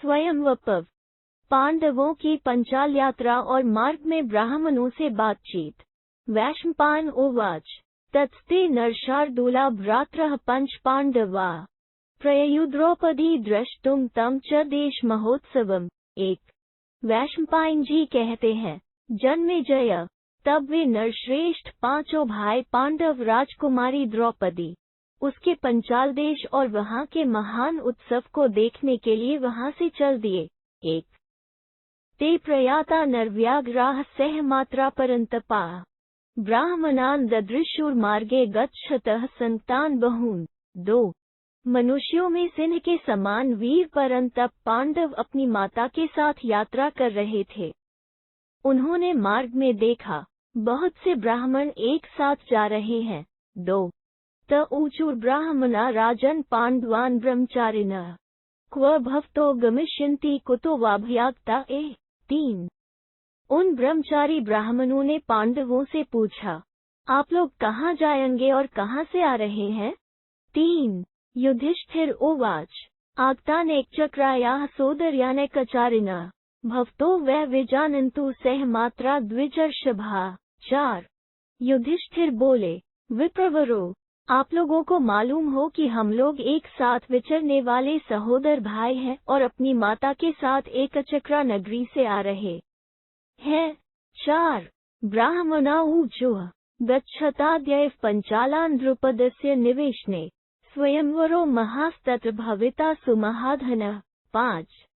स्वयंवपव। पांडवों की पंचाल यात्रा और मार्ग में ब्राह्मणों से बातचीत। वैशंपायन उवाच तत्स्ते नरशार्दूला भ्रात्रः पंच पांडवा प्रययु द्रौपदी द्रष्टुम तम च देश महोत्सवम। एक। वैशंपायन जी कहते हैं, जन्मेजय, तब वे नरश्रेष्ठ पांचों भाई पांडव राजकुमारी द्रौपदी उसके पंचाल देश और वहां के महान उत्सव को देखने के लिए वहां से चल दिए। एक। ते प्रयाता नरव्याघ्राः सह मात्रा परंतपा ब्राह्मणान् ददृशुर्मार्गे गच्छतः संतान बहून्। दो। मनुष्यों में सिंह के समान वीर परंतप पांडव अपनी माता के साथ यात्रा कर रहे थे। उन्होंने मार्ग में देखा बहुत से ब्राह्मण एक साथ जा रहे हैं। दो। त ऊचुर ब्राह्मणा राजन पांडवान् ब्रह्मचारिणः क्व भवतो गमिष्यन्ति कुतो वा भयाक्ता ए। तीन। उन ब्रह्मचारी ब्राह्मणों ने पांडवों से पूछा, आप लोग कहाँ जाएंगे और कहाँ से आ रहे हैं। तीन। युधिष्ठिर उवाच आगतानेकचक्रायाः सोदर्यानेकचारिणः भवतो वै विजानन्तु सह मात्रा द्विजर्षभा। चार। युधिष्ठिर बोले, विप्रवरो, आप लोगों को मालूम हो कि हम लोग एक साथ विचरने वाले सहोदर भाई हैं और अपनी माता के साथ एकचक्रा नगरी से आ रहे हैं। चार। ब्राह्मणा ऊचुः गच्छताद्यैव पंचालान् द्रुपदस्य निवेशने स्वयंवरो महास्तत्र भविता सुमहाधनः। पाँच।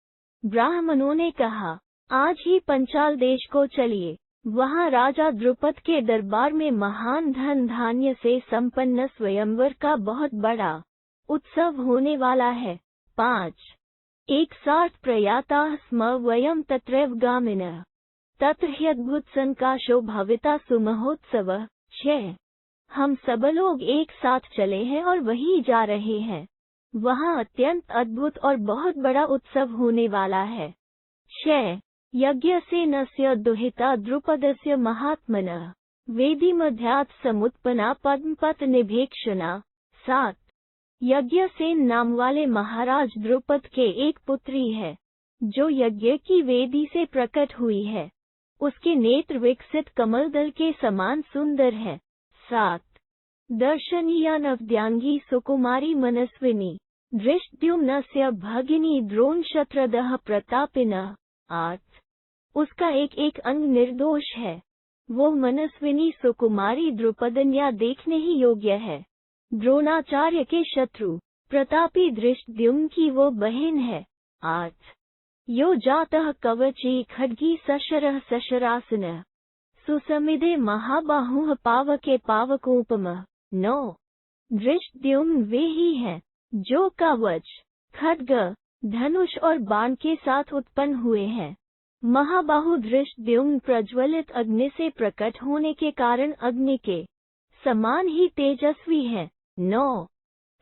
ब्राह्मणों ने कहा, आज ही पंचाल देश को चलिए, वहां राजा द्रुपद के दरबार में महान धन धान्य से संपन्न स्वयंवर का बहुत बड़ा उत्सव होने वाला है। पाँच। एक साथ प्रयाताः स्म वयं तत्रैव गामिनः तत्र ह्यद्भुत संकाशो भविता सुमहोत्सवः। छः। हम सब लोग एक साथ चले हैं और वहीं जा रहे हैं, वहां अत्यंत अद्भुत और बहुत बड़ा उत्सव होने वाला है। छः। यज्ञसेनस्य दुहिता द्रुपदस्य महात्मनः वेदीमध्यात् समुत्पन्ना पद्मपत निभेक्षणा। सात। यज्ञसेन नाम वाले महाराज द्रुपद के एक पुत्री है, जो यज्ञ की वेदी से प्रकट हुई है। उसके नेत्र विकसित कमलदल के समान सुंदर है। सात। दर्शनीया नवद्यांगी सुकुमारी मनस्विनी दृष्टद्युम्नस्य भगिनी द्रोणशत्रदः प्रतापिनः। आठ। उसका एक एक अंग निर्दोष है, वो मनस्विनी सुकुमारी द्रुपदन्या देखने ही योग्य है। द्रोणाचार्य के शत्रु प्रतापी दृष्टद्युम्न की वो बहन है। आठ। यो जातः कवची खड्गी सशरः सशरासनः सुसमिदे महाबाहुः पावके पावकोपमः। नौ। दृष्टद्युम्न वे ही हैं जो कवच, खड्ग, धनुष और बाण के साथ उत्पन्न हुए हैं। महाबाहु दृष्टद्युम्न प्रज्वलित अग्नि से प्रकट होने के कारण अग्नि के समान ही तेजस्वी है। नौ।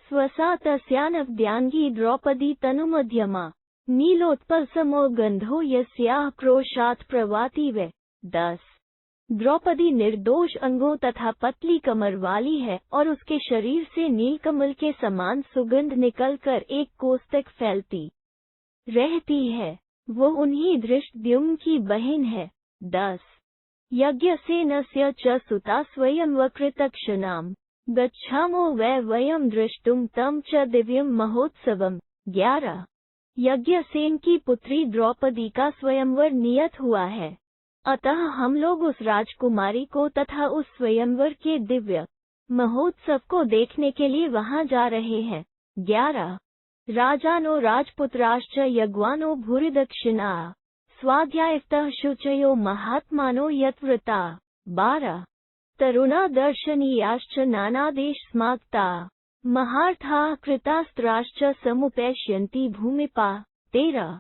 स्वसा तस्यानवद्यांगी द्रौपदी तनुमध्यमा नीलोत्पल समो गंधो यस्याः क्रोशात् प्रवाति वे। 10। द्रौपदी निर्दोष अंगों तथा पतली कमर वाली है और उसके शरीर से नीलकमल के समान सुगंध निकलकर एक कोस तक फैलती रहती है, वो उन्हीं दृष्टद्युम्न की बहन है। 10। यज्ञसेनस्य च सुता स्वयंवकृतक्षणाम् गच्छामो वै वयं दृष्टुम तम च दिव्यम महोत्सवम। 11। यज्ञसेन की पुत्री द्रौपदी का स्वयंवर नियत हुआ है, अतः हम लोग उस राजकुमारी को तथा उस स्वयंवर के दिव्य महोत्सव को देखने के लिए वहां जा रहे हैं। 11। राजानो राजपुत्राश्च यज्ञवानो भूरिदक्षिणा स्वाध्यायस्तः शुचयो महात्मानो यत्व्रता। 12। तरुणा दर्शनीयाश्च नानादेश स्मागता महार्थाः कृतास्त्राश्च समुपैष्यन्ति भूमिपा। 13।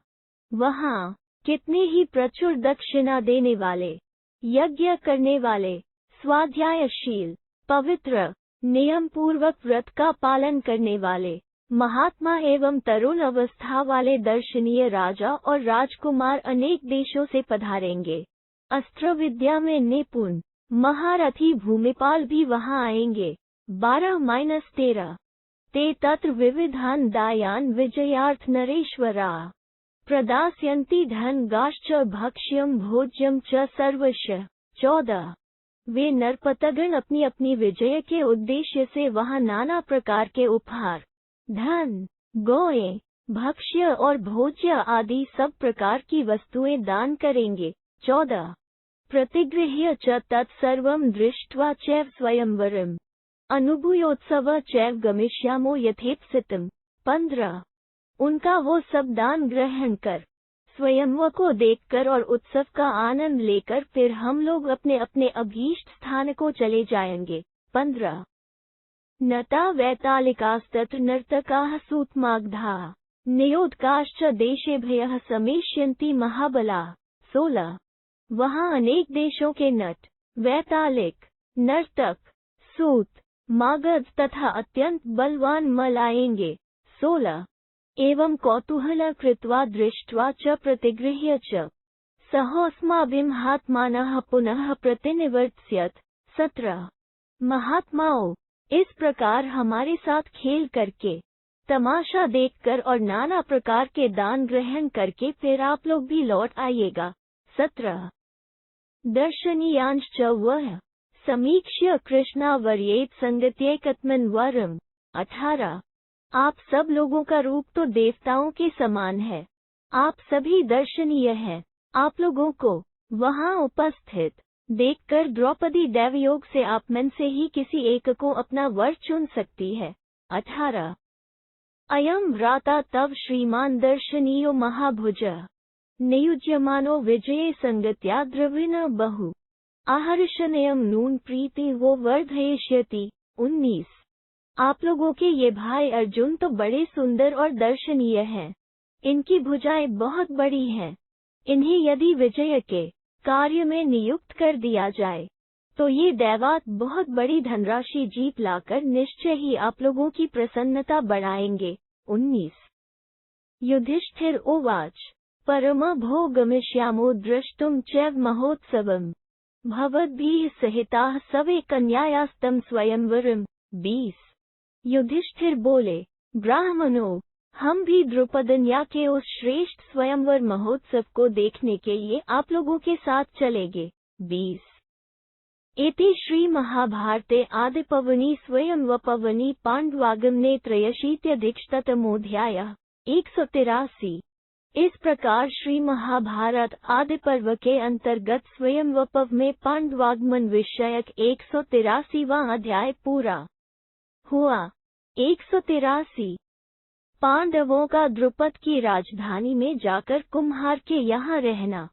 वहाँ कितने ही प्रचुर दक्षिणा देने वाले, यज्ञ करने वाले, स्वाध्यायशील, पवित्र, नियम पूर्वक व्रत का पालन करने वाले, महात्मा एवं तरुण अवस्था वाले दर्शनीय राजा और राजकुमार अनेक देशों से पधारेंगे। अस्त्र विद्या में निपुण महारथी भूमिपाल भी वहां आएंगे। 12-13। ते तत्र विविधान दायान विजयार्थ नरेश्वरा प्रदास्यन्ति धनगाश्च भक्ष्यं भोज्यं च सर्वशः। 14 वे नरपतगण अपनी अपनी विजय के उद्देश्य से वहां नाना प्रकार के उपहार, धन, गौएं, भक्ष्य और भोज्य आदि सब प्रकार की वस्तुएं दान करेंगे। 14 प्रतिगृह्य च तत्सर्वं दृष्ट्वा चैव स्वयंवरम् अनुभूयोत्सव चैव गमिष्यामो यथेप्सितम्। 15 उनका वो सब दान ग्रहण कर, स्वयंवर को देखकर और उत्सव का आनंद लेकर फिर हम लोग अपने अपने अभीष्ट स्थान को चले जाएंगे। 15 नता वैतालिकास्तत्र नर्तकाः सूतमागधाः नियोदकाश्च देशेभ्यः समेष्यन्ति महाबलाः। 16 वहाँ अनेक देशों के नट, वैतालिक, नर्तक, सूत, मागध तथा अत्यंत बलवान मल आएंगे। 16 एवं कौतूहल कृत्वा दृष्ट्वा च प्रतिगृह्य च सहोऽस्माभिर्हात्मानः पुनः प्रतिनिवर्त्स्यत। 17 महात्माओं, इस प्रकार हमारे साथ खेल करके, तमाशा देखकर और नाना प्रकार के दान ग्रहण करके फिर आप लोग भी लौट आइएगा। 17 दर्शनीयांश्च वः समीक्ष्य कृष्णावर्येत संगत्यैकत्मन् वरम्। 18 आप सब लोगों का रूप तो देवताओं के समान है, आप सभी दर्शनीय हैं। आप लोगों को वहां उपस्थित देखकर द्रौपदी दैवयोग से आप में से ही किसी एक को अपना वर चुन सकती है। 18 अयं व्राता तव श्रीमान दर्शनीयो महाभुजः नियुज्यमानो विजये संगत्या द्रविण बहु आहर्षणीयं नून प्रीति वो वर्धयिष्यति। 19 आप लोगों के ये भाई अर्जुन तो बड़े सुंदर और दर्शनीय हैं, इनकी भुजाएं बहुत बड़ी हैं, इन्हें यदि विजय के कार्य में नियुक्त कर दिया जाए तो ये दैवात बहुत बड़ी धनराशि जीत लाकर निश्चय ही आप लोगों की प्रसन्नता बढ़ाएंगे। 19 युधिष्ठिर उवाच परम भोगमिष्यामो द्रष्टुम चैव महोत्सवम् भवद्भिः सहिताः सवे कन्यायास्तम स्वयंवरम्। 20 युधिष्ठिर बोले, ब्राह्मणों, हम भी द्रुपदन्या के उस श्रेष्ठ स्वयंवर महोत्सव को देखने के लिए आप लोगों के साथ चलेंगे। 20 इति श्री महाभारते आदिपर्वणि स्वयंवरपर्वणि पांडवागमने त्रयशीत्यधिकशततमोऽध्यायः। 183 इस प्रकार श्री महाभारत आदि पर्व के अंतर्गत स्वयंवर पर्व में पांडवागमन विषयक 183वां अध्याय पूरा हुआ। 183 पांडवों का द्रुपद की राजधानी में जाकर कुम्हार के यहाँ रहना,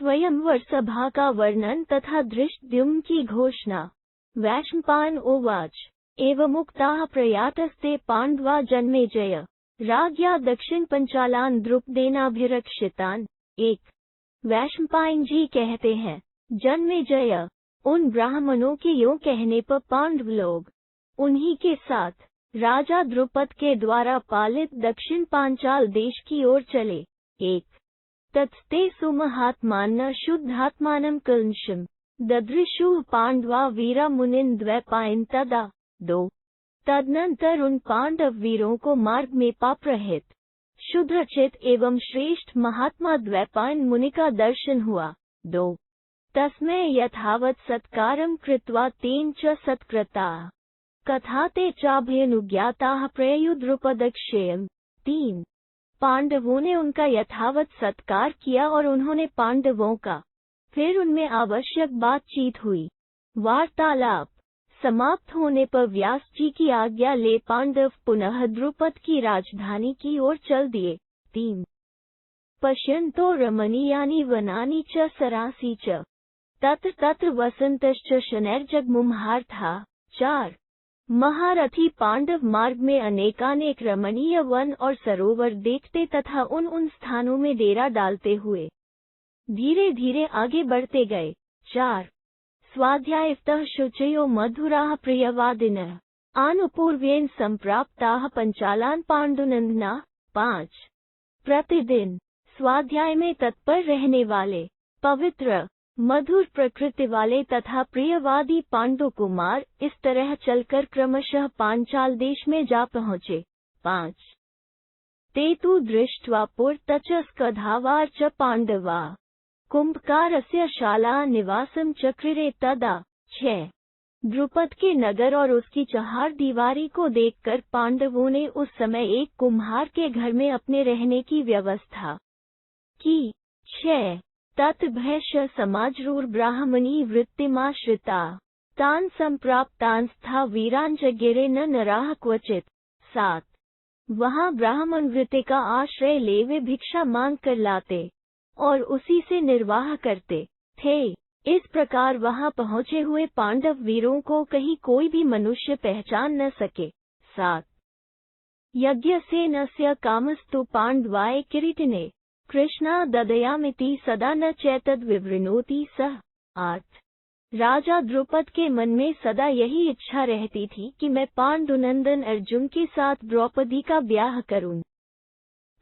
स्वयंवर सभा का वर्णन तथा धृष्टद्युम्न की घोषणा। वैशंपायन उवाच एवमुक्ताः प्रयातस्ते पांडवा जन्मेजय राज्ञा दक्षिण पंचालान द्रुपदेनाभिरक्षितान्। 1 वैशंपायन जी कहते हैं, जन्मेजय, उन ब्राह्मणों के यों कहने पर पांडव लोग उन्हीं के साथ राजा द्रुपद के द्वारा पालित दक्षिण पांचाल देश की ओर चले। 1 तत्स्ते सुमहात्मानः शुद्धात्मानं कलंशम् ददृशुः पांडवा वीरा मुनिन् द्वैपायन तदा। 2 तदनंतर उन पांडव वीरों को मार्ग में पापरहित, शुद्धचित एवं श्रेष्ठ महात्मा द्वैपायन मुनि का दर्शन हुआ। 2 तस्मै यथावत् सत्कारं कृत्वा तेन च सत्कृताः कथाते चाभयनुज्ञाताः प्रययु द्रुपदक्षेयम्। 3 पांडवों ने उनका यथावत् सत्कार किया और उन्होंने पांडवों का फिर उनमें आवश्यक बातचीत हुई। वार्तालाप समाप्त होने पर व्यास जी की आज्ञा ले पांडव पुनः द्रुपद की राजधानी की ओर चल दिए। 3 पश्यन्तो रमणीयानि वनानि च सरासी च तत्र तत्र वसन्तश्च शनैर्जगमुमहार्थाः। 4 महारथी पांडव मार्ग में अनेकानेक रमणीय वन और सरोवर देखते तथा उन स्थानों में डेरा डालते हुए धीरे धीरे आगे बढ़ते गए। 4 स्वाध्यायस्तः शुचयो मधुराः प्रियवादिनः आनुपूर्वेन संप्राप्ताः पंचालान पांडुनंदना। 5 प्रतिदिन स्वाध्याय में तत्पर रहने वाले पवित्र मधुर प्रकृति वाले तथा प्रियवादी पांडु कुमार इस तरह चलकर क्रमशः पांचाल देश में जा पहुँचे। 5 ते तु दृष्ट्वा पुरतचस्कधावार च पांडवा कुंभकारस्य शाला निवासम चक्रिरे तदा। 6 द्रुपद के नगर और उसकी चहार दीवारी को देखकर पांडवों ने उस समय एक कुम्हार के घर में अपने रहने की व्यवस्था की। 6 तत्भैश्य समाजरूर ब्राह्मणी वृत्तिमाश्रिता तान संप्राप्तांस्था वीरांजगिरे न नराह क्वचित। 7 वहां ब्राह्मण वृत्ति का आश्रय ले वे भिक्षा मांग कर लाते और उसी से निर्वाह करते थे। इस प्रकार वहां पहुंचे हुए पांडव वीरों को कहीं कोई भी मनुष्य पहचान न सके। 7 यज्ञसेनस्य कामस्तु पांडवाय किरीटिने कृष्णा ददयामिति सदा न चैतद विवृणोति सः। 8 राजा द्रुपद के मन में सदा यही इच्छा रहती थी कि मैं पांडुनंदन अर्जुन के साथ द्रौपदी का ब्याह करूं,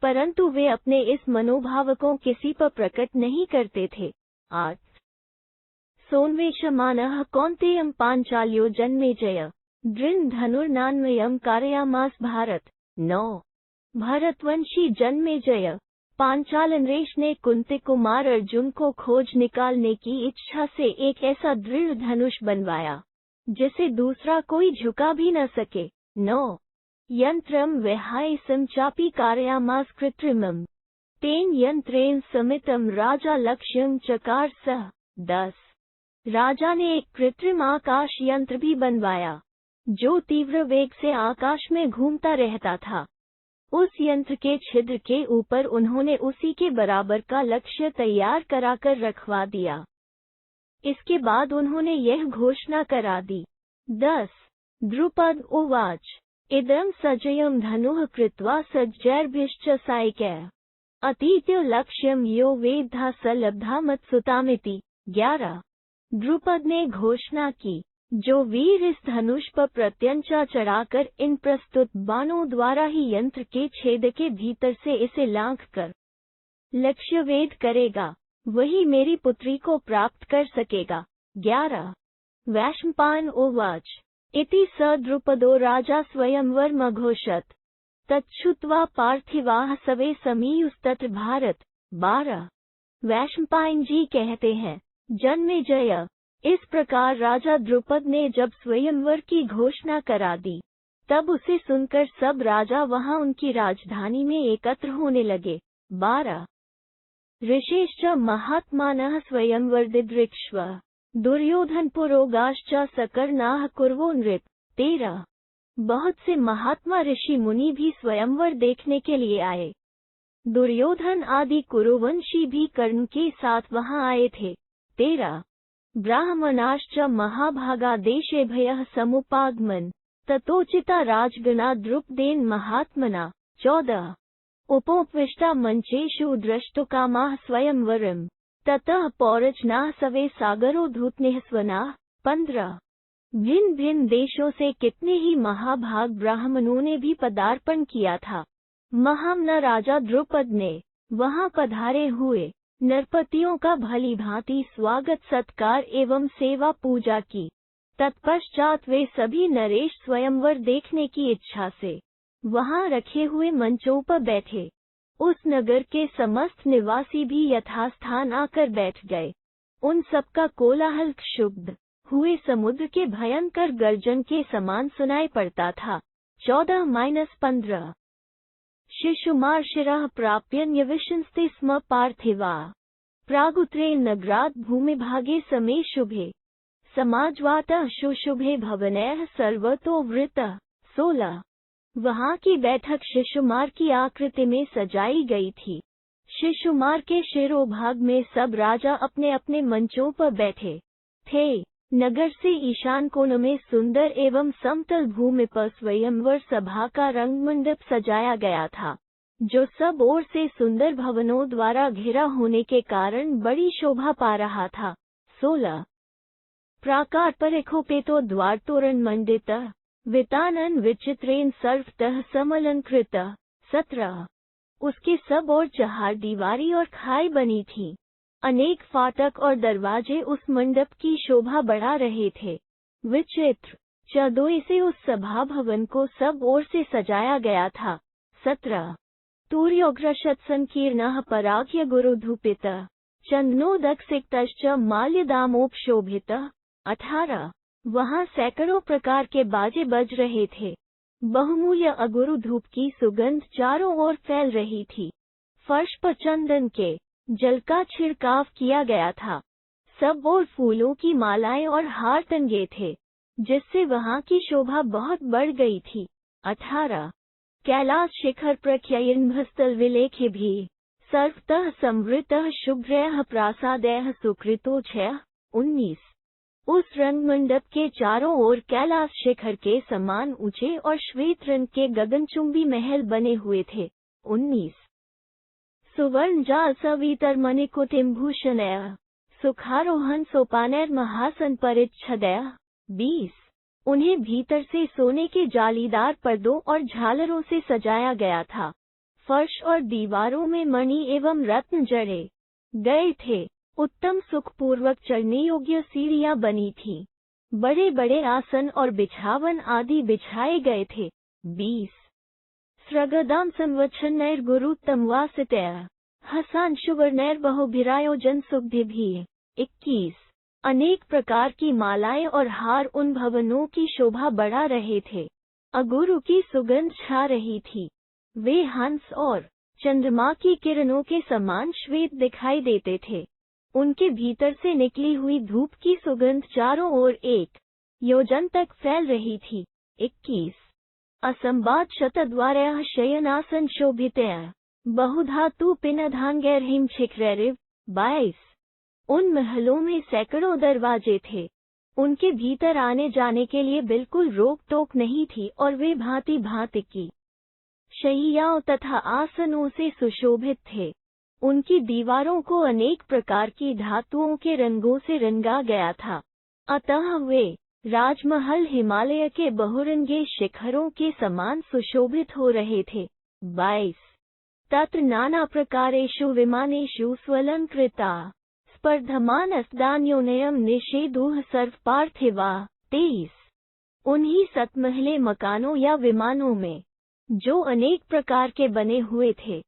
परंतु वे अपने इस मनोभाव को किसी पर प्रकट नहीं करते थे। 8 सोन्वेषमानः कौन्तेयं पांचाल्यो जन्मेजय दृढ़ धनुर्नान्वयं कारयामास भारत। 9 भरतवंशी जन्मेजय पांचाल नरेश ने कुंती कुमार अर्जुन को खोज निकालने की इच्छा से एक ऐसा दृढ़ धनुष बनवाया जिसे दूसरा कोई झुका भी न सके। 9 यंत्रम विहायसं चापि कारयामास कृत्रिमं तेन यंत्रेण समितम राजा लक्ष्यं चकार सः। 10 राजा ने एक कृत्रिम आकाश यंत्र भी बनवाया जो तीव्र वेग से आकाश में घूमता रहता था। उस यंत्र के छिद्र के ऊपर उन्होंने उसी के बराबर का लक्ष्य तैयार कराकर रखवा दिया। इसके बाद उन्होंने यह घोषणा करा दी। 10 द्रुपद उवाच इदं सजयं धनुः कृत्वा सज्जैर्भिश्च सायकैः अतीत्य लक्ष्यं यो वेद्धा स लब्धा मत्सुतामिति। 11 द्रुपद ने घोषणा की जो वीर इस धनुष पर प्रत्यंचा चढ़ाकर इन प्रस्तुत बाणों द्वारा ही यंत्र के छेद के भीतर से इसे लांघ कर लक्ष्य वेद करेगा वही मेरी पुत्री को प्राप्त कर सकेगा। 11 वैशंपायन उवाच इति स द्रुपदो राजा स्वयंवरमघोषत तच्छ्रुत्वा पार्थिवाः सवे समीयुस्तत्र भारत। 12 वैशंपायन जी कहते हैं जन्मेजय इस प्रकार राजा द्रुपद ने जब स्वयंवर की घोषणा करा दी तब उसे सुनकर सब राजा वहां उनकी राजधानी में एकत्र होने लगे। 12 ऋषेश्च महात्मानः स्वयंवर दिदृक्ष्व दुर्योधन पुरोगाश्च सकर्णाः कुर्वो नृप। 13 बहुत से महात्मा ऋषि मुनि भी स्वयंवर देखने के लिए आए। दुर्योधन आदि कुरुवंशी भी कर्ण के साथ वहां आए थे। 13 ब्राह्मणाश्च महाभागा देशेभ्यः समुपागमन् ततोचिता राजगणा द्रुपदेन महात्मना। 14 उपोपविष्टा मंचेषु द्रष्टुकामाः स्वयंवरम् ततः पौरजनाः सवे सागरोद्धूतनिःस्वनाः। 15 भिन्न भिन्न देशों से कितने ही महाभाग ब्राह्मणों ने भी पदार्पण किया था। महामना राजा द्रुपद ने वहां पधारे हुए नरपतियों का भली भांति स्वागत सत्कार एवं सेवा पूजा की। तत्पश्चात वे सभी नरेश स्वयंवर देखने की इच्छा से वहां रखे हुए मंचों पर बैठे। उस नगर के समस्त निवासी भी यथास्थान आकर बैठ गए। उन सबका कोलाहल क्षुब्ध हुए समुद्र के भयंकर गर्जन के समान सुनाई पड़ता था। 14-15 शिशुमार शिरः प्राप्य न्यविशंस्ते स्म पार्थिवा प्रागुत्रे नगरात् भूमिभागे समे शुभे समाजवातः शुशुभे भवनैः सर्वतो वृतः। 16 वहां की बैठक शिशुमार की आकृति में सजाई गई थी। शिशुमार के शिरोभाग में सब राजा अपने अपने मंचों पर बैठे थे। नगर से ईशान कोण में सुंदर एवं समतल भूमि पर स्वयंवर सभा का रंगमंडप सजाया गया था जो सब ओर से सुंदर भवनों द्वारा घिरा होने के कारण बड़ी शोभा पा रहा था। 16 प्राकार परिखोपेतो द्वार तोरण मंडितः वितानन विचित्रेण सर्वतः समलंकृतः। 17 उसके सब ओर चहार दीवारी और खाई बनी थी। अनेक फाटक और दरवाजे उस मंडप की शोभा बढ़ा रहे थे। विचित्र चदोई से उस सभा भवन को सब ओर से सजाया गया था। 17 तूर्योग्रशत्संकीर्णः पराख्य गुरुधूपितः चंदनोदकसिक्तश्च माल्यदामोपशोभितः। 18 वहाँ सैकड़ों प्रकार के बाजे बज रहे थे। बहुमूल्य अगुरु धूप की सुगंध चारों ओर फैल रही थी। फर्श पर चंदन के जल का छिड़काव किया गया था। सब ओर फूलों की मालाएं और हार टंगे थे, जिससे वहाँ की शोभा बहुत बढ़ गई थी। 18 कैलास शिखर प्रख्ययन्भस्तल विलेख्य भी सर्वतः समृतः शुभ्रयः प्रासादयः सुकृतोच्छयः। 19 उस रंगमंडप के चारों ओर कैलाश शिखर के समान ऊंचे और श्वेत रंग के गगनचुंबी महल बने हुए थे। 19 सुवर्ण जाल सवितर मणिकुटिम्भूषणयः सुखारोहण सोपानैर महासन परिच्छदयः। 20 उन्हें भीतर से सोने के जालीदार पर्दों और झालरों से सजाया गया था। फर्श और दीवारों में मणि एवं रत्न जड़े गए थे। उत्तम सुखपूर्वक चढ़ने योग्य सीढ़ियां बनी थीं। बड़े बड़े आसन और बिछावन आदि बिछाए गए थे। 20 स्रगदाम संवत्सनैर गुरुत्तम वासितयः हसान सुवर्णैर बहुभिरायोजन सुब्धिभिः। 21 अनेक प्रकार की मालाएं और हार उन भवनों की शोभा बढ़ा रहे थे। अगुरु की सुगंध छा रही थी। वे हंस और चंद्रमा की किरणों के समान श्वेत दिखाई देते थे। उनके भीतर से निकली हुई धूप की सुगंध चारों ओर 1 योजन तक फैल रही थी। 21 असंबाद शतद्वारयः शयनासन शोभितयः बहुधातु पिनधांगैर्हिम छिखरैरिव। 22 उन महलों में सैकड़ों दरवाजे थे। उनके भीतर आने जाने के लिए बिल्कुल रोक टोक नहीं थी और वे भांति भांति की शैय्याओं तथा आसनों से सुशोभित थे। उनकी दीवारों को अनेक प्रकार की धातुओं के रंगों से रंगा गया था। अतः वे राजमहल हिमालय के बहुरंगे शिखरों के समान सुशोभित हो रहे थे। 22 तत्र नाना प्रकारेषु विमानेषु स्वलंकृता स्पर्धमानस्तान्योन्यं निषेधुः सर्वपार्थिवा। 23 उन्हीं सतमहले मकानों या विमानों में, जो अनेक प्रकार के बने हुए थे,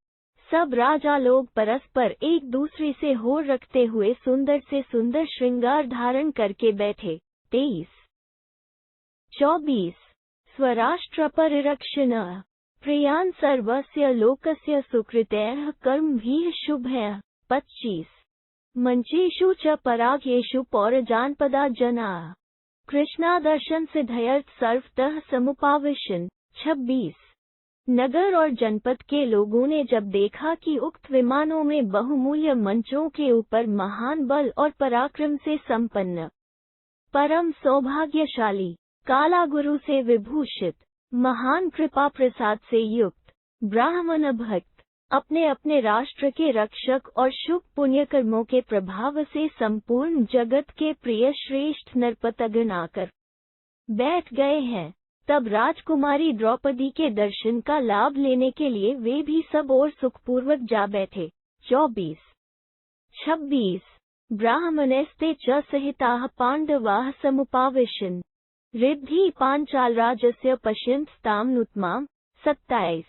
सब राजा लोग परस्पर एक दूसरे से होड़ रखते हुए सुंदर से सुंदर श्रृंगार धारण करके बैठे। 23 24 स्वराष्ट्र परिरक्षणः प्रियान् सर्वस्य लोकस्य सुकृतैः कर्मभिः शुभैः। 25 मंचेषु च परागेषु पौरजानपदा जनाः कृष्णादर्शन सिद्धयर्थ सर्वतः समुपाविशन। 26 नगर और जनपद के लोगों ने जब देखा कि उक्त विमानों में बहुमूल्य मंचों के ऊपर महान बल और पराक्रम से संपन्न परम सौभाग्यशाली काला गुरु से विभूषित महान कृपा प्रसाद से युक्त ब्राह्मण भक्त अपने अपने राष्ट्र के रक्षक और शुभ पुण्य कर्मों के प्रभाव से संपूर्ण जगत के प्रिय श्रेष्ठ नरपतगण आकर बैठ गए हैं, तब राजकुमारी द्रौपदी के दर्शन का लाभ लेने के लिए वे भी सब और सुखपूर्वक जा बैठे। 24 26 ब्राह्मणैस्ते च सहिताः पांडवाः समुपाविशन् रिद्धि पांचाल राजस्य पश्यन्तां नुत्माम्। 27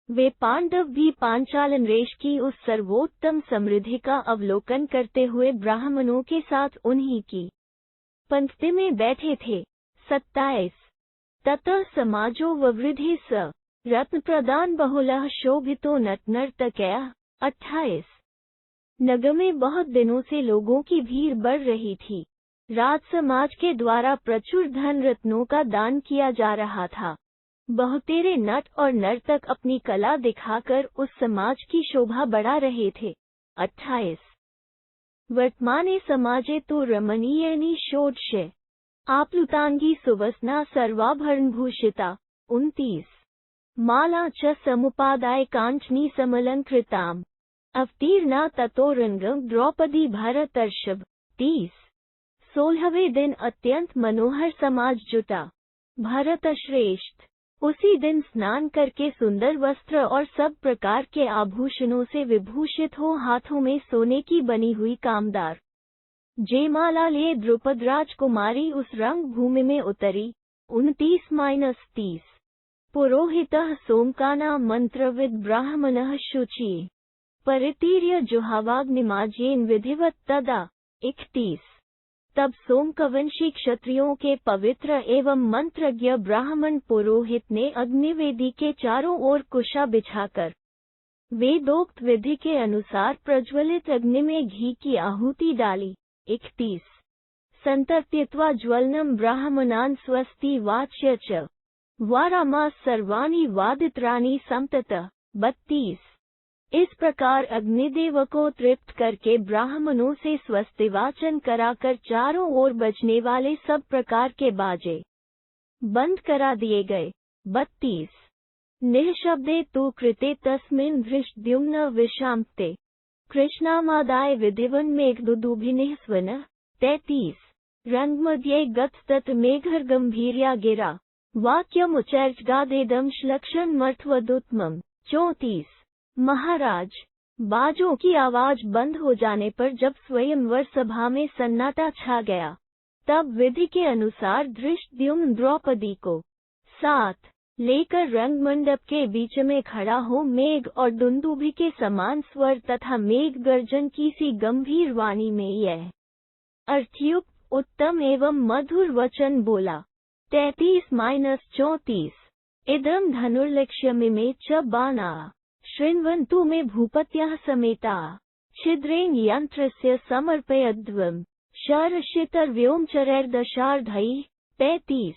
वे पांडव भी पांचाल नरेश की उस सर्वोत्तम समृद्धि का अवलोकन करते हुए ब्राह्मणों के साथ उन्हीं की पंक्ति में बैठे थे। 27 ततः समाजो ववृद्धि स रत्न प्रदान बहुलः शोभितो नर्तकयः। 28 नगर में बहुत दिनों से लोगों की भीड़ बढ़ रही थी। राज समाज के द्वारा प्रचुर धन रत्नों का दान किया जा रहा था। बहुतेरे नट और नर्तक अपनी कला दिखाकर उस समाज की शोभा बढ़ा रहे थे। 28 वर्तमाने समाजे तो रमणीयनी षोडशे आप्लुतांगी सुवसना सर्वाभरणभूषिता। 29 माला च समुपादाय कांचनी समलंकृताम् अवतीर्णा ततोरंगम द्रौपदी भरतर्षभ। 30 16वें दिन अत्यंत मनोहर समाज जुटा। भरत श्रेष्ठ उसी दिन स्नान करके सुंदर वस्त्र और सब प्रकार के आभूषणों से विभूषित हो हाथों में सोने की बनी हुई कामदार जयमाला लिए द्रुपद राजकुमारी उस रंग भूमि में उतरी। 29-30 पुरोहितः सोमकानां मंत्रविद् ब्राह्मणः शुचिः परितीर्य जुहावाग्निमाजेन विधिवत तदा। 31। तब सोमकवंशी क्षत्रियों के पवित्र एवं मंत्रज्ञ ब्राह्मण पुरोहित ने अग्निवेदी के चारों ओर कुशा बिछाकर वेदोक्त विधि के अनुसार प्रज्वलित अग्नि में घी की आहुति डाली। 31। संतर्प्यत्वा ज्वलनम ब्राह्मणान् स्वस्ति वाच्य च वारामास सर्वाणि वादित्राणि समततः। 32। इस प्रकार अग्निदेव को तृप्त करके ब्राह्मणों से स्वस्ति वाचन कराकर चारों ओर बजने वाले सब प्रकार के बाजे बंद करा दिए गए। 32। निःशब्दे तु कृते तस्मिन् धृष्टद्युम्न विषाम्पते कृष्णामादाय विधिवन् मेघदुदुभिः स्वनः। 33। रंगमध्ये गतस्तत मेघर्गंभीर्या गिरा वाक्यमुचैर्गादेदं श्लक्षणमर्थवदुत्तमम्। 34। महाराज, बाजों की आवाज बंद हो जाने पर जब स्वयंवर सभा में सन्नाटा छा गया, तब विधि के अनुसार धृष्टद्युम्न द्रौपदी को साथ लेकर रंगमंडप के बीच में खड़ा हो मेघ और दुंदुभि के समान स्वर तथा मेघ गर्जन की सी गंभीर वाणी में यह अर्थयुक्त उत्तम एवं मधुर वचन बोला। 33-34। इदं धनुर्लक्ष्यमिमे च बाणा शृण्वन्तु मे भूपत्याः समेता छिद्रेण यंत्रस्य समर्पयध्वम् शरशितर्व्योमचरैर्दशार्धैः। 35।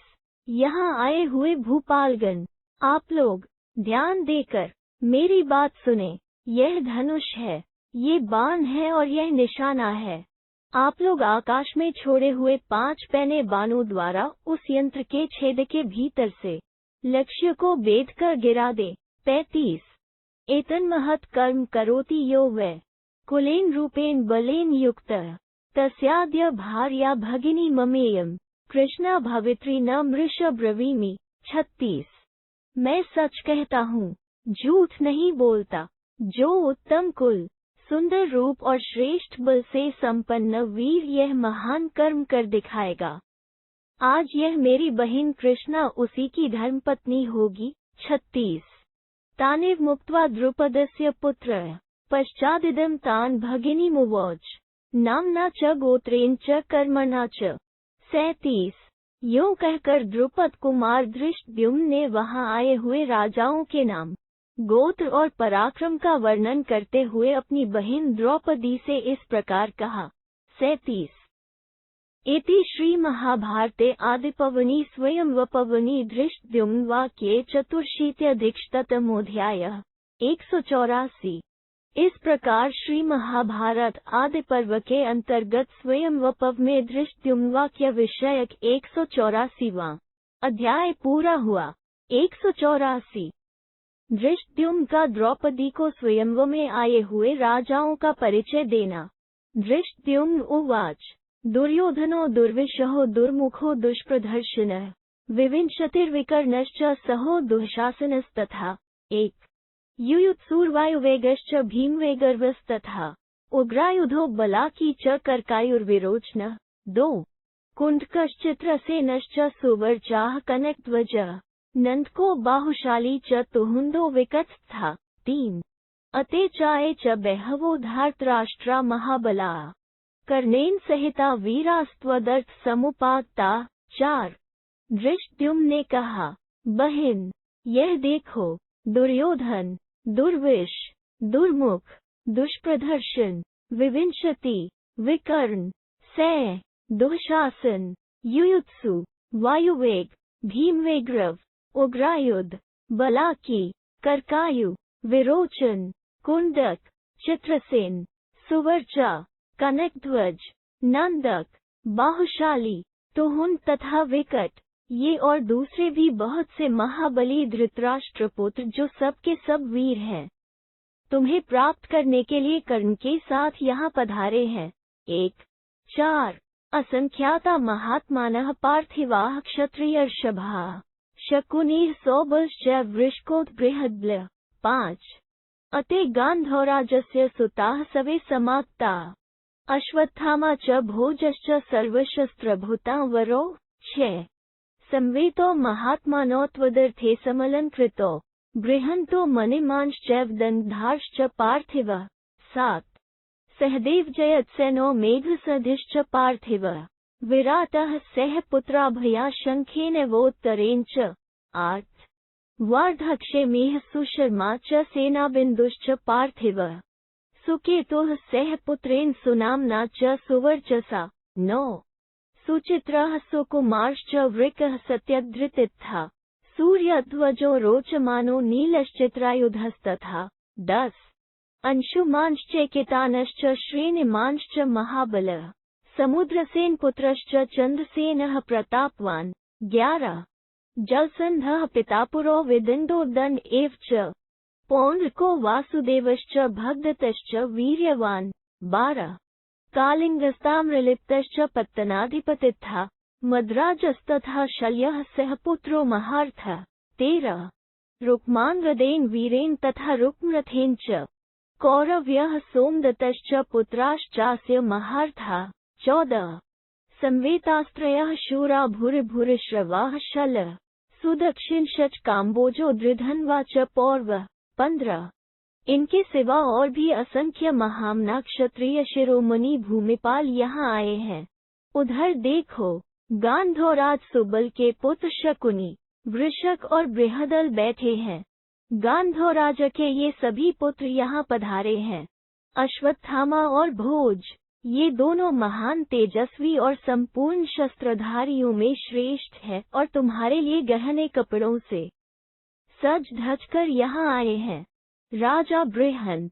यहाँ आए हुए भूपालगण, आप लोग ध्यान देकर मेरी बात सुने। यह धनुष है, ये बाण है और यह निशाना है। आप लोग आकाश में छोड़े हुए 5 पैने बाणों द्वारा उस यंत्र के छेद के भीतर से लक्ष्य को बेध कर गिरा दे। 35। एतन्महत् कर्म करोति यो वै कुलेन रूपेण बलेन युक्तः तस्याद्य भार्या भगिनी ममेयम् कृष्णा भवित्री न मृष ब्रवीमि। 36। मैं सच कहता हूँ, झूठ नहीं बोलता। जो उत्तम कुल, सुंदर रूप और श्रेष्ठ बल से संपन्न वीर यह महान कर्म कर दिखाएगा, आज यह मेरी बहन कृष्णा उसी की धर्मपत्नी होगी। 36। तानेव मुक्त्वा द्रुपदस्य पुत्रः पश्चादिदं तान् भगिनीमुवोच नाम्ना च गोत्रेण च कर्मणा च। 37। यूं कहकर द्रुपद कुमार धृष्टद्युम्न ने वहां आए हुए राजाओं के नाम, गोत्र और पराक्रम का वर्णन करते हुए अपनी बहन द्रौपदी से इस प्रकार कहा। 37। इति श्री महाभारते आदिपर्वणि स्वयंवरपर्वणि धृष्टद्युम्न वाक्ये 84 184। इस प्रकार श्री महाभारत आदि पर्व के अंतर्गत स्वयंवर में धृष्टद्युम्न वाक्य विषयक 184वां अध्याय पूरा हुआ। 184। धृष्टद्युम्न का द्रौपदी को स्वयंवर में आए हुए राजाओं का परिचय देना। धृष्टद्युम्न उवाच दुर्योधनो दुर्विशहो दुर्मुखो दुष्प्रदर्शनः विविंशतिर्विकर्णश्च सहो दुःशासनस्तथा। 1। युयुत्सुर्वायुवेगश्च भीमवेगर्वस्तथा उग्रायुधो बलाकी च कर्कायुर्विरोचनः। 2। कुण्ठकश्चित्रसेनश्च सुवर्चाः कनकध्वजः नन्दको बाहुशाली च तुहुन्दो विकटस्था। 3। अते चाये च बहवो धार्तराष्ट्रा महाबलाः कर्णेन सहिता वीरास्त्वदर्थ समुपागता। 4। धृष्टद्युम्न ने कहा, बहन, यह देखो, दुर्योधन, दुर्विश, दुर्मुख, दुष्प्रदर्शन, विविंशति, विकर्ण, सह, दुःशासन, युयुत्सु, वायुवेग, भीमवेगरव, उग्रायुध, बलाकी, कर्कायु, विरोचन, कुंडक, चित्रसेन, सुवर्चा, कनकध्वज, नंदक, बाहुशाली, तुहुन तथा विकट, ये और दूसरे भी बहुत से महाबली धृतराष्ट्रपुत्र जो सब के सब वीर हैं, तुम्हें प्राप्त करने के लिए कर्ण के साथ यहाँ पधारे हैं। 1। 4। असंख्याता महात्मानः पार्थिवाः क्षत्रियर्षभाः शकुनिः सौबलश्च वृषकोद्बृहद्बलः। 5। अते गान्धौराजस्य सुताः सवे समागताः अश्वत्थामा च भोजश्च सर्वशस्त्रभूता वरो। 6। संवेतो महात्मानोत्वदर्थे समलंकृतो बृहन्तो मणिमांश्चैव दन्धार्श्च पार्थिवः। 7 सहदेव जयत्सेनो मेघसधिश्च पार्थिवः विराटः सह पुत्राभया शंखेन वोत्तरेण च। 8 वार्धक्षेमेह सुशर्मा च सेनाबिन्दुश्च पार्थिवः सुकेतुः सह पुत्रेण सुनाम्ना च सुवर्चसा। 9 सुचित्रः सुकुमारश्च वृकः सत्यधृतित्था सूर्यध्वजो रोचमानो नीलश्चित्रायुधस्तथा। 10 अंशुमांश्चैकितानश्च श्रेणिमांश्च महाबलः समुद्रसेन पुत्रश्च चन्द्रसेनः प्रतापवान्। 11 जलसन्धः पितापुरो विदिन्दो दण्ड एव च पौण्ड्रको वासुदेवश्च भगदत्तश्च वीर्यवान्। 12 कालिङ्गस्ताम्रलिप्तश्च पत्तनाधिपतित्था मद्राजस्तथा शल्यः सह पुत्रो महार्थः। 13 रुक्माङ्गदेन वीरेण तथा रुक्मरथेन च कौरव्यः सोमदत्तश्च पुत्राश्चास्य महार्थाः। 14 संवेतास्त्रयः शूरा भूरिभूरिश्रवाः शलः सुदक्षिणश्च काम्बोजो दृढन्वा च पौरवः। 15 इनके सिवा और भी असंख्य महामना क्षत्रिय शिरोमणि भूमिपाल यहाँ आए हैं। उधर देखो, गांधोराज सुबल के पुत्र शकुनी, वृषक और बृहदल बैठे हैं। गांधोराज के ये सभी पुत्र यहाँ पधारे हैं। अश्वत्थामा और भोज, ये दोनों महान तेजस्वी और संपूर्ण शस्त्रधारियों में श्रेष्ठ है और तुम्हारे लिए गहने कपड़ों से सज धजकर यहाँ आए हैं। राजा बृहंत,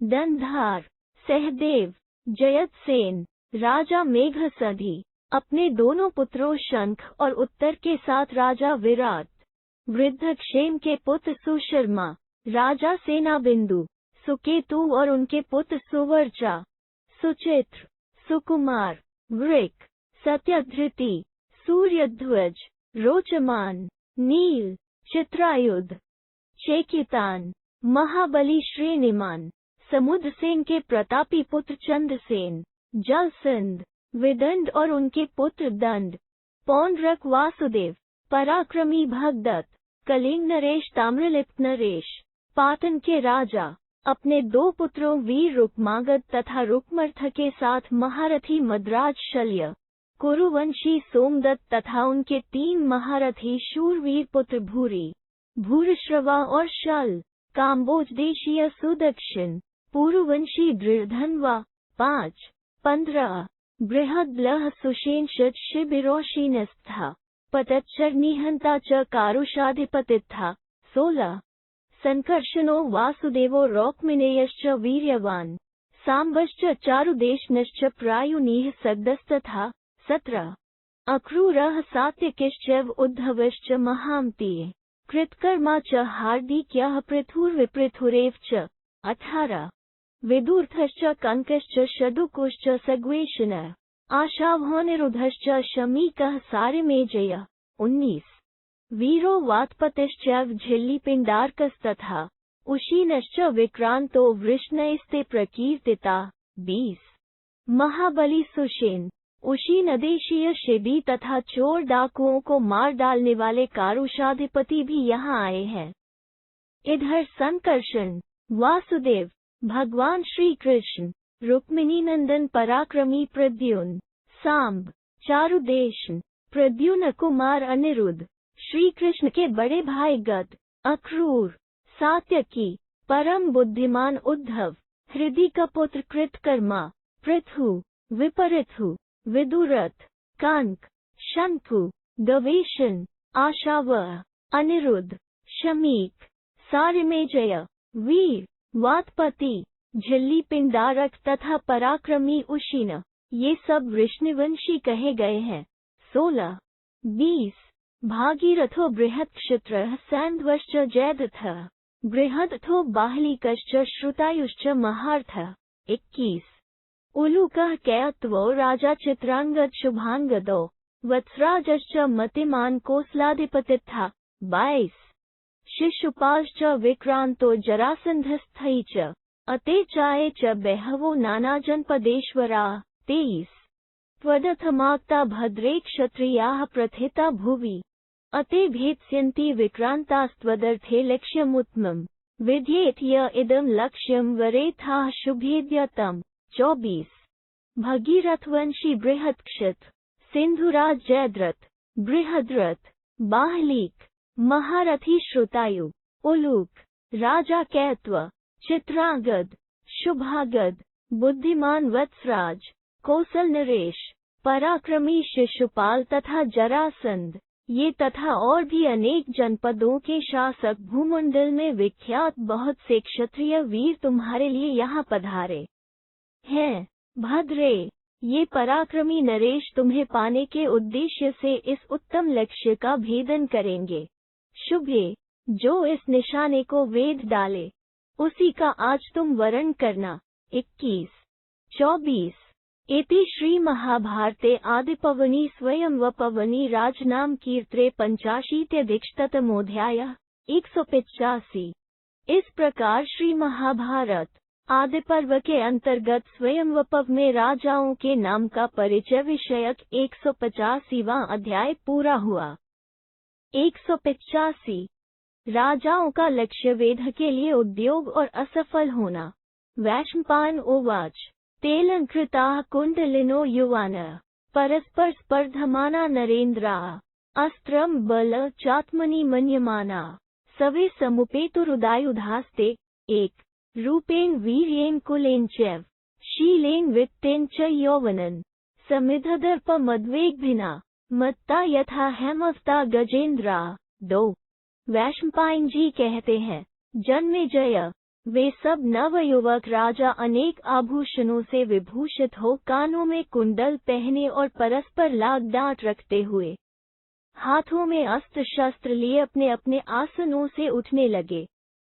दंधार, सहदेव, जयतसेन, राजा मेघसधि अपने दोनों पुत्रों शंख और उत्तर के साथ राजा विराट, वृद्धक्षेम के पुत्र सुशर्मा, राजा सेनाबिंदु, सुकेतु और उनके पुत्र सुवर्चा, सुचित्र, सुकुमार, वृक, सत्यधृति, सूर्यध्वज, रोचमान, नील, चित्रायुध, चेकितान, महाबली श्रेणिमान, समुद्रसेन के प्रतापी पुत्र चंद्रसेन, जलसंध, विदंड और उनके पुत्र दंड, पौंड्रक वासुदेव, पराक्रमी भगदत्त, कलिंग नरेश ताम्रलिप्त नरेश, पाटन के राजा, अपने 2 पुत्रों वीर रुक्मागद तथा रुक्मर्थ के साथ महारथी मद्राज शल्य, कुरुवंशी सोमदत्त तथा उनके 3 महारथी शूरवीर पुत्र भूरी, भूरिश्रवा और शल, काम्बोज देशीय सुदक्षिण, पूर्ववंशी दृढ़धन्वा। 5 15 बृहद्लह सुषेणशत शिबिरोशीनस्था पतच्चरनिहंता च कारुषाधिपतित्था। 16 संकर्षणो वासुदेवो रौक्मिनेयश्च वीर्यवान्, सांबश्च चारुदेशनश्च प्रायुनीः सद्दस्तथा। 17 अक्रूरः सात्यकिश्चैव उद्धवश्च महामतीः, कृतकर्मा च हार्दिक्यः पृथुर्विपृथुरेव च। 18 विदूर्थश्च कंकश्च शदुकुश्च सग्वेशनः, आशावहोनिरुद्धश्च शमीकः सारिमेजयः। 19 वीरो वात्पतिश्चैव झिल्लिपिण्डार्कस्तथा उशीनश्च विक्रांतो वृष्णैस्ते प्रकीर्तिता। 20 महाबली सुषेण, उशीनदेशीय शिबी तथा चोर डाकुओं को मार डालने वाले कारुषाधिपति भी यहाँ आए हैं। इधर संकर्षण, वासुदेव, भगवान श्री कृष्ण, रुक्मिणी नंदन पराक्रमी प्रद्युम्न, सांब, चारुदेशन, प्रद्युम्न कुमार अनिरुद्ध, श्री कृष्ण के बड़े भाई गद, अक्रूर, सात्यकी, परम बुद्धिमान उद्धव, हृदय का पुत्र कृतकर्मा, पृथु, विपरिथु, विदुरथ, कंक, शंकु, गवेशन, आशावह, अनिरुद्ध, शमीक, सारिमेजय, वीर, वातपति, झिल्ली पिंडारक तथा पराक्रमी उशीन, ये सब वृष्णिवंशी कहे गए हैं। 16 20 भागीरथो बृहत्क्षत्रः सैन्ध्वश्च जयद्रथः, बृहदथो बाहलिकश्च श्रुतायुश्च महार्थः। 21 उलूकः कैयत्वो राजा चित्रांगद शुभांगदो, वत्सराजश्च मतिमान कोसलाधिपतित्था। 22 शिशुपालश्च विक्रांतो जरासन्धस्थै च, अते चाये च बहवो नानाजनपदेश्वराः। 23 त्वदथमाक्ता भद्रे क्षत्रियाः प्रथिता भुवि, अते भेत्स्यन्ति विक्रान्तास्त्वदर्थे लक्ष्यमुत्तमम् विध्येत य इदं लक्ष्यं वरेथाः शुभेद्यतम्। 24 भगीरथवंशी बृहत्क्षित सिंधुराज जयद्रथ बृहद्रथ बाहलीक महारथी श्रुतायु उलूक राजा कैत्व चित्रांगद शुभागद बुद्धिमान वत्सराज कौशल नरेश पराक्रमी शिशुपाल तथा जरासंध ये तथा और भी अनेक जनपदों के शासक भूमंडल में विख्यात बहुत से क्षत्रिय वीर तुम्हारे लिए यहाँ पधारे हैं। भद्रे ये पराक्रमी नरेश तुम्हें पाने के उद्देश्य से इस उत्तम लक्ष्य का भेदन करेंगे। शुभे जो इस निशाने को वेद डाले उसी का आज तुम वरण करना। 21 24 इति श्री महाभारते आदिपर्वणि स्वयंवरपर्वणि राजनाम कीर्त्रे 85 185। इस प्रकार श्री महाभारत आदिपर्व के अंतर्गत स्वयंवरपर्व में राजाओं के नाम का परिचय विषयक 185वां अध्याय पूरा हुआ। 185 राजाओं का लक्ष्य वेद के लिए उद्योग और असफल होना। वैशंपायन उवाच तेलंकृताः कुंडलिनो युवानः परस्पर स्पर्धमाना नरेन्द्राः अस्त्रं बल चात्मनि मन्यमाना सवे समुपेतुरुदायुधास्ते। 1 रूपेण वीर्येण कुलेन चैव शीलेन वित्तेन च यौवनन् समिद्धदर्पमद्वेगभिना मत्ता यथा हेमवता गजेंद्रा। 2 वैशंपायन जी कहते हैं जन्मेजय वे सब नवयुवक राजा अनेक आभूषणों से विभूषित हो कानों में कुंडल पहने और परस्पर लाग डांट रखते हुए हाथों में अस्त्र शस्त्र लिए अपने अपने आसनों से उठने लगे।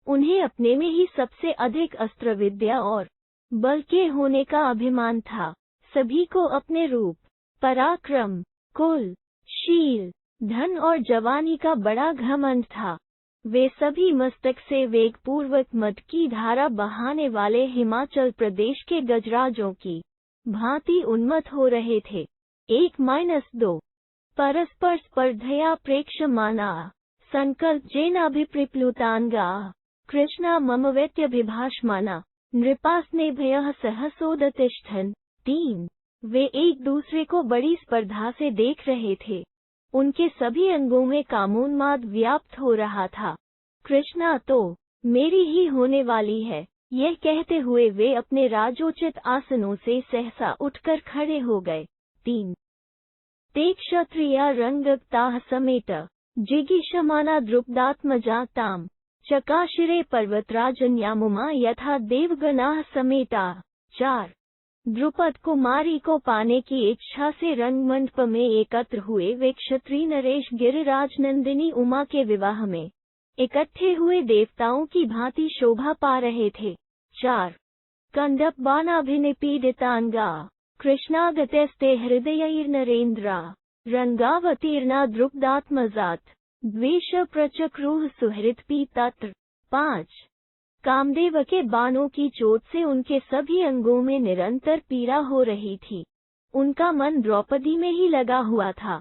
उन्हें अपने में ही सबसे अधिक अस्त्र विद्या और बल के होने का अभिमान था। सभी को अपने रूप पराक्रम कुल शील धन और जवानी का बड़ा घमंड था। वे सभी मस्तक से वेगपूर्वक मद की धारा बहाने वाले हिमाचल प्रदेश के गजराजों की भांति उन्मत्त हो रहे थे। 1-2 परस्पर स्पर्धया प्रेक्षमाना संकल्प जेनाभिप्लुतांगा कृष्णा मम व्यत्यभिभाषमाना नृपास्नेभयः सहसोदतिष्ठन्। 3 वे एक दूसरे को बड़ी स्पर्धा से देख रहे थे। उनके सभी अंगों में कामोन्माद व्याप्त हो रहा था। कृष्णा तो मेरी ही होने वाली है, यह कहते हुए वे अपने राजोचित आसनों से सहसा उठकर खड़े हो गए। 3 ते क्षत्रिया रंगक्ताः समेत जिगीषमाना द्रुपदात्मजा ताम चकाशिरे पर्वतराजन्यामुमा यथा देवगणाः समेता। 4 द्रुपद कुमारी को पाने की इच्छा से रंगमंडप में एकत्र हुए वे क्षत्रिय नरेश गिरिराज नंदिनी उमा के विवाह में इकट्ठे हुए देवताओं की भांति शोभा पा रहे थे। 4 कंदप बाणाभिनिपीडितांगा कृष्णागतस्ते हृदयैर्नरेन्द्रा रंगावतीर्णा द्रुपदात्मजात द्वेष प्रचक्रुः सुहृत्पी तत्र। 5 कामदेव के बाणों की चोट से उनके सभी अंगों में निरंतर पीड़ा हो रही थी। उनका मन द्रौपदी में ही लगा हुआ था।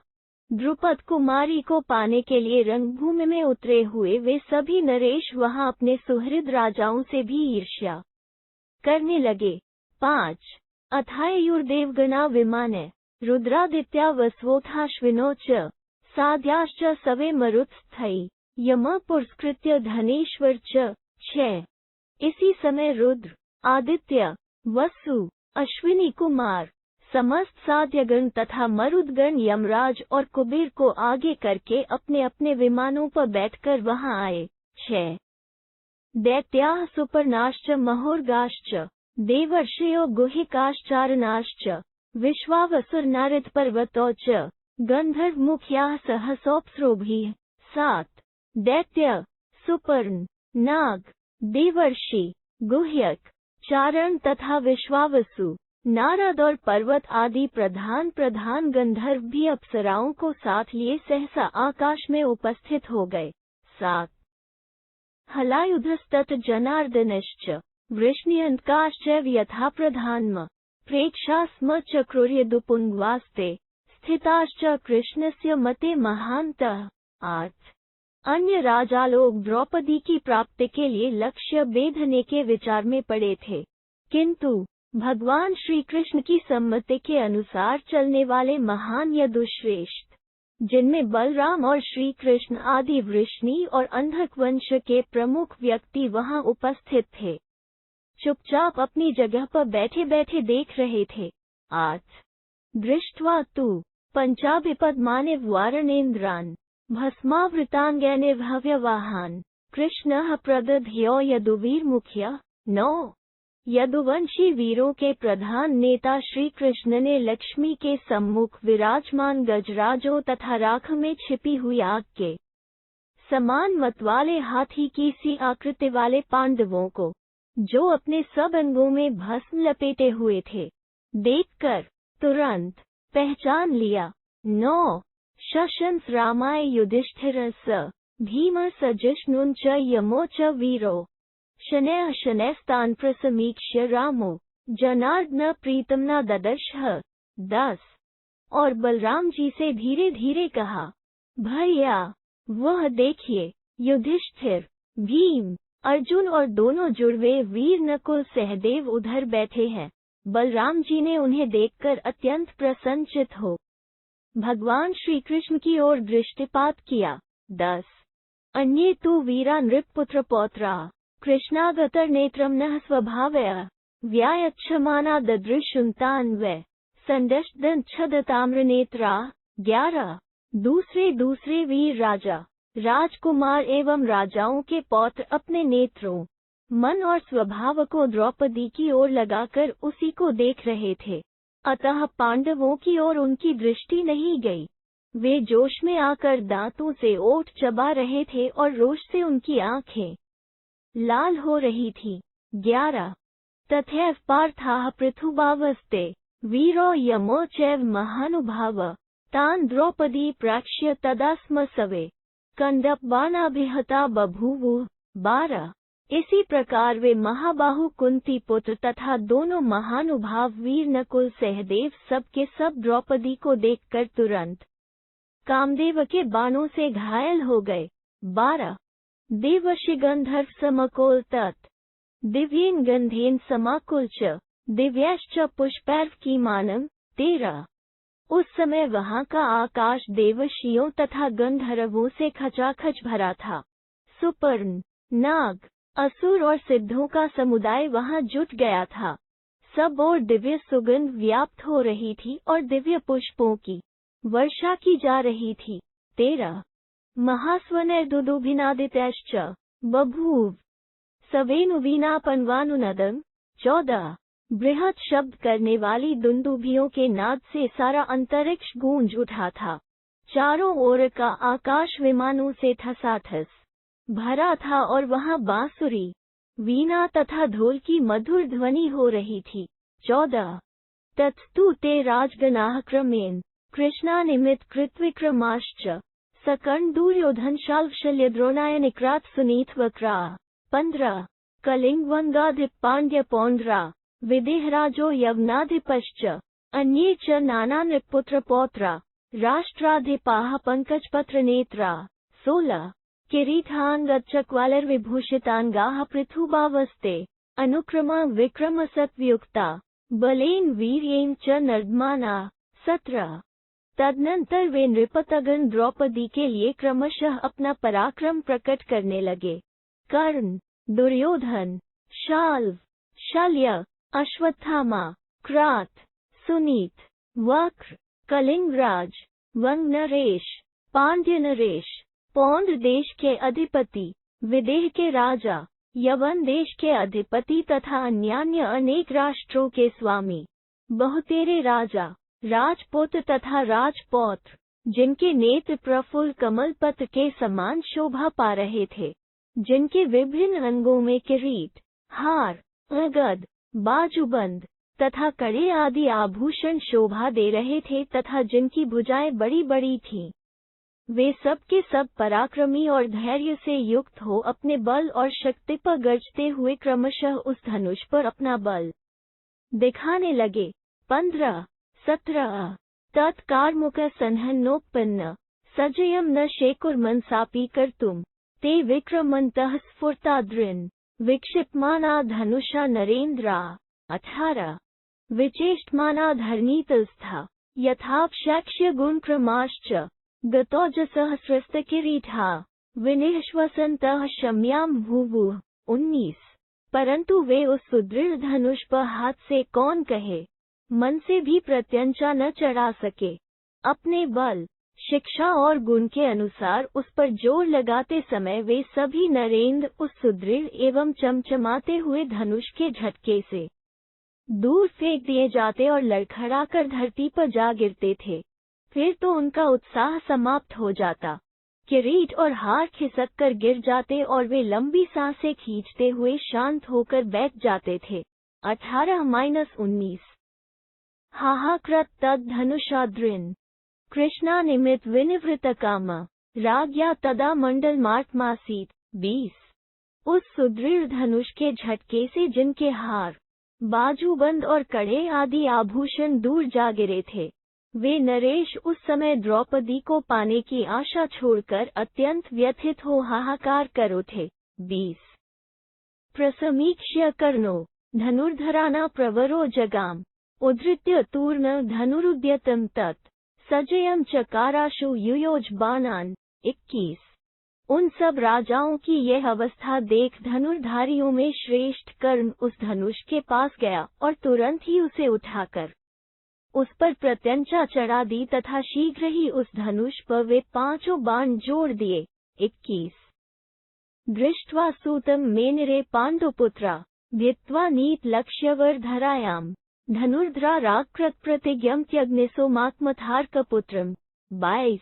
द्रुपद कुमारी को पाने के लिए रणभूमि में उतरे हुए वे सभी नरेश वहां अपने सुहृद राजाओं से भी ईर्ष्या करने लगे। 5 अथायुर्देवगणा विमाने रुद्रादित्या वस्वोथाश्विनो च साध्याश्च सवे मरुत्स्थै यम पुरस्कृत्य धनेश्वर च। 6 इसी समय रुद्र आदित्य वसु अश्विनी कुमार समस्त साध्यगण तथा मरुदगण यमराज और कुबेर को आगे करके अपने अपने विमानों पर बैठकर वहां आए। 6 दैत्याः सुपर्णाश्च महोर्गाश्च देवर्षयो गुहिकाश्चारणाश्च विश्वावसुर नारद पर्वतौ च गंधर्व मुख्याः सहसोऽप्सरोभिः। 7 दैत्य सुपर्ण नाग देवर्षि गुह्यक चारण तथा विश्वावसु नारद और पर्वत आदि प्रधान गंधर्व भी अप्सराओं को साथ लिए सहसा आकाश में उपस्थित हो गए। 7 हलायुधस्तत जनार्दनश्च वृष्ण्यन्तकाश्चैव यथा प्रधानम प्रेक्षा स्म चक्रुर्यदुपुङ्गवास्ते स्थिताश्च कृष्णस्य मते महान्तः। 8 अन्य राजा लोग द्रौपदी की प्राप्ति के लिए लक्ष्य बेधने के विचार में पड़े थे, किंतु भगवान श्री कृष्ण की सम्मति के अनुसार चलने वाले महान यदुश्रेष्ठ, जिनमें बलराम और श्री कृष्ण आदि वृष्णि और अंधक वंश के प्रमुख व्यक्ति वहां उपस्थित थे, चुपचाप अपनी जगह पर बैठे बैठे देख रहे थे। 8 दृष्ट्वा तु पंचाभिपद्मानि वारणेन्द्रान् भस्मावृतांगैने भव्यवाहान् कृष्णः प्रदध्यो यदुवीरमुख्य। 9 यदुवंशी वीरों के प्रधान नेता श्री कृष्ण ने लक्ष्मी के सम्मुख विराजमान गजराजों तथा राख में छिपी हुई आग के समान मतवाले हाथी की सी आकृति वाले पांडवों को, जो अपने सब अंगों में भस्म लपेटे हुए थे, देखकर तुरंत पहचान लिया। 9 शशंस रामाय युधिष्ठिरस्य भीम स जिष्णुं च यमो च वीरो शनैः शनैस्तान् प्रसमीक्ष्य रामो जनार्दन प्रीतम न ददर्शः। 10 और बलराम जी से धीरे धीरे कहा, भैया वह देखिए, युधिष्ठिर, भीम, अर्जुन और दोनों जुड़वे वीर नकुल सहदेव उधर बैठे हैं। बलराम जी ने उन्हें देखकर अत्यंत प्रसन्नचित हो भगवान श्री कृष्ण की ओर दृष्टिपात किया। 10 अन्ये तु वीरा नृपपुत्र पौत्रा कृष्णागतर नेत्रम नः स्वभावया व्यायच्छमाना ददृशुन्तान् वै संदशदच्छदताम्र नेत्रा। 11 दूसरे वीर राजा, राजकुमार एवं राजाओं के पौत्र अपने नेत्रों, मन और स्वभाव को द्रौपदी की ओर लगाकर उसी को देख रहे थे, अतः पांडवों की ओर उनकी दृष्टि नहीं गई। वे जोश में आकर दांतों से ओठ चबा रहे थे और रोष से उनकी आंखें लाल हो रही थी। 11 तथैव पार्थाः पृथुभावस्ते वीरो यमो चैव महानुभाव तान् द्रौपदी प्राक्ष्य तदा स्म सवे कंदपबाणाभिहता बभूवुः। 12 इसी प्रकार वे महाबाहु कुंती पुत्र तथा दोनों महानुभाव वीर नकुल सहदेव सब के सब द्रौपदी को देखकर तुरंत कामदेव के बाणों से घायल हो गए। 12 देवर्षि गंधर्व समकोल तत् दिव्येन गंधेन समाकुल च दिव्यश्च पुष्पैर्व की मानम। 13 उस समय वहां का आकाश देवर्षियों तथा गंधर्वों से खचाखच भरा था। सुपर्ण, नाग, असुर और सिद्धों का समुदाय वहां जुट गया था। सब ओर दिव्य सुगंध व्याप्त हो रही थी और दिव्य पुष्पों की वर्षा की जा रही थी। 13 महास्वनैर्दुदुभिनादितैश्च बभूव सवेनुवीणापन्वानुनदम्। 14 बृहत् शब्द करने वाली दुंदुभियों के नाद से सारा अंतरिक्ष गूंज उठा था। चारों ओर का आकाश विमानों से ठसाठस भरा था और वहां बांसुरी, वीणा तथा ढोल की मधुर ध्वनि हो रही थी। 14 तत्तु ते राजगणाः क्रमेण कृष्णानिमित्त कृतविक्रमाश्च सकर्ण दुर्योधन शाल्वशल्य द्रोणाय निक्रात सुनीतवक्रा। 15 कलिंगवंगाधिप पांड्य पौंड्रा विदेहराजो यवनाधिपश्च अन्ये च नाना नृपपुत्र पौत्रा राष्ट्राधिपाः पंकजपत्र नेत्रा। 16 किरीटांगच्चक्वालर्विभूषितांगाः पृथुभावस्ते अनुक्रमा विक्रम सत्वयुक्ता बलेन वीर्येन च नर्दमाना। 17 तदनंतर वे नृपतगण द्रौपदी के लिए क्रमशः अपना पराक्रम प्रकट करने लगे। कर्ण, दुर्योधन, शाल्व, शल्य, अश्वत्थामा, क्रात, सुनीत, वक्र, कलिंगराज, वंग नरेश, पांड्य नरेश, पौंड्र देश के अधिपति, विदेह के राजा, यवन देश के अधिपति तथा अन्यान्य अनेक राष्ट्रों के स्वामी, बहुतेरे राजा, राजपुत्र तथा राजपौत्र, जिनके नेत्र प्रफुल्ल कमल पत्र के समान शोभा पा रहे थे, जिनके विभिन्न अंगों में किरीट, हार, गद, बाजूबंद तथा कड़े आदि आभूषण शोभा दे रहे थे तथा जिनकी भुजाएं बड़ी बड़ी थीं, वे सब के सब पराक्रमी और धैर्य से युक्त हो अपने बल और शक्ति पर गरजते हुए क्रमशः उस धनुष पर अपना बल दिखाने लगे। 15 17 तत्कारमुक सन्हन्नोपन्न सजयम न शेकुर्मन्सापि कर्तुम ते विक्रमन्तः स्फुर्ताद्रिन् विक्षिप्यमाना धनुषा नरेन्द्रा 18 विचेष्टमाना धरणीतलस्था यथाक्षाक्ष्य गुणक्रमाश्च गतौजसहस्रस्तकिरीटा विनिश्वसन्तः शम्यां भूवुः 19 परंतु वे उस सुदृढ़ धनुष पर हाथ से कौन कहे, मन से भी प्रत्यंचा न चढ़ा सके। अपने बल, शिक्षा और गुण के अनुसार उस पर जोर लगाते समय वे सभी नरेंद्र उस सुदृढ़ एवं चमचमाते हुए धनुष के झटके से दूर फेंक दिए जाते और लड़खड़ाकर धरती पर जा गिरते थे। फिर तो उनका उत्साह समाप्त हो जाता, किरीट और हार खिसक कर गिर जाते और वे लंबी सांसें खींचते हुए शांत होकर बैठ जाते थे। 18-19 हाहाकृत तद धनुषाद्रिन् कृष्णा निमित विनिवृत काम राज्ञा तदा मंडल मार्तमासीत 20 उस सुदृढ़ धनुष के झटके से जिनके हार, बाजूबंद और कड़े आदि आभूषण दूर जा गिरे थे, वे नरेश उस समय द्रौपदी को पाने की आशा छोड़कर अत्यंत व्यथित हो हाहाकार कर उठे। 20 प्रसमीक्ष्य कर्णो धनुर्धराना प्रवरो जगाम उद्धृत्य तूर्ण धनुरुद्यतम तत् सजयम चकाराशु युयोज बाणान 21 उन सब राजाओं की यह अवस्था देख धनुर्धारियों में श्रेष्ठ कर्ण उस धनुष के पास गया और तुरंत ही उसे उठाकर उस पर प्रत्यंचा चढ़ा दी तथा शीघ्र ही उस धनुष पर वे 5 बाण जोड़ दिए। 21 दृष्ट्वा सूतम मेनिरे पांडुपुत्रा भित्वा नीत लक्ष्यवर धरायाम धनुर्धरा राकृत प्रतिज्ञम त्यग्निसोमात्मथार्कपुत्रम 22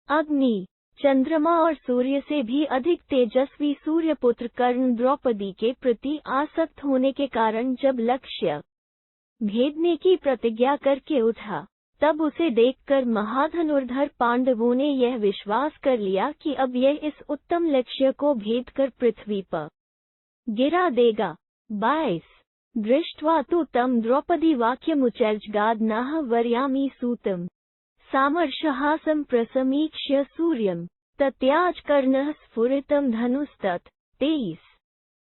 अग्नि, चंद्रमा और सूर्य से भी अधिक तेजस्वी सूर्यपुत्र कर्ण द्रौपदी के प्रति आसक्त होने के कारण जब लक्ष्य भेदने की प्रतिज्ञा करके उठा, तब उसे देखकर महाधनुर्धर पांडवों ने यह विश्वास कर लिया कि अब यह इस उत्तम लक्ष्य को भेदकर पृथ्वी पर गिरा देगा। 22 दृष्ट्वा तु तम द्रौपदी वाक्यमुचर्जगादनाह वर्यामी सूतम सामर्षहासं प्रसमीक्ष्य सूर्यम तत्याज कर्णः स्फुरितम धनुस्तत् 23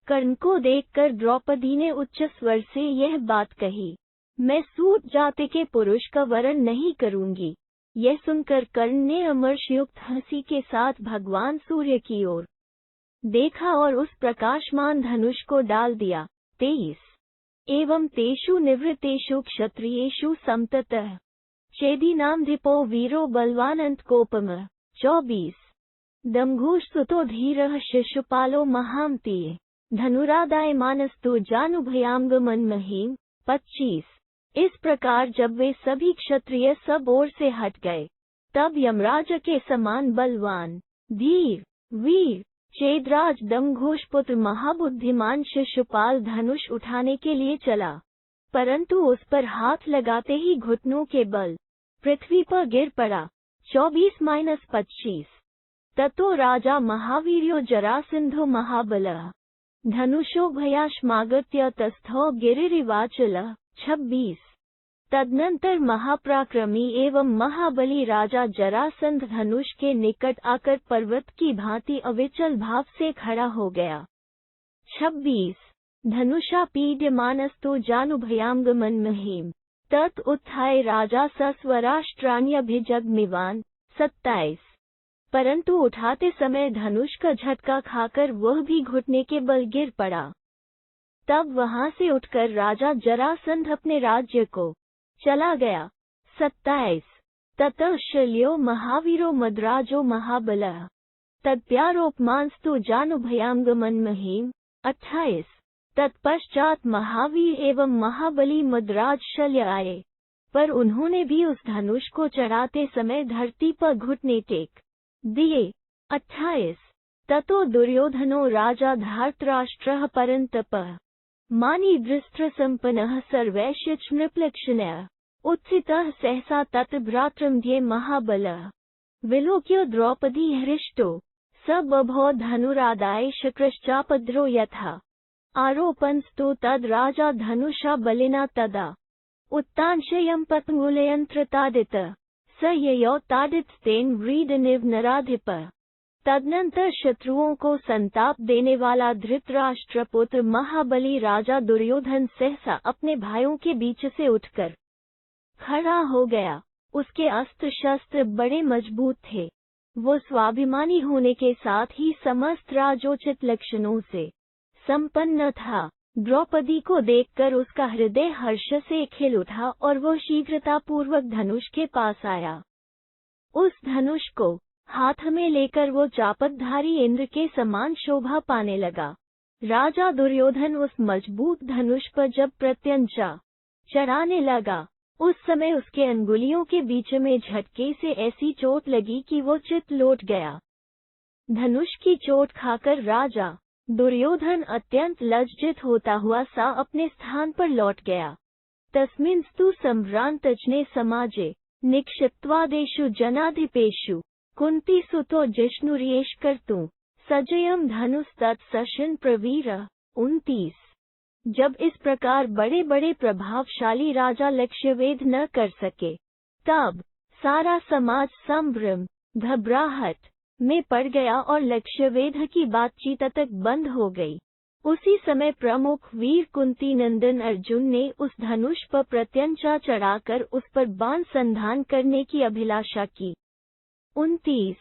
कर्ण को देखकर द्रौपदी ने उच्च स्वर से यह बात कही, मैं सूत जाति के पुरुष का वरण नहीं करूंगी। यह सुनकर कर्ण ने अमर्षयुक्त हंसी के साथ भगवान सूर्य की ओर देखा और उस प्रकाशमान धनुष को डाल दिया। 23 एवं तेषु निवृत्तेषु क्षत्रियेषु समततः चेदीनामधिपो वीरो बलवानन्तकोपम 24 दमघोषसुतो धीरः शिशुपालो महामतीः धनुरादायमानस्तु जानुभयाम्गमन्महीम् 25 इस प्रकार जब वे सभी क्षत्रिय सब ओर से हट गए, तब यमराज के समान बलवान, धीर, वीर, चेदराज दमघोषपुत्र महाबुद्धिमान शिशुपाल धनुष उठाने के लिए चला, परंतु उस पर हाथ लगाते ही घुटनों के बल पृथ्वी पर गिर पड़ा। 24-25 ततो राजा महावीर्यो जरासिन्धो महाबलः धनुषो भयाश्मागत्य तस्थो गिरिरिवाचलः 26 तदनंतर महापराक्रमी एवं महाबली राजा जरासंध धनुष के निकट आकर पर्वत की भांति अविचल भाव से खड़ा हो गया। 26 धनुषा पीड्यमानस्तु जानुभयाम्गमन्महीम् तत् उत्थाय राजा सस्वराष्ट्राण्यभिजग्मिवान् 27 परंतु उठाते समय धनुष का झटका खाकर वह भी घुटने के बल गिर पड़ा। तब वहां से उठकर राजा जरासंध अपने राज्य को चला गया। 27 ततः शल्यो महावीरो मद्राजो महाबलः तत्प्यारोपमांस्तु जानुभयाम्गमन्महीम् 28 तत्पश्चात महावीर एवं महाबली मद्राज शल्य आए, पर उन्होंने भी उस धनुष को चढ़ाते समय धरती पर घुटने टेक दिए। 28 ततो दुर्योधनो राजा धार्तराष्ट्रः परन्तपः मानी दृष्ट्रसम्पन्नः सर्वैश्च नृपलक्षणः उत्थितः सहसा तत् भ्रातृमध्ये महाबलः विलोक्य द्रौपदी हृष्टो स बभो धनुरादाय शक्रश्चापद्रो यथा आरोपंस्तु तद राजा धनुषा बलिना तदा उत्तांशयं पतंगुलयन्त्रतादितः स ययो ताडित्स्तेन व्रीडनिव नराधिप। तदनंतर शत्रुओं को संताप देने वाला धृतराष्ट्र पुत्र महाबली राजा दुर्योधन सहसा अपने भाइयों के बीच से उठकर खड़ा हो गया। उसके अस्त्र शस्त्र बड़े मजबूत थे। वो स्वाभिमानी होने के साथ ही समस्त राजोचित लक्षणों से संपन्न था। द्रौपदी को देखकर उसका हृदय हर्ष से खिल उठा और वो शीघ्रतापूर्वक धनुष के पास आया। उस धनुष को हाथ में लेकर वो चापतधारी इंद्र के समान शोभा पाने लगा। राजा दुर्योधन उस मजबूत धनुष पर जब प्रत्यंचा चढ़ाने लगा, उस समय उसके अंगुलियों के बीच में झटके से ऐसी चोट लगी कि वो चित लौट गया। धनुष की चोट खाकर राजा दुर्योधन अत्यंत लज्जित होता हुआ सा अपने स्थान पर लौट गया। तस्मिंस्तु सम्भ्रांतजने समाजे निक्षिप्त्वादेषु जनाधिपेषु कुंती सुतो जिष्णुर्येष कर्तुं सजयम धनुस्तत्सशन प्रवीर। 29। जब इस प्रकार बड़े बड़े प्रभावशाली राजा लक्ष्यवेध न कर सके, तब सारा समाज संभ्रम घबराहट में पड़ गया और लक्ष्यवेध की बातचीत तक बंद हो गई। उसी समय प्रमुख वीर कुंती नंदन अर्जुन ने उस धनुष पर प्रत्यंचा चढ़ाकर उस पर बाण संधान करने की अभिलाषा की। 29।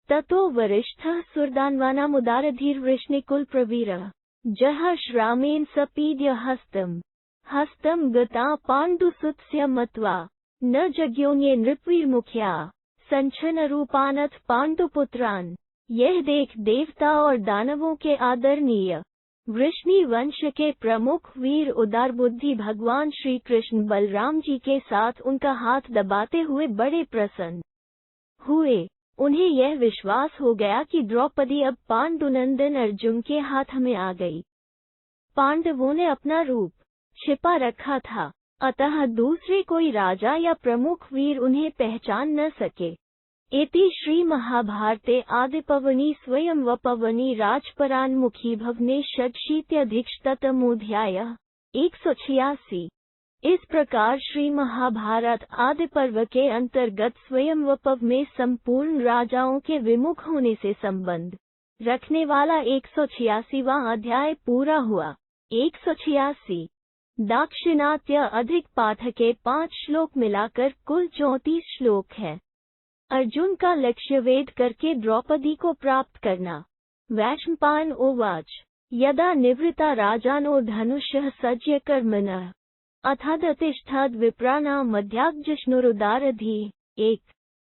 ततो वरिष्ठः सुरदान्वानामुदारधीर्वृष्णिकुल प्रवीरः जह श्रामेण सपीड्य हस्तं गता पाण्डुसुतस्य मत्वा न जज्ञोन्ये नृपवीरमुख्या संछन रूपानथ पांडुपुत्रान। यह देख देवता और दानवों के आदरणीय वृष्णि वंश के प्रमुख वीर उदार बुद्धि भगवान श्री कृष्ण बलराम जी के साथ उनका हाथ दबाते हुए बड़े प्रसन्न हुए। उन्हें यह विश्वास हो गया कि द्रौपदी अब पांडुनंदन अर्जुन के हाथ में आ गई। पांडवों ने अपना रूप छिपा रखा था, अतः दूसरे कोई राजा या प्रमुख वीर उन्हें पहचान न सके। इति श्री महाभारते आदिपर्वणि स्वयंवरपर्वणि राजपरान्मुखी भवने षट्शीत्यधिकशततमोऽध्यायः। 186। इस प्रकार श्री महाभारत आदि पर्व के अंतर्गत स्वयंवर में संपूर्ण राजाओं के विमुख होने से संबंध रखने वाला 186वां अध्याय पूरा हुआ। 186। दाक्षिणात्य अधिक पाठ के 5 श्लोक मिलाकर कुल 34 श्लोक है। अर्जुन का लक्ष्यवेध करके द्रौपदी को प्राप्त करना। वैशंपायन उवाच यदा निवृत्ता राजानो धनुषः सज्य कर्मणः अथादतिष्ठद् विप्राणां मध्याग्जिष्णुरुदारधी। 1।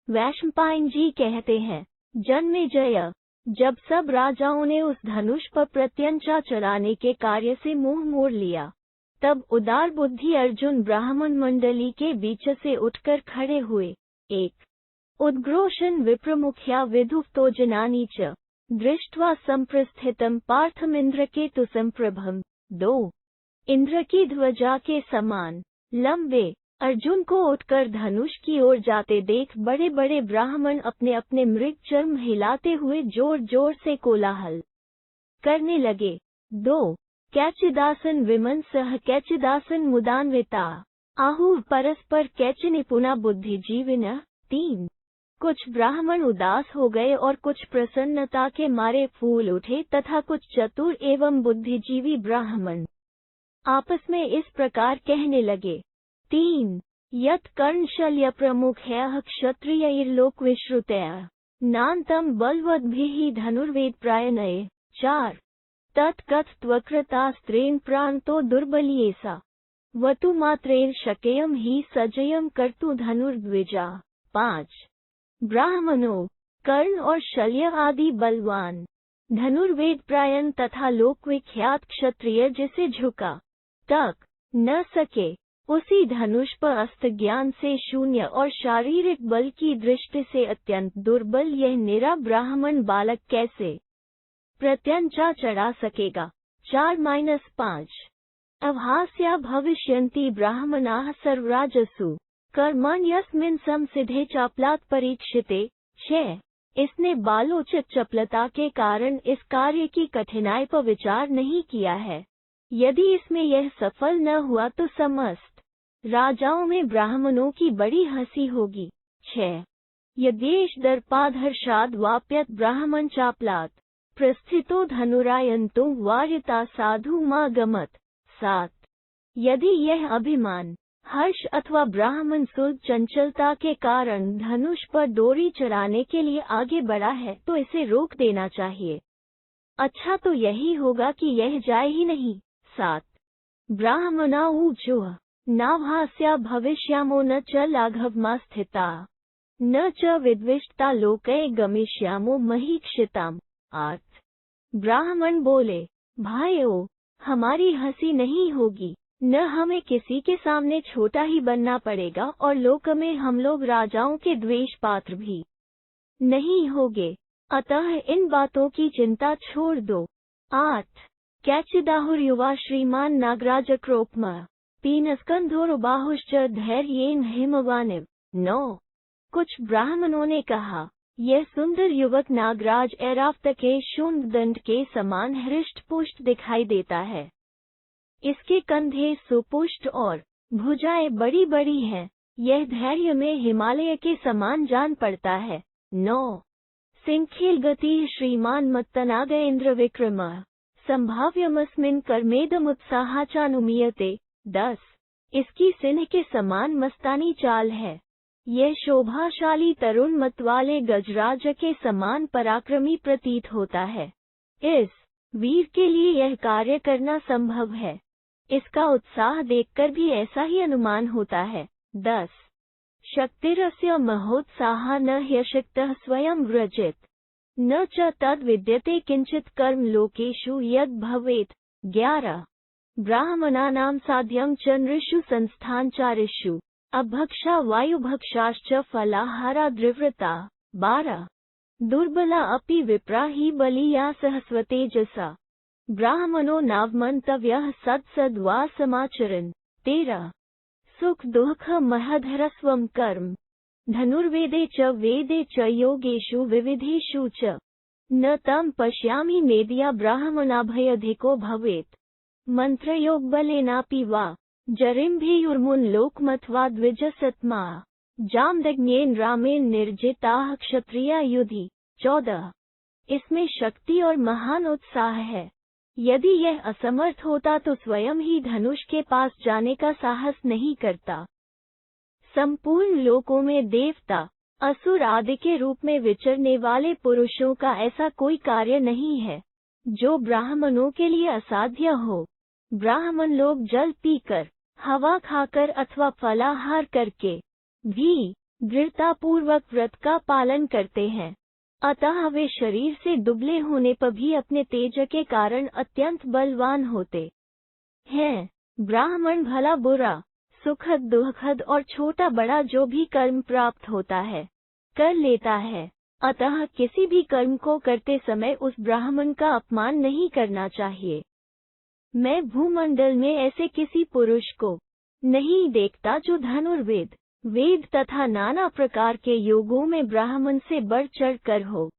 वैशंपायन जी कहते हैं, जन्मेजय, जब सब राजाओं ने उस धनुष पर प्रत्यंचा चढ़ाने के कार्य से मुंह मोड़ लिया, तब उदार बुद्धि अर्जुन ब्राह्मण मंडली के बीच से उठकर खड़े हुए। 1। उद्घोषन् विप्रमुख्या विधुस्तो जनानि च दृष्ट्वा संप्रस्थितं पार्थमिन्द्रकेतुसं प्रभम्। 2। इंद्र की ध्वजा के समान लंबे अर्जुन को उठकर धनुष की ओर जाते देख बड़े बड़े ब्राह्मण अपने अपने मृग चर्म हिलाते हुए जोर जोर से कोलाहल करने लगे। 2। कैचिदासन विमंसः कैचिदासन मुदान्विता आहुः परस्पर कैच निपुणा बुद्धिजीविनः। 3। कुछ ब्राह्मण उदास हो गए और कुछ प्रसन्नता के मारे फूल उठे तथा कुछ चतुर एवं बुद्धिजीवी ब्राह्मण आपस में इस प्रकार कहने लगे। 3। यत् कर्णशल्य प्रमुखैः क्षत्रियैर्लोकविश्रुतैः नान्तं बलवद्भिः धनुर्वेद प्रायणैः। 4। तत्कथत्वकृतास्त्रेण प्रान्तो दुर्बलीयेषा वतुमात्रेण शक्यं हि सजयं कर्तु धनुर्द्विजा। 5। ब्राह्मणों, कर्ण और शल्य आदि बलवान धनुर्वेद प्रायण तथा लोकविख्यात क्षत्रिय जिसे झुका तक न सके, उसी धनुष पर अस्त्र ज्ञान से शून्य और शारीरिक बल की दृष्टि से अत्यंत दुर्बल यह निरा ब्राह्मण बालक कैसे प्रत्यंचा चढ़ा सकेगा। 4-5। अभास्या भविष्यन्ति ब्राह्मणाः सर्वराजसु कर्मण्यस्मिन् संसिद्धे चापलात् परीक्षिते। 6। इसने बालोचित चपलता के कारण इस कार्य की कठिनाई पर विचार नहीं किया है। यदि इसमें यह सफल न हुआ तो समस्त राजाओं में ब्राह्मणों की बड़ी हंसी होगी। 6 यदेश दर्पाधर्षाद वाप्यत ब्राह्मण चापलात प्रस्थितो धनुरायंतो वार्यता साधु मा गमत। 7 यदि यह अभिमान, हर्ष अथवा ब्राह्मण सुध चंचलता के कारण धनुष पर डोरी चढ़ाने के लिए आगे बढ़ा है तो इसे रोक देना चाहिए। अच्छा तो यही होगा कि यह जाए ही नहीं। 7 ब्राह्मणा ऊचो नाभास्या भविष्यामो न च लाघवमा स्थिता न च विद्विष्टा लोके गमिष्यामो महीक्षिताम। 8 ब्राह्मण बोले, भाइयों, हमारी हंसी नहीं होगी, न हमें किसी के सामने छोटा ही बनना पड़ेगा और लोक में हम लोग राजाओं के द्वेष पात्र भी नहीं होंगे। अतः इन बातों की चिंता छोड़ दो। 8 कैचिदाहुर युवा श्रीमान नागराज क्रोपमा 3 स्कंधोरुबाहुश्च धैर्येन हिमवानिव। 9 कुछ ब्राह्मणों ने कहा, यह सुंदर युवक नागराज ऐरावत के शून्य दंड के समान हृष्ट पुष्ट दिखाई देता है। इसके कंधे सुपुष्ट और भुजाएं बड़ी बड़ी हैं। यह धैर्य में हिमालय के समान जान पड़ता है। 9 सिंखेल गति श्रीमान मत्तनागेन्द्र विक्रम संभाव्यमस्मिन् कर्मेदमुत्साहाचानुमीयते। 10 इसकी सिंह के समान मस्तानी चाल है। यह शोभाशाली तरुण मत वाले गजराज के समान पराक्रमी प्रतीत होता है। इस वीर के लिए यह कार्य करना संभव है। इसका उत्साह देखकर भी ऐसा ही अनुमान होता है। 10 शक्तिरस्य महोत्साह न ह्यशक्तः स्वयं व्रजेत न च तद विद्यते किंचित कर्म लोकेषु यद भवेत्। 11 ब्राह्मणानां साध्यं च नृषु संस्थानचारिषु अभक्षा वायुभक्षाश्च फलाहारा द्रिव्रता। 12 दुर्बला अपि विप्रा हि बलीया सहस्वतेजसा ब्राह्मणो नावमन्तव्यः सद्सद्वा समाचरन्। 13 सुख दुःख महधरस्वं कर्म धनुर्वेदे च वेदे च योगेषु विविधेषु च न तं पश्यामि मेदिया ब्राह्मणाभयधिको भवेत् मंत्रयोगबलेनापि वा जरिम्भियुर्मुल्लोकमथवा द्विजसत्मा जामदग्न्येन रामेण निर्जिताः क्षत्रिया युधि। 14 इसमें शक्ति और महान उत्साह है। यदि यह असमर्थ होता तो स्वयं ही धनुष के पास जाने का साहस नहीं करता। संपूर्ण लोकों में देवता, असुर आदि के रूप में विचरने वाले पुरुषों का ऐसा कोई कार्य नहीं है जो ब्राह्मणों के लिए असाध्य हो। ब्राह्मण लोग जल पीकर, हवा खाकर अथवा फलाहार करके भी दृढ़तापूर्वक व्रत का पालन करते हैं। अतः वे शरीर से दुबले होने पर भी अपने तेज के कारण अत्यंत बलवान होते हैं। ब्राह्मण भला बुरा, सुखद दुखद और छोटा बड़ा जो भी कर्म प्राप्त होता है कर लेता है। अतः किसी भी कर्म को करते समय उस ब्राह्मण का अपमान नहीं करना चाहिए। मैं भूमंडल में ऐसे किसी पुरुष को नहीं देखता जो धनुर्वेद, वेद तथा नाना प्रकार के योगों में ब्राह्मण से बढ़ चढ़ कर हो।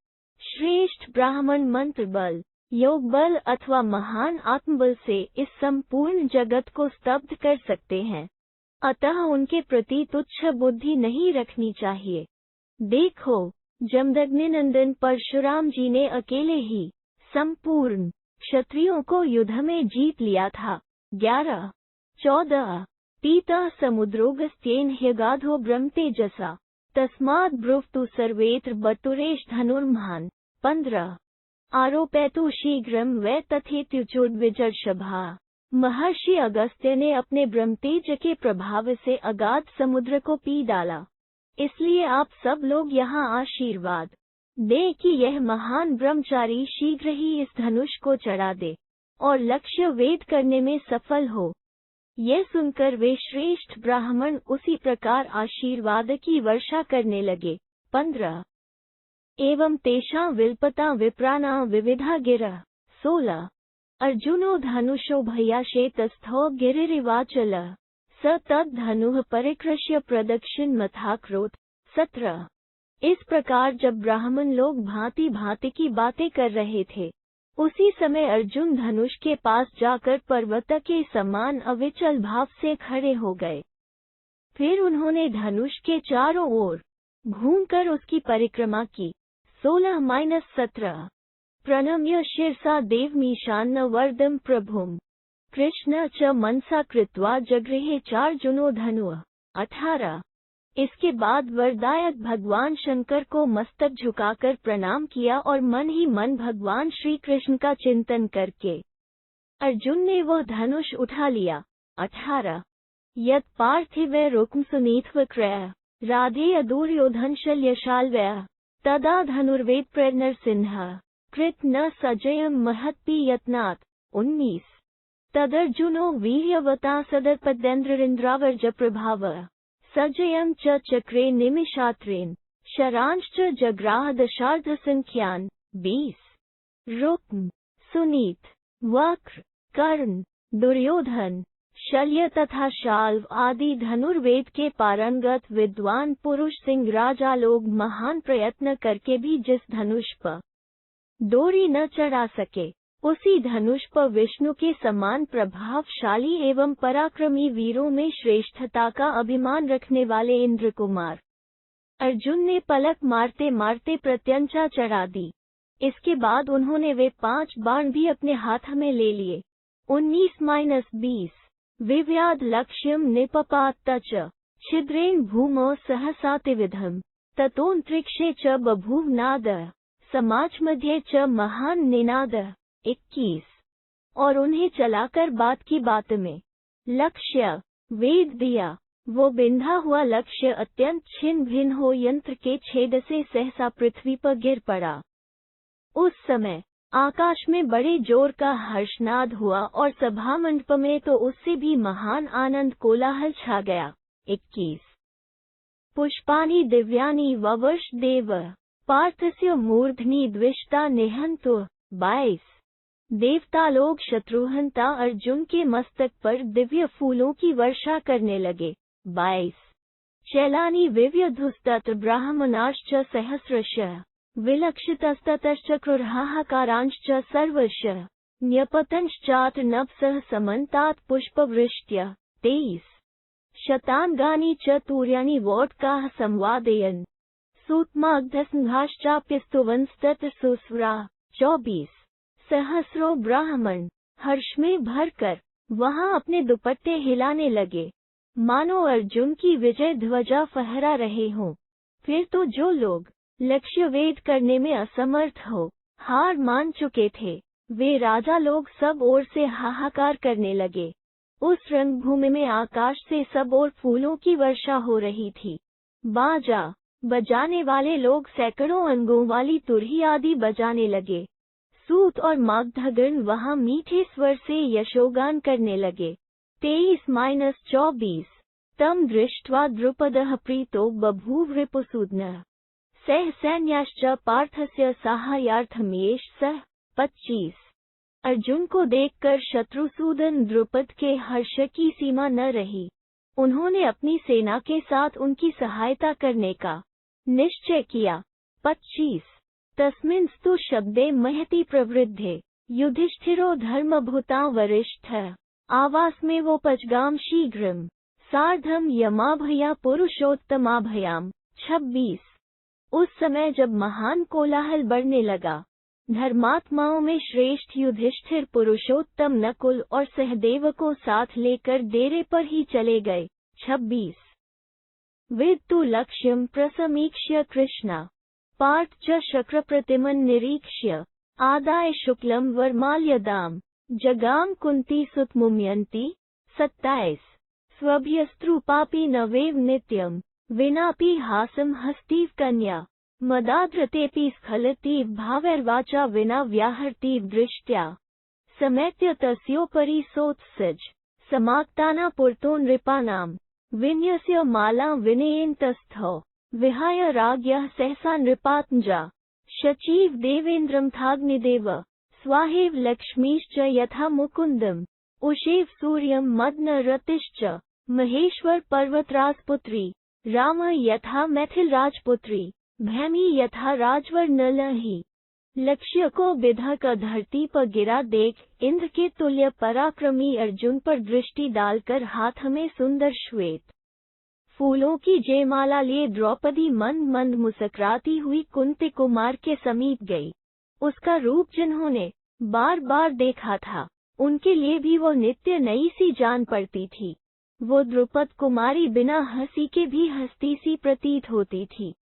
श्रेष्ठ ब्राह्मण मंत्र बल, योग बल अथवा महान आत्मबल से इस संपूर्ण जगत को स्तब्ध कर सकते हैं। अतः उनके प्रति तुच्छ बुद्धि नहीं रखनी चाहिए। देखो, जमदग्निनंदन परशुराम जी ने अकेले ही संपूर्ण क्षत्रियों को युद्ध में जीत लिया था। 11 14 पीता समुद्रोगस्त्येन ह्यगाधो ब्रह्मतेजसा तस्माद् ब्रुवतु सर्वेत्र बतुरेश धनुर्महान। 15 आरोपैतु शीघ्रम वै तथेत्युचोद्विजर्षभा। महर्षि अगस्त्य ने अपने ब्रह्मतेज के प्रभाव से अगाध समुद्र को पी डाला। इसलिए आप सब लोग यहाँ आशीर्वाद दें कि यह महान ब्रह्मचारी शीघ्र ही इस धनुष को चढ़ा दे और लक्ष्य वेद करने में सफल हो। यह सुनकर वे श्रेष्ठ ब्राह्मण उसी प्रकार आशीर्वाद की वर्षा करने लगे। 15 एवं तेषां विल्पता विप्राणा विविधा गिरा। 16 अर्जुनो धनुषो भयाशेतस्थो गिरिरिवाचल स तद धनुः परिकृष्य प्रदक्षिण मथाक्रोत। 17 इस प्रकार जब ब्राह्मण लोग भांति भांति की बातें कर रहे थे, उसी समय अर्जुन धनुष के पास जाकर पर्वत के समान अविचल भाव से खड़े हो गए। फिर उन्होंने धनुष के चारों ओर घूमकर उसकी परिक्रमा की। 16-17 प्रणम्य शिरसा देवमीशान्न वरदं प्रभुम कृष्ण च मनसा कृत्वा जगृहे चार्जुनो धनुः। 18 इसके बाद वरदायक भगवान शंकर को मस्तक झुकाकर प्रणाम किया और मन ही मन भगवान श्री कृष्ण का चिंतन करके अर्जुन ने वह धनुष उठा लिया। 18 यत् पार्थिव रुक्म सुनीत्व क्रय राधेय दुर्योधन शल्यशाल्वय तदा धनुर्वेद प्रेरणसिंह कृत न सजयम महत्पि यत्नात्। 19 तदर्जुनो वीर्यवता सदर्पदेन्द्रेन्द्रावर्ज प्रभाव सजयम च चक्रे निमिषात्रेन शरांश्च जग्राह दशार्ध संख्यान। 20 रुक्म सुनीत वक्र कर्ण दुर्योधन शल्य तथा शाल्व आदि धनुर्वेद के पारंगत विद्वान पुरुष सिंह राजा लोग महान प्रयत्न करके भी जिस धनुष पर डोरी न चढ़ा सके, उसी धनुष पर विष्णु के समान प्रभावशाली एवं पराक्रमी वीरों में श्रेष्ठता का अभिमान रखने वाले इंद्र कुमार अर्जुन ने पलक मारते मारते प्रत्यंचा चढ़ा दी। इसके बाद उन्होंने वे 5 बाण भी अपने हाथ में ले लिए। 19-20 विव्याद लक्ष्यम निपपात च छिद्रेण भूमौ सहसातिविधम ततोऽन्तरिक्षे च बभूव नाद समाज मध्य च महान निनाद। 21 और उन्हें चलाकर बात की बात में लक्ष्य वेद दिया। वो बिंधा हुआ लक्ष्य अत्यंत छिन्न भिन्न हो यंत्र के छेद से सहसा पृथ्वी पर गिर पड़ा। उस समय आकाश में बड़े जोर का हर्षनाद हुआ और सभा मंडप में तो उससे भी महान आनंद कोलाहल छा गया। 21 पुष्पाणि दिव्यानि ववर्ष देव पार्थस्य मूर्धनि द्विषता निहंतु। 22 देवता लोग शत्रुहंता अर्जुन के मस्तक पर दिव्य फूलों की वर्षा करने लगे। 22 शैलानि विव्यधुस्तत्र ब्राह्मणाश्च सहस्रशः विलक्षितस्ततश्चक्रुर्हाहाकारांश्च सर्वशः न्यपतंश्चात्र नभसः समन्तात् पुष्पवृष्ट्या। 23 शतान्गानि च तूर्यानि वोट्काः संवादयन् सूत्माग्धसंघाश्चाप्यस्तुवंस्तत्र सुस्वरा। 24 सहस्रो ब्राह्मण हर्ष में भरकर वहां अपने दुपट्टे हिलाने लगे, मानो अर्जुन की विजय ध्वजा फहरा रहे हों। फिर तो जो लोग लक्ष्य वेद करने में असमर्थ हो, हार मान चुके थे, वे राजा लोग सब ओर से हाहाकार करने लगे। उस रंगभूमि में आकाश से सब ओर फूलों की वर्षा हो रही थी। बाजा बजाने वाले लोग सैकड़ों अंगों वाली तुरही आदि बजाने लगे। सूत और मागधगण वहां मीठे स्वर से यशोगान करने लगे। 23-24 तम दृष्ट्वा द्रुपदः प्रीतो बभूव रिपुसूदनः सह सैन्याश्च पार्थस्य साहाय्यार्थमेष सह। 25 अर्जुन को देखकर शत्रुसूदन द्रुपद के हर्ष की सीमा न रही। उन्होंने अपनी सेना के साथ उनकी सहायता करने का निश्चय किया। 25 तस्मिंस्तु शब्दे महति प्रवृद्धे युधिष्ठिरो धर्मभूता वरिष्ठः आवास्मेवोपजगाम शीघ्रम सार्धम यमाभया पुरुषोत्तमाभयाम। 26 उस समय जब महान कोलाहल बढ़ने लगा, धर्मात्माओं में श्रेष्ठ युधिष्ठिर पुरुषोत्तम नकुल और सहदेव को साथ लेकर डेरे पर ही चले गए। 26 विद्तु लक्ष्यम प्रसमीक्ष्य कृष्णा पार्थ च शक्र प्रतिमन निरीक्ष्य आदाय शुक्लम वरमाल्यदाम जगाम कुंती सुतमुम्यन्ति। 27 स्वभ्यस्त्रुपापि नवेव नित्यम विनापि हासम हस्तीव कन्या मदाद्रतेऽपि स्खलतीव भावैर्वाचा विना व्याहर्तीव दृष्ट्या समेत्य तस्योपरि सोत्सज समाक्ताना पुरतो नृपाणां विन्यस्य माला विनयेन तस्थौ विहाय राज्ञः सहसा नृपात्मजा शचीव देवेन्द्रं थाग्निदेव स्वाहेव लक्ष्मीश्च यथा मुकुन्दम् उषेव सूर्यं मदन रतिश्च महेश्वर पर्वतराजपुत्री राम यथा मैथिल राजपुत्री भैमी यथा राजवर नलही। लक्ष्य को विधक धरती पर गिरा देख इंद्र के तुल्य पराक्रमी अर्जुन पर दृष्टि डालकर हाथ में सुंदर श्वेत फूलों की जयमाला लिए द्रौपदी मंद मंद मुस्कुराती हुई कुंती कुमार के समीप गई। उसका रूप जिन्होंने बार बार देखा था, उनके लिए भी वो नित्य नई सी जान पड़ती थी। वो द्रुपद कुमारी बिना हंसी के भी हंसती सी प्रतीत होती थी।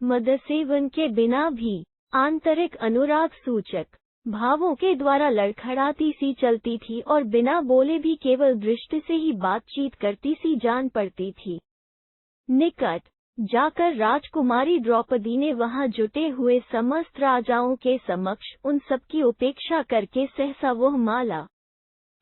मदसेवन के बिना भी आंतरिक अनुराग सूचक भावों के द्वारा लड़खड़ाती सी चलती थी और बिना बोले भी केवल दृष्टि से ही बातचीत करती सी जान पड़ती थी। निकट जाकर राजकुमारी द्रौपदी ने वहां जुटे हुए समस्त राजाओं के समक्ष उन सबकी उपेक्षा करके सहसा वह माला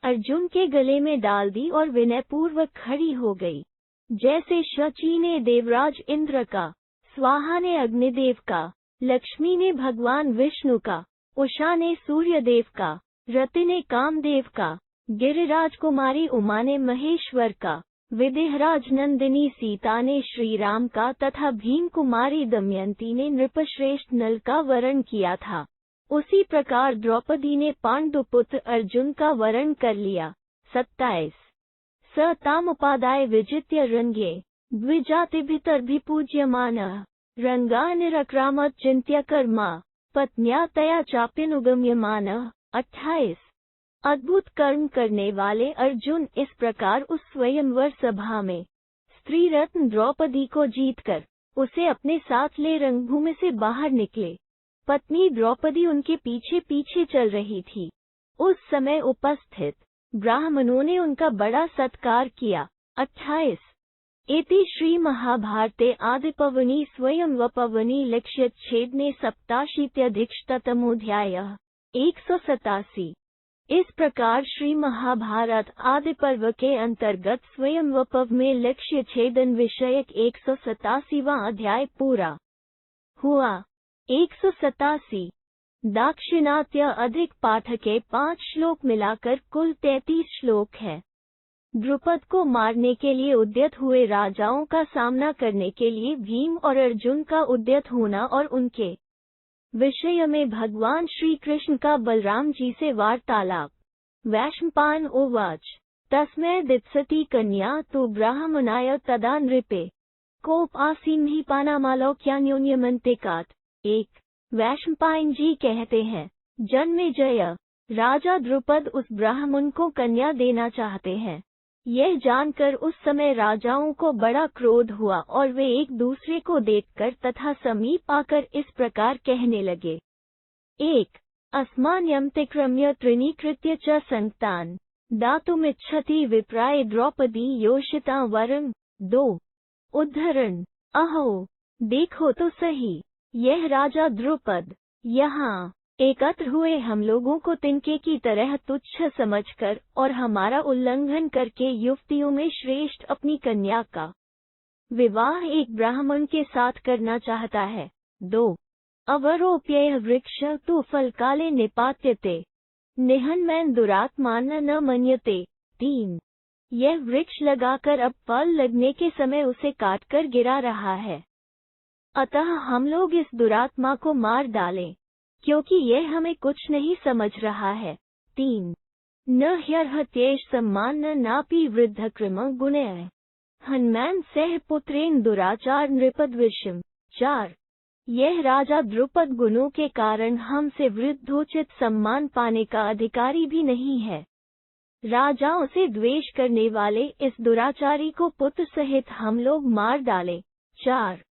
अर्जुन के गले में डाल दी और विनयपूर्वक खड़ी हो गई। जैसे शची ने देवराज इंद्र का, स्वाहा ने अग्निदेव का, लक्ष्मी ने भगवान विष्णु का, उषा ने सूर्यदेव का, रति ने कामदेव का, गिरिराज कुमारी उमा ने महेश्वर का, विदेहराज नंदिनी सीता ने श्री राम का तथा भीम कुमारी दमयंती ने नृपश्रेष्ठ नल का वरण किया था, उसी प्रकार द्रौपदी ने पांडुपुत्र अर्जुन का वरण कर लिया। 27 स तामुपादाय विजित्य रंगे द्विजातिभितर्भिपूज्यमानः रंगानिरक्रामत् चिन्त्य कर्मा पत्न्या तया चाप्यनुगम्यमानः। 28 अद्भुत कर्म करने वाले अर्जुन इस प्रकार उस स्वयंवर सभा में स्त्री रत्न द्रौपदी को जीतकर उसे अपने साथ ले रंगभूमि से बाहर निकले। पत्नी द्रौपदी उनके पीछे पीछे चल रही थी। उस समय उपस्थित ब्राह्मणों ने उनका बड़ा सत्कार किया। 28 इति श्री महाभारते आदिपर्वणि स्वयंवरपर्वणि लक्ष्यच्छेदने सप्ताशीत्यधिकशततमोऽध्यायः। 187 इस प्रकार श्री महाभारत आदि पर्व के अंतर्गत स्वयंवर पर्व में लक्ष्य छेदन विषयक 187वां अध्याय पूरा हुआ। 187 दाक्षिणात्य अधिक पाठ के 5 श्लोक मिलाकर कुल 33 श्लोक है। द्रुपद को मारने के लिए उद्यत हुए राजाओं का सामना करने के लिए भीम और अर्जुन का उद्यत होना और उनके विषय में भगवान श्री कृष्ण का बलराम जी से वार्तालाप। वैशंपायन उवाच तस्मै दित्सति कन्या तु ब्राह्मणाय तदा नृपे कोप आसीन्हि पानामालोक्यान्योन्यमन्तिकात्। 1 वैशंपायन जी कहते हैं, जन्मेजय राजा द्रुपद उस ब्राह्मण को कन्या देना चाहते हैं। यह जानकर उस समय राजाओं को बड़ा क्रोध हुआ और वे एक दूसरे को देखकर तथा समीप आकर इस प्रकार कहने लगे। 1 अस्मान्यम्तिक्रम्य त्रिनीकृत्य च संक्तान् दातुमिच्छति विप्राय द्रौपदी योषिता वरं। 2 उद्धरण अहो देखो तो सही, यह राजा द्रुपद यहाँ एकत्र हुए हम लोगों को तिनके की तरह तुच्छ समझकर और हमारा उल्लंघन करके युवतियों में श्रेष्ठ अपनी कन्या का विवाह एक ब्राह्मण के साथ करना चाहता है। 2 अवरोप्ययः वृक्ष तु फलकाले निपात्यते निहन्मैन दुरात्मान न मन्यते। 3 यह वृक्ष लगाकर अब फल लगने के समय उसे काटकर गिरा रहा है, अतः हम लोग इस दुरात्मा को मार डालें, क्योंकि यह हमें कुछ नहीं समझ रहा है। 3 न ह्यर्हत्येष सम्मान नापि वृद्धकृम गुणैः हन्मैन सह पुत्रेण दुराचार नृपद्विषम्। 4 यह राजा द्रुपद गुणों के कारण हमसे वृद्धोचित सम्मान पाने का अधिकारी भी नहीं है। राजाओं से द्वेष करने वाले इस दुराचारी को पुत्र सहित हम लोग मार डालें। 4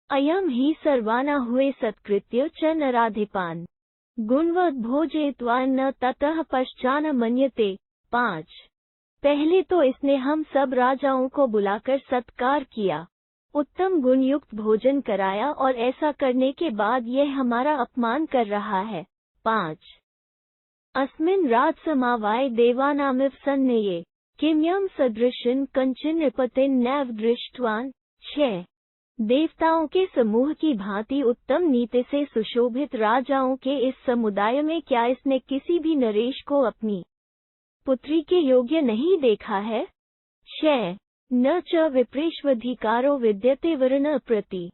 अयम ही सर्वाना हुए सत्कृत्य च नराधिपान गुणवद् भोजयित्वा न ततः पश्चान मन्यते। 5 पहले तो इसने हम सब राजाओं को बुलाकर सत्कार किया, उत्तम गुणयुक्त भोजन कराया और ऐसा करने के बाद यह हमारा अपमान कर रहा है। 5 अस्मिन् राजसमावाय देवानामिव सन्नये किम्यं सदृशं कंचन नृपतिं नैव दृष्टवान्। 6 देवताओं के समूह की भांति उत्तम नीति से सुशोभित राजाओं के इस समुदाय में क्या इसने किसी भी नरेश को अपनी पुत्री के योग्य नहीं देखा है। 6 न च विप्रेष्वधिकारो विद्यते वर्ण प्रति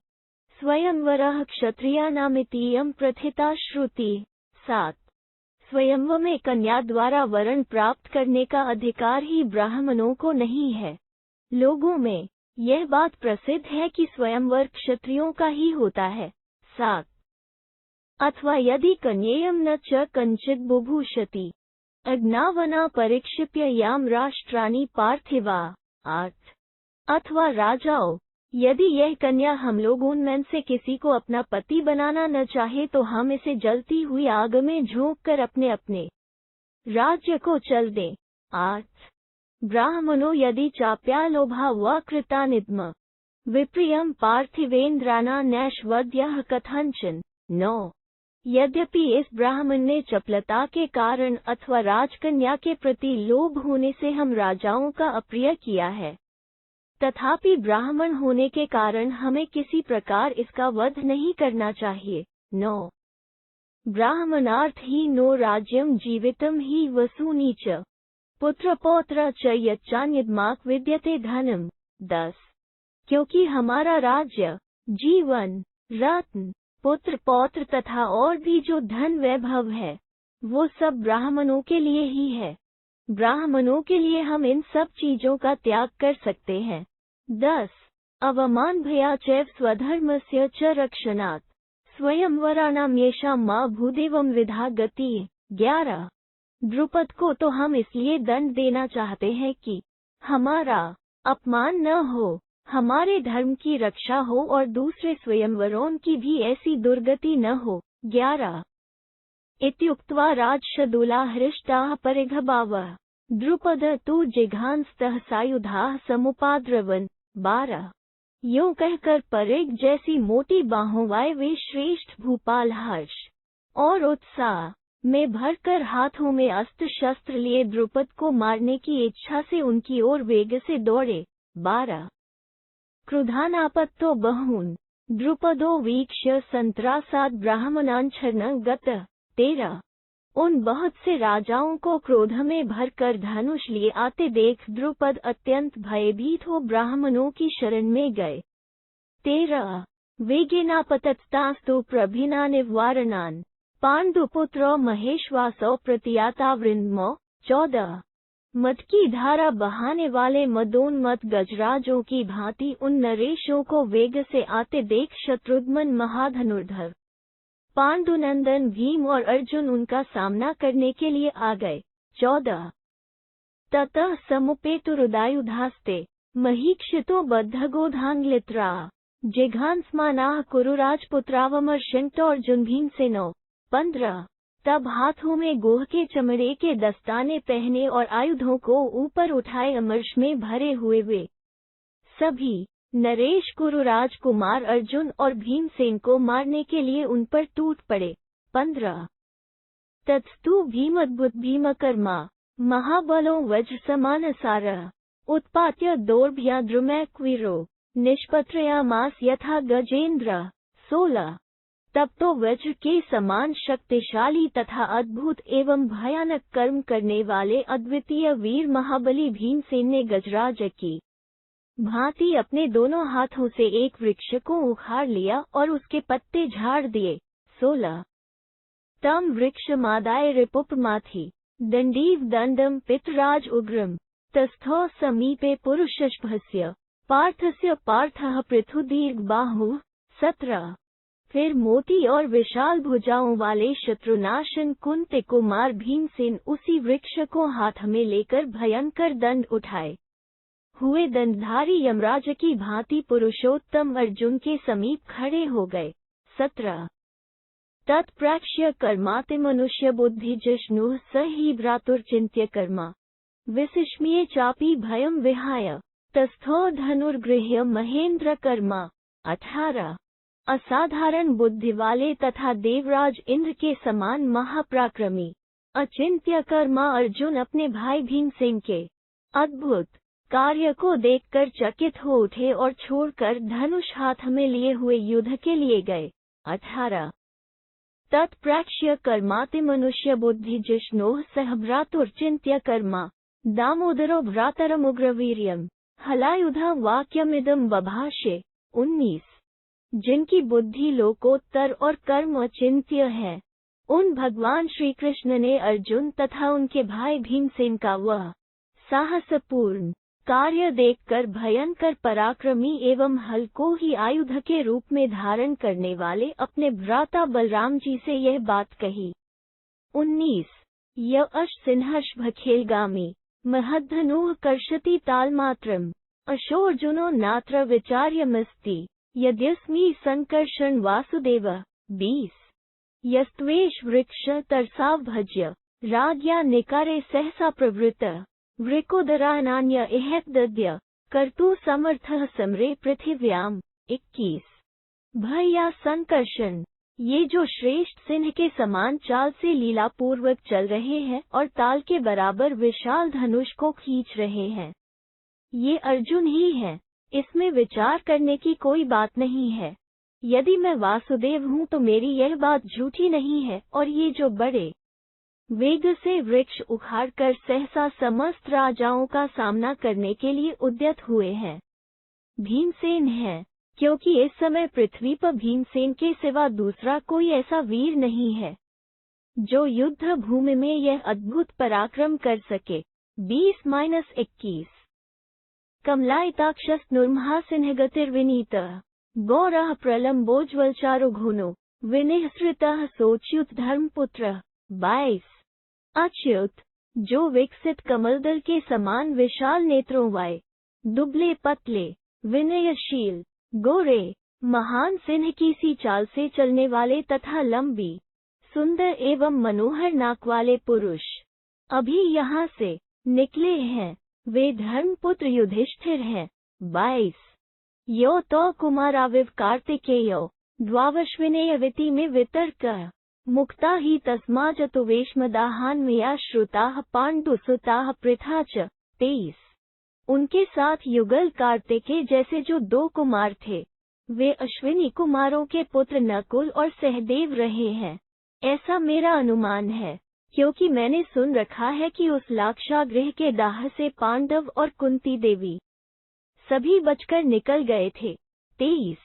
स्वयंवरः क्षत्रियाणामितीयं प्रथिता श्रुति। 7 स्वयंवर में कन्या द्वारा वरण प्राप्त करने का अधिकार ही ब्राह्मणों को नहीं है। लोगों में यह बात प्रसिद्ध है कि स्वयंवर क्षत्रियों का ही होता है। 7 अथवा यदि कन्येयं न च कंचित् बुभूषति अग्नावना परिक्षिप्य याम राष्ट्राणि पार्थिवा। 8 अथवा राजाओं, यदि यह कन्या हम लोगों में से किसी को अपना पति बनाना न चाहे तो हम इसे जलती हुई आग में झोंक कर अपने अपने राज्य को चल दें। 8 ब्राह्मणों यदि चाप्यालोभा व कृतानिद्म विप्रियम पार्थिवेन्द्राना नैश्वद्यः कथंचन। 9 यद्यपि इस ब्राह्मण ने चपलता के कारण अथवा राजकन्या के प्रति लोभ होने से हम राजाओं का अप्रिय किया है, तथापि ब्राह्मण होने के कारण हमें किसी प्रकार इसका वध नहीं करना चाहिए। 9 ब्राह्मणार्थ ही नो राज्यम जीवितम ही वसूनि च पुत्र पौत्र च यच्चान्यद्माक विद्यते धनम। 10 क्योंकि हमारा राज्य, जीवन, रत्न, पुत्र पौत्र तथा और भी जो धन वैभव है, वो सब ब्राह्मणों के लिए ही है। ब्राह्मणों के लिए हम इन सब चीजों का त्याग कर सकते हैं। 10 अवमान भया चैव स्वधर्मस्य च रक्षणात् स्वयंवराणाम येषां मा भूदेवं विधा गति। 11 द्रुपद को तो हम इसलिए दंड देना चाहते हैं कि हमारा अपमान न हो, हमारे धर्म की रक्षा हो और दूसरे स्वयंवरों की भी ऐसी दुर्गति न हो। 11 इत्युक्त्वा राजशदूला हृष्टाः परिघबावः द्रुपद तु जिघांस्तः सायुधाः समुपाद्रवन्। 12 यूं कहकर परिघ जैसी मोटी बाहों वाले वे श्रेष्ठ भूपाल हर्ष और उत्साह में भरकर हाथों में अस्त्र शस्त्र लिए द्रुपद को मारने की इच्छा से उनकी ओर वेग से दौड़े। 12 क्रुधानापत्तो बहून् द्रुपदो वीक्ष्य संत्रासाद् ब्राह्मणान् छर्णं गतः। 13 उन बहुत से राजाओं को क्रोध में भरकर धनुष लिए आते देख द्रुपद अत्यंत भयभीत हो ब्राह्मणों की शरण में गए। 13 वेगेनापतत्स्तास्तु प्रभिना निवारणान् पाण्डुपुत्रो महेश्वासो प्रतियातावृन्मो। 14 मद की धारा बहाने वाले मदोन्मत्त गजराजों की भांति उन नरेशों को वेग से आते देख शत्रुघ्न महाधनुर्धर पांडुनंदन भीम और अर्जुन उनका सामना करने के लिए आ गए। 14 ततः समुपेतुरुदायुधास्ते महीक्षितो बद्धगोधांग्लित्रा जिघांसमानाः कुरुराजपुत्रावमर्शंक्तोर्जुन भीमसेनो। 15 तब हाथों में गोह के चमड़े के दस्ताने पहने और आयुधों को ऊपर उठाए अमर्ष में भरे हुए वे सभी नरेश कुरुराज कुमार अर्जुन और भीमसेन को मारने के लिए उन पर टूट पड़े। 15 तत्स्तु भीमद्भुत भीमकर्मा महाबलो वज्र समानसारः उत्पात्य दोर्भ्या द्रुमैक्वीरो निष्पत्रयामास यथा गजेन्द्र। 16 तब तो वज्र के समान शक्तिशाली तथा अद्भुत एवं भयानक कर्म करने वाले अद्वितीय वीर महाबली भीमसेन ने गजराज की भांति अपने दोनों हाथों से एक वृक्ष को उखाड़ लिया और उसके पत्ते झाड़ दिए। 16 तम वृक्षमादाय रिपुपमाथि दंडीव दंडम पितराज उग्रम तस्थो समीपे पुरुषशभस्य पार्थस्य पार्थः पृथुदीर्घ बाहु। 17 फिर मोटी और विशाल भुजाओं वाले शत्रुनाशन कुंती कुमार भीमसेन उसी वृक्ष को हाथ में लेकर भयंकर दंड उठाए हुए दंडधारी यमराज की भांति पुरुषोत्तम अर्जुन के समीप खड़े हो गए। 17 तत्प्राक्ष्य कर्माति मनुष्य बुद्धि जिष्णु स ही भ्रातुर्चिन्त्य कर्मा विसिष्म्ये चापि भयं विहाय तस्थो धनुर्गृह्य महेंद्र कर्मा। 18 असाधारण बुद्धि वाले तथा देवराज इंद्र के समान महापराक्रमी अचिंत्य कर्मा अर्जुन अपने भाई भीमसेन के अद्भुत कार्य को देखकर चकित हो उठे और छोड़कर धनुष हाथ में लिए हुए युद्ध के लिए गए। 18 तत्प्राक्ष्य कर्माति मनुष्य बुद्धि जिष्णोः सह भ्रातुर्चिन्त्य कर्मा दामोदरो भ्रातरमुग्रवीर्यम् हलायुधा वाक्यमिदं बभाषे। 19 जिनकी बुद्धि लोकोत्तर और कर्म अचिंत्य है, उन भगवान श्री कृष्ण ने अर्जुन तथा उनके भाई भीमसेन का वह साहसपूर्ण कार्य देखकर भयंकर पराक्रमी एवं हल ही आयुध के रूप में धारण करने वाले अपने भ्राता बलराम जी से यह बात कही। 19 यश सिंहर्ष भखेलगामी महद्धनुः कर्षति तालमात्रम अशोर्जुनो नात्र विचार्यमस्ति यद्यस्मि संकर्षण वासुदेव। 20 यस्त्वेष वृक्ष तरसाव भज्य राज्ञा निकारे सहसा प्रवृत्त वृकोदरानान्य इहद्दद्य कर्तु समर्थः समरे पृथिव्याम। 21 भय या संकर्षण, ये जो श्रेष्ठ सिंह के समान चाल से लीलापूर्वक चल रहे हैं और ताल के बराबर विशाल धनुष को खींच रहे हैं, ये अर्जुन ही हैं। इसमें विचार करने की कोई बात नहीं है। यदि मैं वासुदेव हूँ तो मेरी यह बात झूठी नहीं है। और ये जो बड़े वेग से वृक्ष उखाड़कर सहसा समस्त राजाओं का सामना करने के लिए उद्यत हुए हैं, भीमसेन है। क्योंकि इस समय पृथ्वी पर भीमसेन के सिवा दूसरा कोई ऐसा वीर नहीं है जो युद्ध भूमि में यह अद्भुत पराक्रम कर सके। 20-21 कमलायताक्षस्नुर्महासिंहगतिर्विनीतः गौरः प्रलम्बोज्ज्वलचारुघुनो विनिःसृतः सोच्युत धर्मपुत्रः। 22 अच्युत, जो विकसित कमलदल के समान विशाल नेत्रों वाले, दुबले पतले, विनयशील, गोरे, महान सिंह की सी चाल से चलने वाले तथा लंबी, सुंदर एवं मनोहर नाक वाले पुरुष अभी यहाँ से निकले हैं, वे धर्मपुत्र युधिष्ठिर हैं। 22 यो तो कुमाराविव कार्तिकेयो द्वावश्विनेयविति में वितर्क मुक्ता ही तस्माजतुवेश्मदाहान्वया श्रुताः पाण्डुसुताः पृथा च। 23 उनके साथ युगल कार्तिकेय जैसे जो 2 कुमार थे, वे अश्विनी कुमारों के पुत्र नकुल और सहदेव रहे हैं, ऐसा मेरा अनुमान है। क्योंकि मैंने सुन रखा है कि उस लाक्षागृह के दाह से पांडव और कुंती देवी सभी बचकर निकल गए थे। 23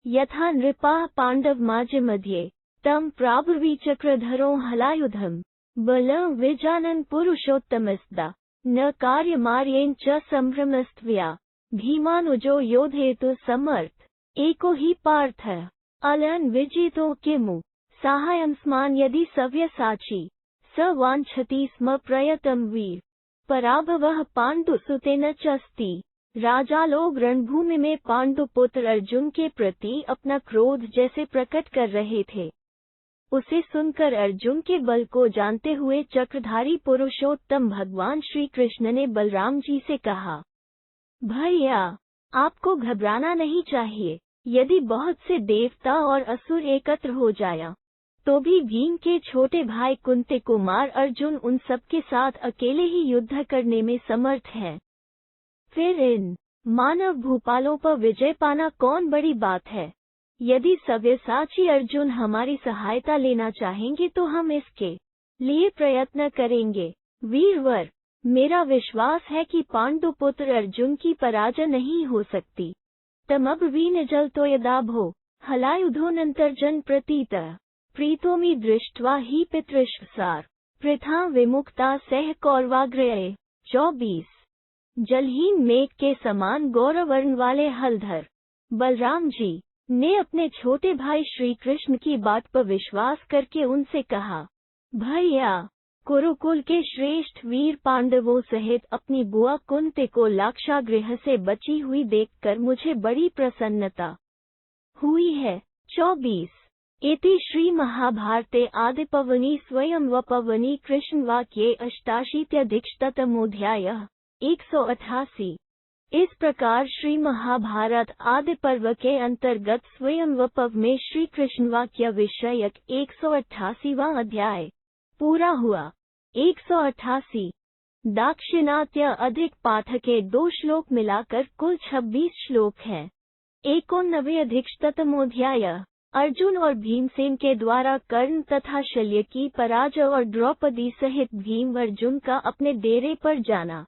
यथा नृपाः पांडव माज्य मध्ये तम प्राब्रवी चक्रधरो हलायुधम बलं विजानन पुरुषोत्तमस्दा न कार्यमार्येन च संभ्रमस्त्वया भीमानुजो योधेतु समर्थ एको ही पार्थ अलन विजितो किमु साहाय्यं स्मान यदि सव्यसाची स वाञ्छति स्म प्रयतं वीर पराभवः पाण्डुसुतेन चस्ति। राजा लोग रणभूमि में पांडुपुत्र अर्जुन के प्रति अपना क्रोध जैसे प्रकट कर रहे थे, उसे सुनकर अर्जुन के बल को जानते हुए चक्रधारी पुरुषोत्तम भगवान श्री कृष्ण ने बलराम जी से कहा, भैया आपको घबराना नहीं चाहिए। यदि बहुत से देवता और असुर एकत्र हो जाया तो भी भीम के छोटे भाई कुंती कुमार अर्जुन उन सब के साथ अकेले ही युद्ध करने में समर्थ है। फिर इन मानव भूपालों पर विजय पाना कौन बड़ी बात है। यदि सव्यसाची अर्जुन हमारी सहायता लेना चाहेंगे तो हम इसके लिए प्रयत्न करेंगे। वीरवर, मेरा विश्वास है कि पांडुपुत्र अर्जुन की पराजय नहीं हो सकती। तमब वीन जल तो यदाभो हलायुधोनंतर्जन प्रतीत प्रीतोमी दृष्ट्वा ही पितृष्वसार पृथा विमुक्ता सह कौरवाग्रये। 24 जलहीन मेघ के समान गौरवर्ण वाले हलधर बलराम जी ने अपने छोटे भाई श्री कृष्ण की बात पर विश्वास करके उनसे कहा, भैया कुरुकुल के श्रेष्ठ वीर पांडवों सहित अपनी बुआ कुंती को लाक्षागृह से बची हुई देखकर मुझे बड़ी प्रसन्नता हुई है। 24 इति श्री महाभारते आदिपर्वणि स्वयंवरपर्वणि कृष्णवाक्ये अष्टाशीत्यधिकशतमोऽध्यायः 188। इस प्रकार श्री महाभारत आदि पर्व के अंतर्गत स्वयंवर पर्व में श्री कृष्ण वाक्य विषयक 188वां अध्याय पूरा हुआ। 188 दाक्षिणात्य अधिक पाठ के 2 श्लोक मिलाकर कुल 26 श्लोक हैं। 89 अर्जुन और भीमसेन के द्वारा कर्ण तथा शल्य की पराजय और द्रौपदी सहित भीम अर्जुन का अपने डेरे पर जाना।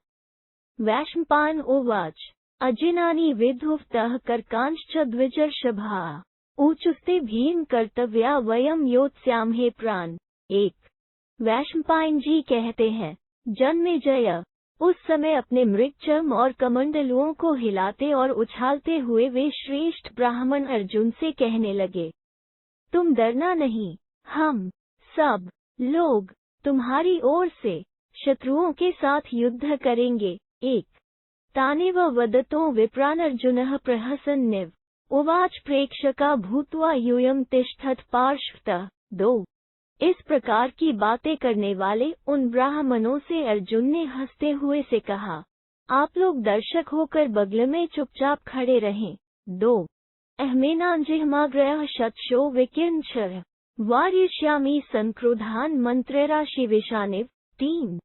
वैशंपायन उवाच अजिनानि विद्धुस्तः कर्कांश्च द्विजर्षभा ऊचुस्ते भीम कर्तव्या वयं योत्स्यामहे प्राण। 1 वैशंपायन जी कहते हैं, जन्मेजय उस समय अपने मृगचर्म और कमंडलुओं को हिलाते और उछालते हुए वे श्रेष्ठ ब्राह्मण अर्जुन से कहने लगे, तुम डरना नहीं, हम सब लोग तुम्हारी ओर से शत्रुओं के साथ युद्ध करेंगे। 1 तानेव वदतो विप्रानर्जुनः प्रहसन्निव उवाच प्रेक्षका भूत्वा यूयं तिष्ठत पार्श्वतः। 2 इस प्रकार की बातें करने वाले उन ब्राह्मणों से अर्जुन ने हंसते हुए से कहा, आप लोग दर्शक होकर बगल में चुपचाप खड़े रहें। 2 अहमेनांजिहमाग्रह शतशो विकिंचर वार्यश्यामी संक्रुधान मंत्रेराशि विषानिव। 3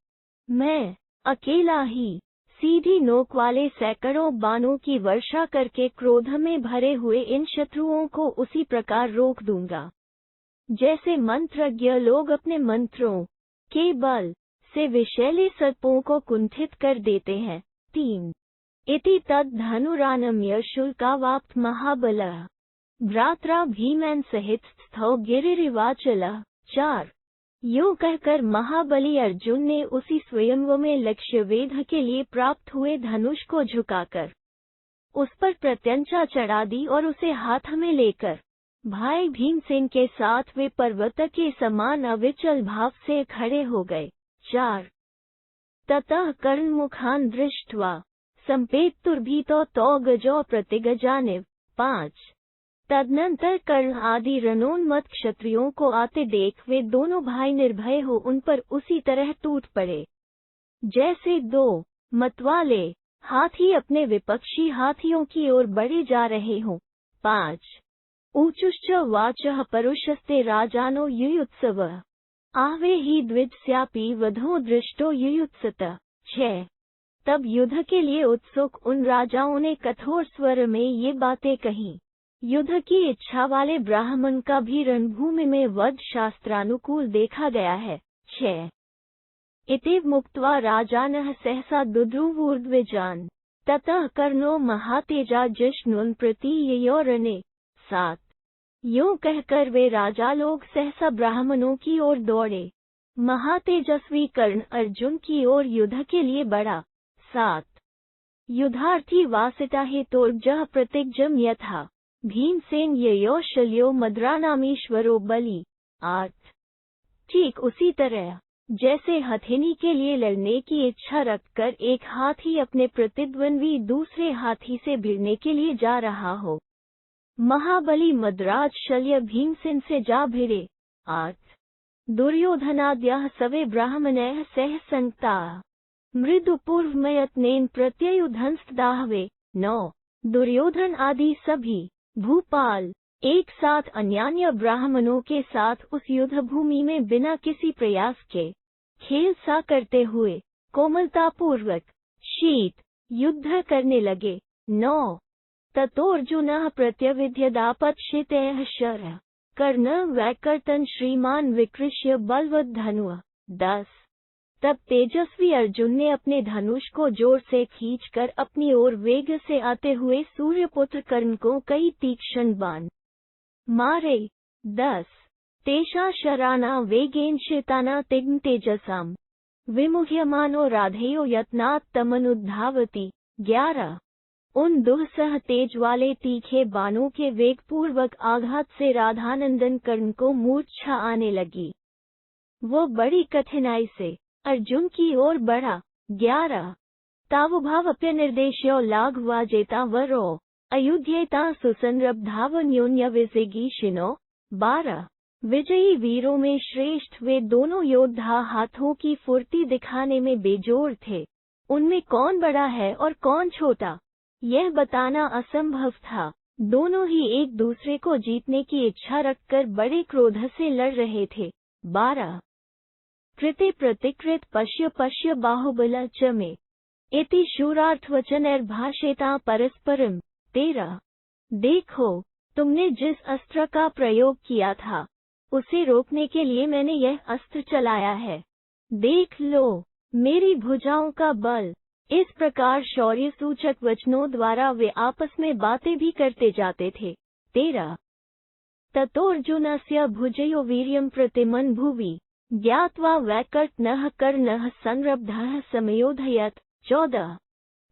मैं अकेला ही सीधी नोक वाले सैकड़ों बाणों की वर्षा करके क्रोध में भरे हुए इन शत्रुओं को उसी प्रकार रोक दूंगा जैसे मंत्रज्ञ लोग अपने मंत्रों के बल से विषैले सर्पों को कुंठित कर देते हैं। 3 इति तद धनुरानम्य शुल्कावाप्त महाबलः भ्रात्रा भीमैन सहित स्थौ गिरिरिवाचलः। 4 यूं कहकर महाबली अर्जुन ने उसी स्वयंवर में लक्ष्य वेध के लिए प्राप्त हुए धनुष को झुकाकर उस पर प्रत्यंचा चढ़ा दी और उसे हाथ में लेकर भाई भीमसेन के साथ वे पर्वत के समान अविचल भाव से खड़े हो गए। 4 ततः कर्णमुखान दृष्ट्वा संपेतुर्भीतो तो गजो प्रतिगजानिव। 5 तदनंतर कर्ण आदि रणोन्मत्त क्षत्रियों को आते देख वे दोनों भाई निर्भय हो उन पर उसी तरह टूट पड़े जैसे 2 मतवाले हाथी अपने विपक्षी हाथियों की ओर बढ़े जा रहे हों। 5 ऊचुश्च वाचः परुषस्ते राजानो युयुत्सवः आवे ही द्विजस्यापि वधो दृष्टो युयुत्सत। 6 तब युद्ध के लिए उत्सुक उन राजाओं ने कठोर स्वर में ये बातें कहीं। युद्ध की इच्छा वाले ब्राह्मण का भी रणभूमि में वध शास्त्रानुकूल देखा गया है। 6 इतिव मुक्त्वा राजानः सहसा दुद्रुवूर्ध्वजान् ततः कर्णो महातेजा जिष्णुन् प्रतीययोरणे। 7 यूं कहकर वे राजा लोग सहसा ब्राह्मणों की ओर दौड़े। महातेजस्वी कर्ण अर्जुन की ओर युद्ध के लिए बढ़ा। 7 युद्धार्थी वासिता हेतोर्जः प्रतिज्ञम यथा भीमसेन ययो शल्यो मद्रानामीश्वरो बलि। 8 ठीक उसी तरह जैसे हथेनी के लिए लड़ने की इच्छा रखकर एक हाथी अपने प्रतिद्वंद्वी दूसरे हाथी से भिड़ने के लिए जा रहा हो, महाबली मद्राज शल्य भीमसेन से जा भिड़े। 8 दुर्योधनाद्यः सवे ब्राह्मणैः सह संगताः मृदुपूर्वमयत्नेन प्रत्ययुधंस्तदाहवे। 9 दुर्योधन आदि सभी भूपाल एक साथ अन्यान्य ब्राह्मणों के साथ उस युद्ध भूमि में बिना किसी प्रयास के खेल सा करते हुए कोमलतापूर्वक शीत युद्ध करने लगे। 9 ततोऽर्जुनः प्रत्यविद्यदापत्क्षितैः शरः कर्ण वैकर्तन श्रीमान विकृष्य बलवद्धनुः। 10 तब तेजस्वी अर्जुन ने अपने धनुष को जोर से खींचकर अपनी ओर वेग से आते हुए सूर्यपुत्र कर्ण को कई तीक्ष्ण बाण मारे। 10 तेषा शराणा वेगेन शिताना तिग्म तेजसाम विमुह्यमानो राधेयो यत्नात् तमनुधावति। 11 उन दुस्सह तेज वाले तीखे बाणों के वेगपूर्वक आघात से राधानंदन कर्ण को मूर्छा आने लगी। वो बड़ी कठिनाई से अर्जुन की ओर बढ़ा। 11 तावुभावप्य निर्देश्यो लाघवाजेता वरो अयुध्येता सुसंरब्धावन्योन्य विजिगीषिनो। 12 विजयी वीरों में श्रेष्ठ वे दोनों योद्धा हाथों की फुर्ती दिखाने में बेजोड़ थे। उनमें कौन बड़ा है और कौन छोटा यह बताना असंभव था। दोनों ही एक दूसरे को जीतने की इच्छा रखकर बड़े क्रोध से लड़ रहे थे। 12 कृते प्रतिकृत पश्य पश्य बाहुबल च मे इति शूरार्थवचनैर्भाषेता परस्परम। 13 देखो तुमने जिस अस्त्र का प्रयोग किया था उसे रोकने के लिए मैंने यह अस्त्र चलाया है। देख लो मेरी भुजाओं का बल। इस प्रकार शौर्य सूचक वचनों द्वारा वे आपस में बातें भी करते जाते थे। 13 ततोऽर्जुनस्य भुजयो वीर्यं प्रतिमन् भुवि ज्ञात्वा वैकर्तनः कर्णः संरब्धः समयोधयत्। 14।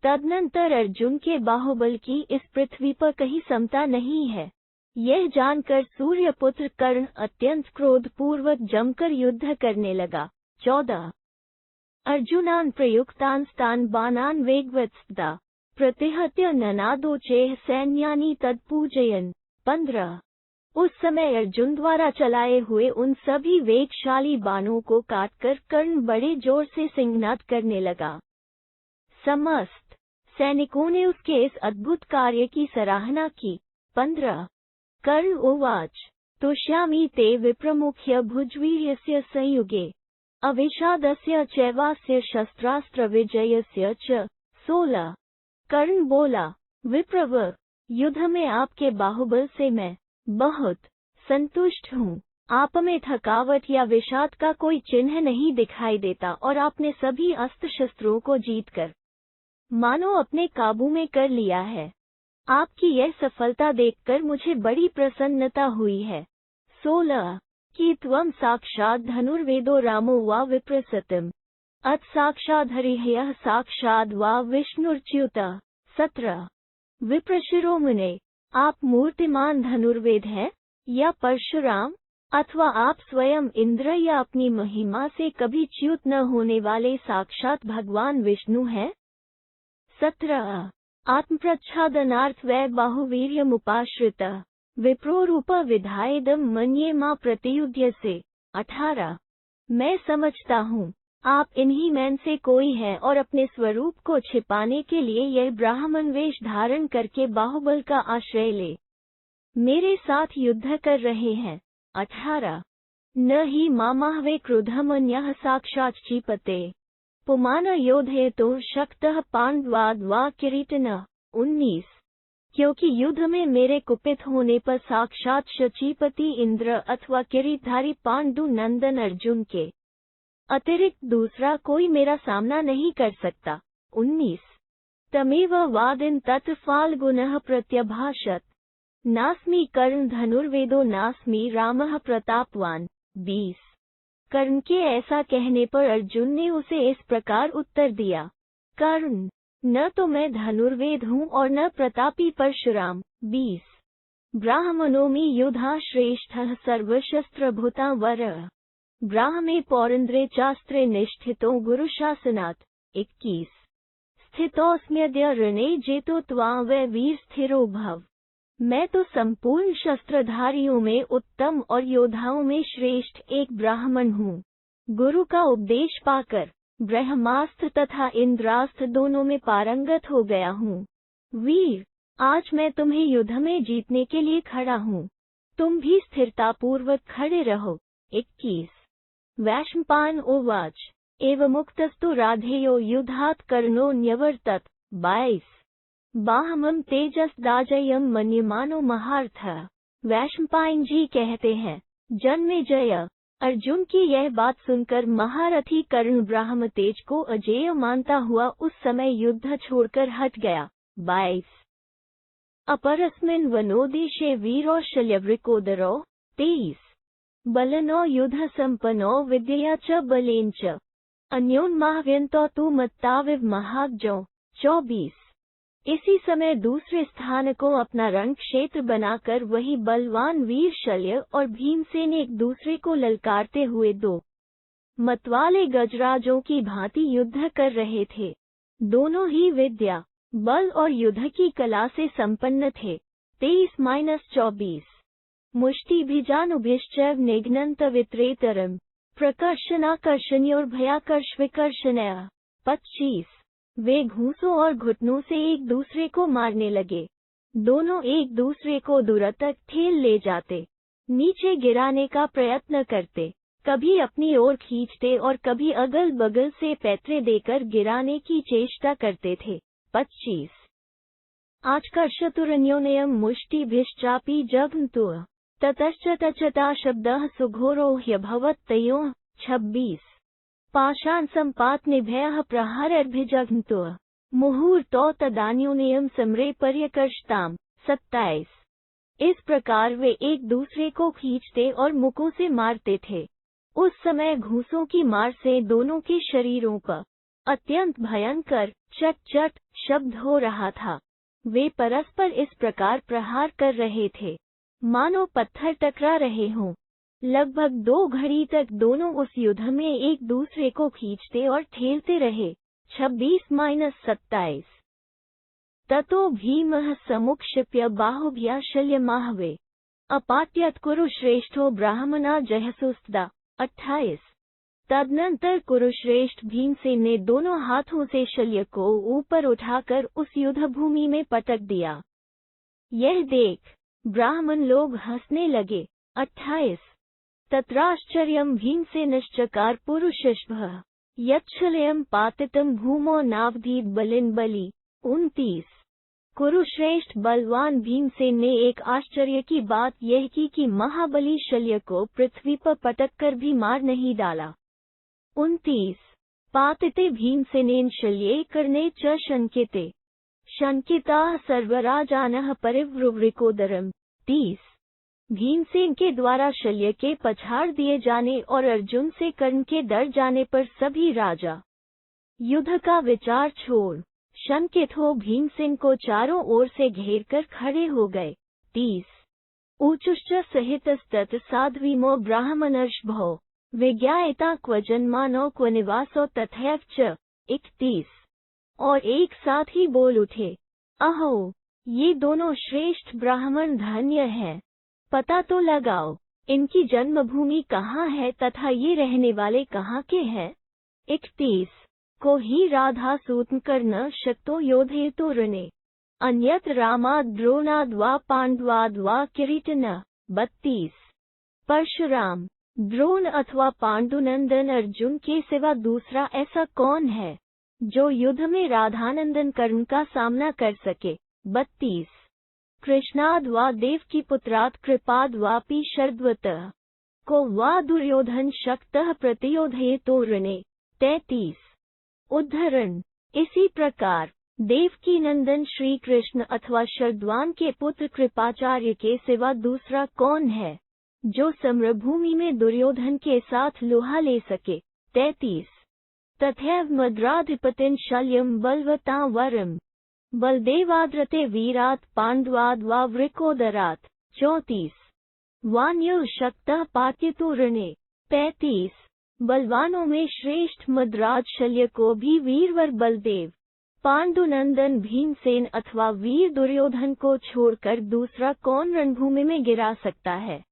तदनंतर अर्जुन के बाहुबल की इस पृथ्वी पर कहीं समता नहीं है। यह जानकर सूर्यपुत्र कर्ण अत्यंत क्रोधपूर्वक जमकर युद्ध करने लगा। 14। अर्जुनान प्रयुक्तान स्तान बाणान वेगवत्सदा प्रतिहत्य ननादोचेह सैन्यानि तत्पूजयन। 15। उस समय अर्जुन द्वारा चलाए हुए उन सभी वेगशाली बाणों को काटकर कर्ण बड़े जोर से सिंहनाद करने लगा। समस्त सैनिकों ने उसके इस अद्भुत कार्य की सराहना की। 15। कर्ण उवाच तुष्यामि ते विप्रमुख्य भुजवीर्यस्य संयुगे अविषादस्य चैवास्य शस्त्रास्त्र विजयस्य च। 16। कर्ण बोला, विप्रवर, युद्ध में आपके बाहुबल से मैं बहुत संतुष्ट हूँ। आप में थकावट या विषाद का कोई चिन्ह नहीं दिखाई देता और आपने सभी अस्त्र शस्त्रों को जीतकर मानो अपने काबू में कर लिया है। आपकी यह सफलता देखकर मुझे बड़ी प्रसन्नता हुई है। 16। कि त्वं साक्षात् धनुर्वेदो रामो वा विप्रसतिम अथ साक्षात् हरिः साक्षात् वा विष्णुर्च्युत। 17। विप्रशिरोमणे, आप मूर्तिमान धनुर्वेद हैं या परशुराम, अथवा आप स्वयं इंद्र या अपनी महिमा से कभी च्युत न होने वाले साक्षात भगवान विष्णु हैं। 17। आत्मप्रच्छादनार्थ वै बाहुवीर्यमुपाश्रित विप्रोरूप विधायदम मन्ये मां प्रतियुध्य से। 18। मैं समझता हूँ आप इन्हीं में से कोई है और अपने स्वरूप को छिपाने के लिए यह ब्राह्मण वेश धारण करके बाहुबल का आश्रय ले मेरे साथ युद्ध कर रहे हैं। 18। न ही मामाहवे क्रुधमन्यः साक्षात् क्षिपते पुमान योधयतो शक्तः पांडवाद वा किरीटिनः। 19। क्योंकि युद्ध में मेरे कुपित होने पर साक्षात शचीपति इंद्र अथवा किरीटधारी पांडु नंदन अर्जुन के अतिरिक्त दूसरा कोई मेरा सामना नहीं कर सकता। 19। तमेव वादिन तत् फाल्गुनः प्रत्यभाषत नास्मि कर्ण धनुर्वेदो नास्मि रामः प्रतापवान। 20। कर्ण के ऐसा कहने पर अर्जुन ने उसे इस प्रकार उत्तर दिया, कर्ण, न तो मैं धनुर्वेद हूँ और न प्रतापी परशुराम। 20। ब्राह्मणोमि युधा श्रेष्ठः सर्वशस्त्रभूता वरः ब्राह्मे पौरंद्रे चास्त्रे निष्ठितो गुरुशासनात्। 21। स्थितोऽस्म्यद्य ऋणे जेतो त्वां वै वीर स्थिरो भव। मैं तो संपूर्ण शस्त्रधारियों में उत्तम और योद्धाओं में श्रेष्ठ एक ब्राह्मण हूँ। गुरु का उपदेश पाकर ब्रह्मास्त्र तथा इंद्रास्त्र दोनों में पारंगत हो गया हूँ। वीर, आज मैं तुम्हें युद्ध में जीतने के लिए खड़ा हूँ। तुम भी स्थिरतापूर्वक खड़े रहो। 21। वैशंपायन उवाच एवमुक्तस्तु राधेयो युद्धात् कर्णो न्यवर्तत। 22। बाहमम तेजसदाजयम मन्यमानो महार्थः। वैशंपायन जी कहते हैं, जन्मेजय, अर्जुन की यह बात सुनकर महारथी कर्ण ब्राह्म तेज को अजेय मानता हुआ उस समय युद्ध छोड़कर हट गया। 22। अपरस्मिन् वनोदेशे वीरौशल्यवृकोदरो। 23। बलनो युद्ध संपन्नो विद्यया च बलेन च अन्योन्माह्यन्तो तु मत्ताविव महाग्जो। 24। इसी समय दूसरे स्थान को अपना रण क्षेत्र बनाकर वही बलवान वीर शल्य और भीमसेन एक दूसरे को ललकारते हुए दो मतवाले गजराजों की भांति युद्ध कर रहे थे। दोनों ही विद्या, बल और युद्ध की कला से संपन्न थे। 23-24। मुष्टिभिजानुभीश्चैव निघ्नन्त वित्रेतरम् प्रकर्षणाकर्षण्योर्भयाकर्षविकर्षणया। 25। वे घूंसों और घुटनों से एक दूसरे को मारने लगे। दोनों एक दूसरे को दूर तक ठेल ले जाते, नीचे गिराने का प्रयत्न करते, कभी अपनी ओर खींचते और कभी अगल बगल से पैतरे देकर गिराने की चेष्टा करते थे। 25। आचकर्षतुरन्योन्यं मुष्टिभिश्चापि जघ्नुः ततश्च तचता शब्दः सुघोरो ह्यभवत् तयोः। 26। पाषाण सम्पातनिभयः प्रहारैर्भिजघ्नुः मुहूर्तो तदान्योन्यं समरे पर्यकर्षताम्। 27। इस प्रकार वे एक दूसरे को खींचते और मुकों से मारते थे। उस समय घूंसों की मार से दोनों के शरीरों पर अत्यंत भयंकर चट चट शब्द हो रहा था। वे परस्पर इस प्रकार प्रहार कर रहे थे मानो पत्थर टकरा रहे हों। लगभग 2 घड़ी तक दोनों उस युद्ध में एक दूसरे को खींचते और ठेलते रहे। 26-27 ततो भीमः समुक्षिप्य बाहुभ्या शल्यमाहवे अपात्यत कुरुश्रेष्ठो ब्राह्मणा जयसुस्तदा। 28 तदनंतर कुरुश्रेष्ठ भीमसेन ने दोनों हाथों से शल्य को ऊपर उठाकर उस युद्ध भूमि में पटक दिया। यह देख ब्राह्मण लोग हंसने लगे। 28 तत्राश्चर्यं भीमसेनश्चकार पुरुषशः यच्छलयं पातितं भूमो नावधीत बलिन बलि। 29 कुरुश्रेष्ठ बलवान भीमसेन ने एक आश्चर्य की बात यह की कि महाबली शल्य को पृथ्वी पर पटक कर भी मार नहीं डाला। 29 पातिते भीमसेनेन शल्ये कर्णे च शंकिते शंकिताः सर्वराजानः परिव्रुवृकोदरम्। 30 भीमसेन के द्वारा शल्य के पछाड़ दिए जाने और अर्जुन से कर्ण के डर जाने पर सभी राजा युद्ध का विचार छोड़ शंकित हो भीमसेन को चारों ओर से घेरकर खड़े हो गए। 30 ऊचुश्च सहितस्तत् साध्वीमो ब्राह्मणर्षभो विज्ञायता क्व जन्मानो क्व निवासो तथैव च। 31 और एक साथ ही बोल उठे, अहो ये दोनों श्रेष्ठ ब्राह्मण धन्य हैं। पता तो लगाओ इनकी जन्मभूमि कहाँ है तथा ये रहने वाले कहाँ के हैं। 31 को ही राधा सूत्न कर्ण शक्तो योधयितुं रणे अन्यत्र रामाद् द्रोणाद् वा पांडवाद् वा किरीटिनः। 32 परशुराम द्रोण अथवा पांडुनंदन अर्जुन के सिवा दूसरा ऐसा कौन है जो युद्ध में राधानंदन कर्ण का सामना कर सके। 32 कृष्णाद् वा देवकीपुत्रात् कृपाद् वापि शर्द्वतः को वा दुर्योधन शक्तः प्रतियोधयितुं रणे। 33 उद्धरण इसी प्रकार देवकी नंदन श्री कृष्ण अथवा शर्द्वान के पुत्र कृपाचार्य के सिवा दूसरा कौन है जो सम्रभूमि में दुर्योधन के साथ लोहा ले सके। 33 तथैव मद्राधिपतिं शल्यं बलवतां वरम् बलदेवाद्रते वीरात् पांडवाद् वा वृकोदरात्। 34 वान्यो शक्तः पात्यितुं रणे। 35 बलवानों में श्रेष्ठ मद्राज शल्य को भी वीरवर बलदेव पांडुनंदन भीमसेन अथवा वीर दुर्योधन को छोड़कर दूसरा कौन रणभूमि में गिरा सकता है।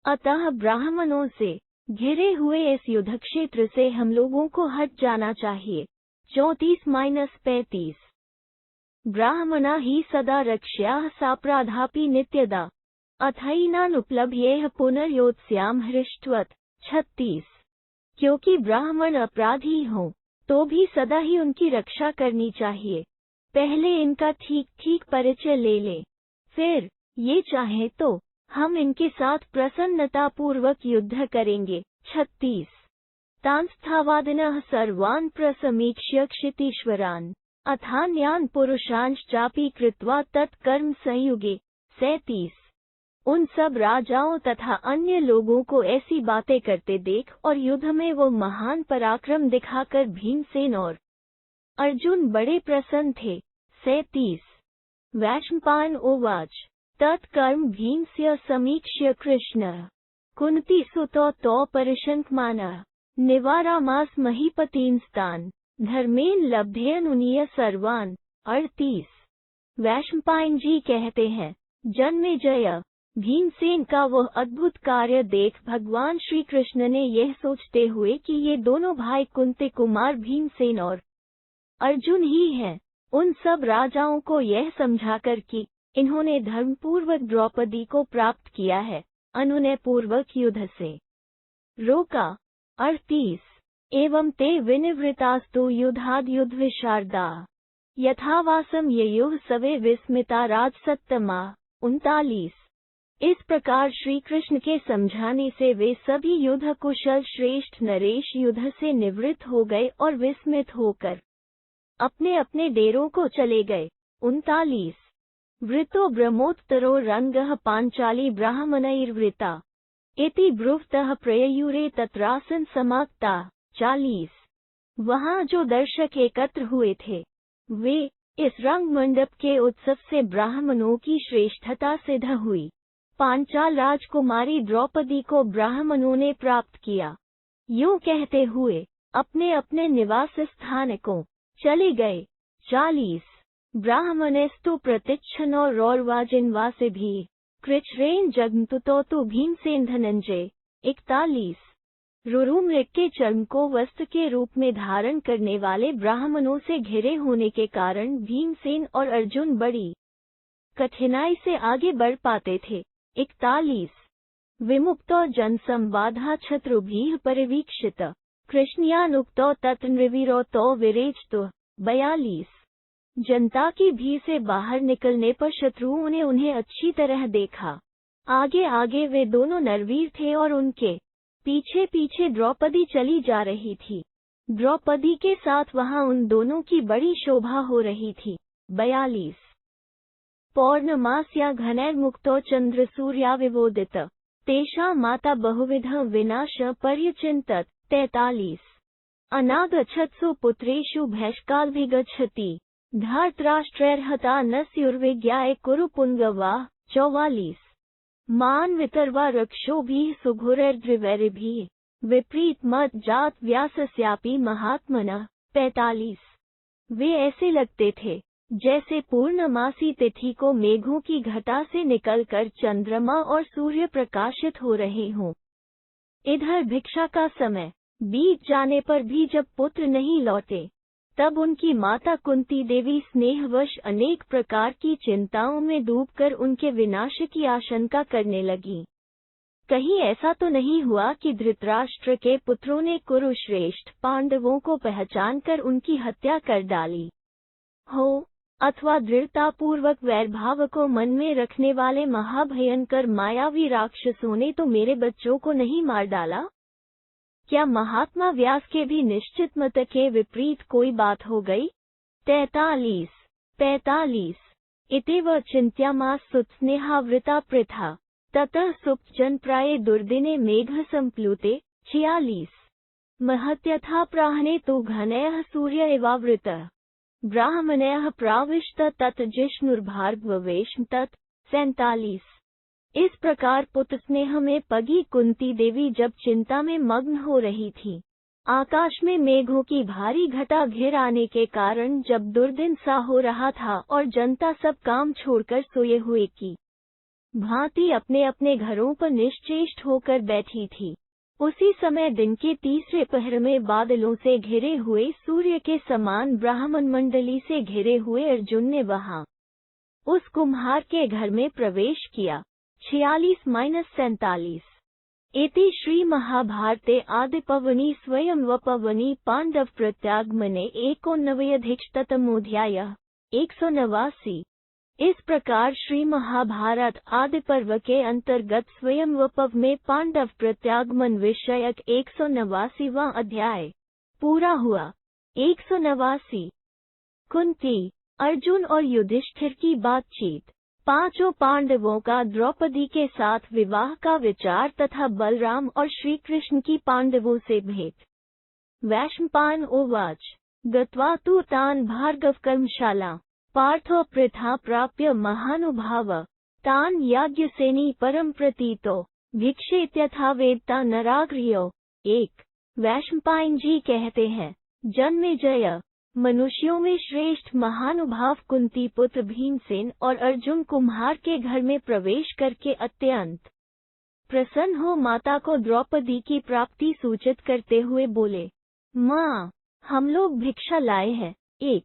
अतः ब्राह्मणों से घिरे हुए इस युद्ध क्षेत्र से हम लोगों को हट जाना चाहिए। 34-35 ब्राह्मणा ही सदा रक्ष्याः साप्राधापि नित्यदा अथैनानुपलभ्येह पुनर्योत्स्याम हृष्टवत्। 36 क्योंकि ब्राह्मण अपराधी हों तो भी सदा ही उनकी रक्षा करनी चाहिए। पहले इनका ठीक ठीक परिचय ले लें, फिर ये चाहे तो हम इनके साथ प्रसन्नतापूर्वक युद्ध करेंगे। 36 तांस्थावादिनः सर्वान् प्रसमीक्ष्य क्षितीश्वरान् अथान्यान् पुरुषांश्चापि कृत्वा तत्कर्म संयुगे। 37 उन सब राजाओं तथा अन्य लोगों को ऐसी बातें करते देख और युद्ध में वो महान पराक्रम दिखाकर भीमसेन और अर्जुन बड़े प्रसन्न थे। 37 वैशंपायन उवाच तत्कर्म भीमस्य समीक्ष्य कृष्ण कुन्ती सुतो तो परिशंकमानः निवारामास महीपतींस्तान् धर्मेण लब्धेऽनुनीय सर्वान्। 38 वैशंपायन जी कहते हैं, जन्मेजय भीमसेन का वह अद्भुत कार्य देख भगवान श्री कृष्ण ने यह सोचते हुए कि ये दोनों भाई कुंती कुमार भीमसेन और अर्जुन ही हैं, उन सब राजाओं को यह समझाकर कि इन्होंने धर्मपूर्वक द्रौपदी को प्राप्त किया है, अनुनय पूर्वक युद्ध से रोका। 38 एवं ते विनिवृतास्तु युद्धाद् युद्धविशारदा यथावासम ययुः सवे विस्मिता राजसत्तमा। 39 इस प्रकार श्री कृष्ण के समझाने से वे सभी युद्ध कुशल श्रेष्ठ नरेश युद्ध से निवृत्त हो गए और विस्मित होकर अपने अपने डेरों को चले गए। 39 वृतो ब्रह्मोत्तरो रंगः पांचाली ब्राह्मणैर्वृता इति ब्रुवतः प्रययुरे तत्रासन समाप्ता। 40 वहां जो दर्शक एकत्र हुए थे वे इस रंग मंडप के उत्सव से ब्राह्मणों की श्रेष्ठता सिद्ध हुई। पांचाल राजकुमारी द्रौपदी को ब्राह्मणों ने प्राप्त किया। यूं कहते हुए अपने अपने निवास स्थान को चले गए। 40 ब्राह्मणेस्तु प्रतिच्छन और रौरवाजिन्वासे भी कृच्छ्रेन जगन्तुतो तु भीमसेन धनंजय। 41 रुरुमृग के चर्म को वस्त्र के रूप में धारण करने वाले ब्राह्मणों से घिरे होने के कारण भीमसेन और अर्जुन बड़ी कठिनाई से आगे बढ़ पाते थे। 41 विमुक्तो जनसंवादा शत्रुभिः परिवीक्षित कृष्णयानुक्तो तत्नृवीरोतो विरेचतु। 42 जनता की भीड़ से बाहर निकलने पर शत्रुओं ने उन्हें अच्छी तरह देखा। आगे आगे वे दोनों नरवीर थे और उनके पीछे पीछे द्रौपदी चली जा रही थी। द्रौपदी के साथ वहां उन दोनों की बड़ी शोभा हो रही थी। 42 पौर्णमास्या घनैर्मुक्तो चंद्र सूर्या विवोदित तेषा माता बहुविध विनाश पर्यचिंतत। 43 अनागच्छत्सु पुत्रेषु भैष्कालभिगच्छति धार्तराष्ट्रैर्हता न स्युर्विज्ञाय कुरु पुंगवा। 44 मान वितर्वा रक्षोभिः सुघुरैर्द्रिवैरिभिः विपरीत मत जात व्यासस्यापि महात्मनः। 45 वे ऐसे लगते थे जैसे पूर्णमासी तिथि को मेघों की घटा से निकलकर चंद्रमा और सूर्य प्रकाशित हो रहे हों। इधर भिक्षा का समय बीत जाने पर भी जब पुत्र नहीं लौटे तब उनकी माता कुंती देवी स्नेहवश अनेक प्रकार की चिंताओं में डूबकर उनके विनाश की आशंका करने लगी। कहीं ऐसा तो नहीं हुआ कि धृतराष्ट्र के पुत्रों ने कुरुश्रेष्ठ पांडवों को पहचानकर उनकी हत्या कर डाली हो, अथवा दृढ़तापूर्वक वैरभाव को मन में रखने वाले महाभयंकर मायावी राक्षसों ने तो मेरे बच्चों को नहीं मार डाला? क्या महात्मा व्यास के भी निश्चित मत के विपरीत कोई बात हो गई? 45 इतेव चिन्त्यामास सुत्स्नेहावृता पृथा ततः सुप्तजन प्राये दुर्दिने मेघ संप्लुते। 46 महत्यथा प्राहने तो घनयः सूर्य एवावृतः ब्राह्मणयः प्राविष्ट तत् जिष्णुर्भार्गवेशं तत्। 47 इस प्रकार पुत्र स्नेह में पगी कुंती देवी जब चिंता में मग्न हो रही थी, आकाश में मेघों की भारी घटा घिर आने के कारण जब दुर्दिन सा हो रहा था और जनता सब काम छोड़कर सोए हुए की भांति अपने अपने घरों पर निश्चेष्ट होकर बैठी थी, उसी समय दिन के तीसरे पहर में बादलों से घिरे हुए सूर्य के समान ब्राह्मण मंडली से घिरे हुए अर्जुन ने वहां उस कुम्हार के घर में प्रवेश किया। 46-47 इति श्री महाभारते आदिपर्वणि स्वयंवरपर्वणि पांडव प्रत्यागमने 89 189। इस प्रकार श्री महाभारत आदि पर्व के अंतर्गत स्वयंवर में पांडव प्रत्यागमन विषयक 189वां अध्याय पूरा हुआ। 189 कुंती, अर्जुन और युधिष्ठिर की बातचीत। पांचों पांडवों का द्रौपदी के साथ विवाह का विचार तथा बलराम और श्री कृष्ण की पांडवों से भेंट। वैशंपायन उवाच गत्वा तु तान् भार्गवकर्मशाला पार्थो पृथा प्राप्य महानुभाव तान् याज्ञसेनी परम प्रतीतो भिक्षेत्यथा वेदता नराग्र्यो। 1 वैशंपायन जी कहते हैं, जन्मेजय, मनुष्यों में श्रेष्ठ महानुभाव कुंती पुत्र भीमसेन और अर्जुन कुम्हार के घर में प्रवेश करके अत्यंत प्रसन्न हो माता को द्रौपदी की प्राप्ति सूचित करते हुए बोले, माँ, हम लोग भिक्षा लाए हैं। 1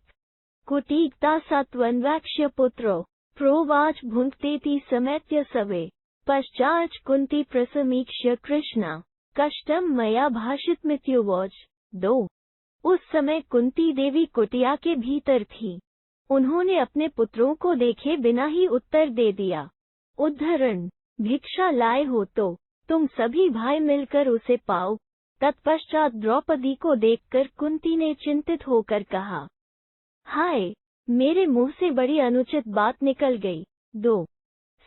कुटीकता सत्वन्वाक्ष्य पुत्रो प्रोवाच भुंक्तेति समेत्य सवे पश्चाच कुंती प्रसमीक्ष्य कृष्णा कष्टम मया भाषितमित्युवोच। 2 उस समय कुंती देवी कुटिया के भीतर थी। उन्होंने अपने पुत्रों को देखे बिना ही उत्तर दे दिया, उद्धरण, भिक्षा लाए हो तो तुम सभी भाई मिलकर उसे पाओ। तत्पश्चात द्रौपदी को देखकर कुंती ने चिंतित होकर कहा, हाय, मेरे मुंह से बड़ी अनुचित बात निकल गई। 2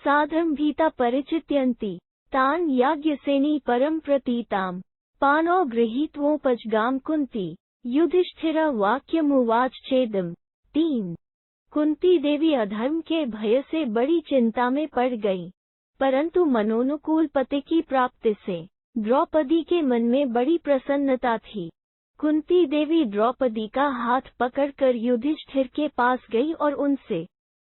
साधर्म भीता परिचित्यन्ति तान याज्ञसेनी परम प्रतीताम पानो गृहीत्वोपजगाम कुंती युधिष्ठिर वाक्यमुवाच चेदम। 3। कुंती देवी अधर्म के भय से बड़ी चिंता में पड़ गई, परंतु मनोनुकूल पति की प्राप्ति से द्रौपदी के मन में बड़ी प्रसन्नता थी। कुंती देवी द्रौपदी का हाथ पकड़कर युधिष्ठिर के पास गई और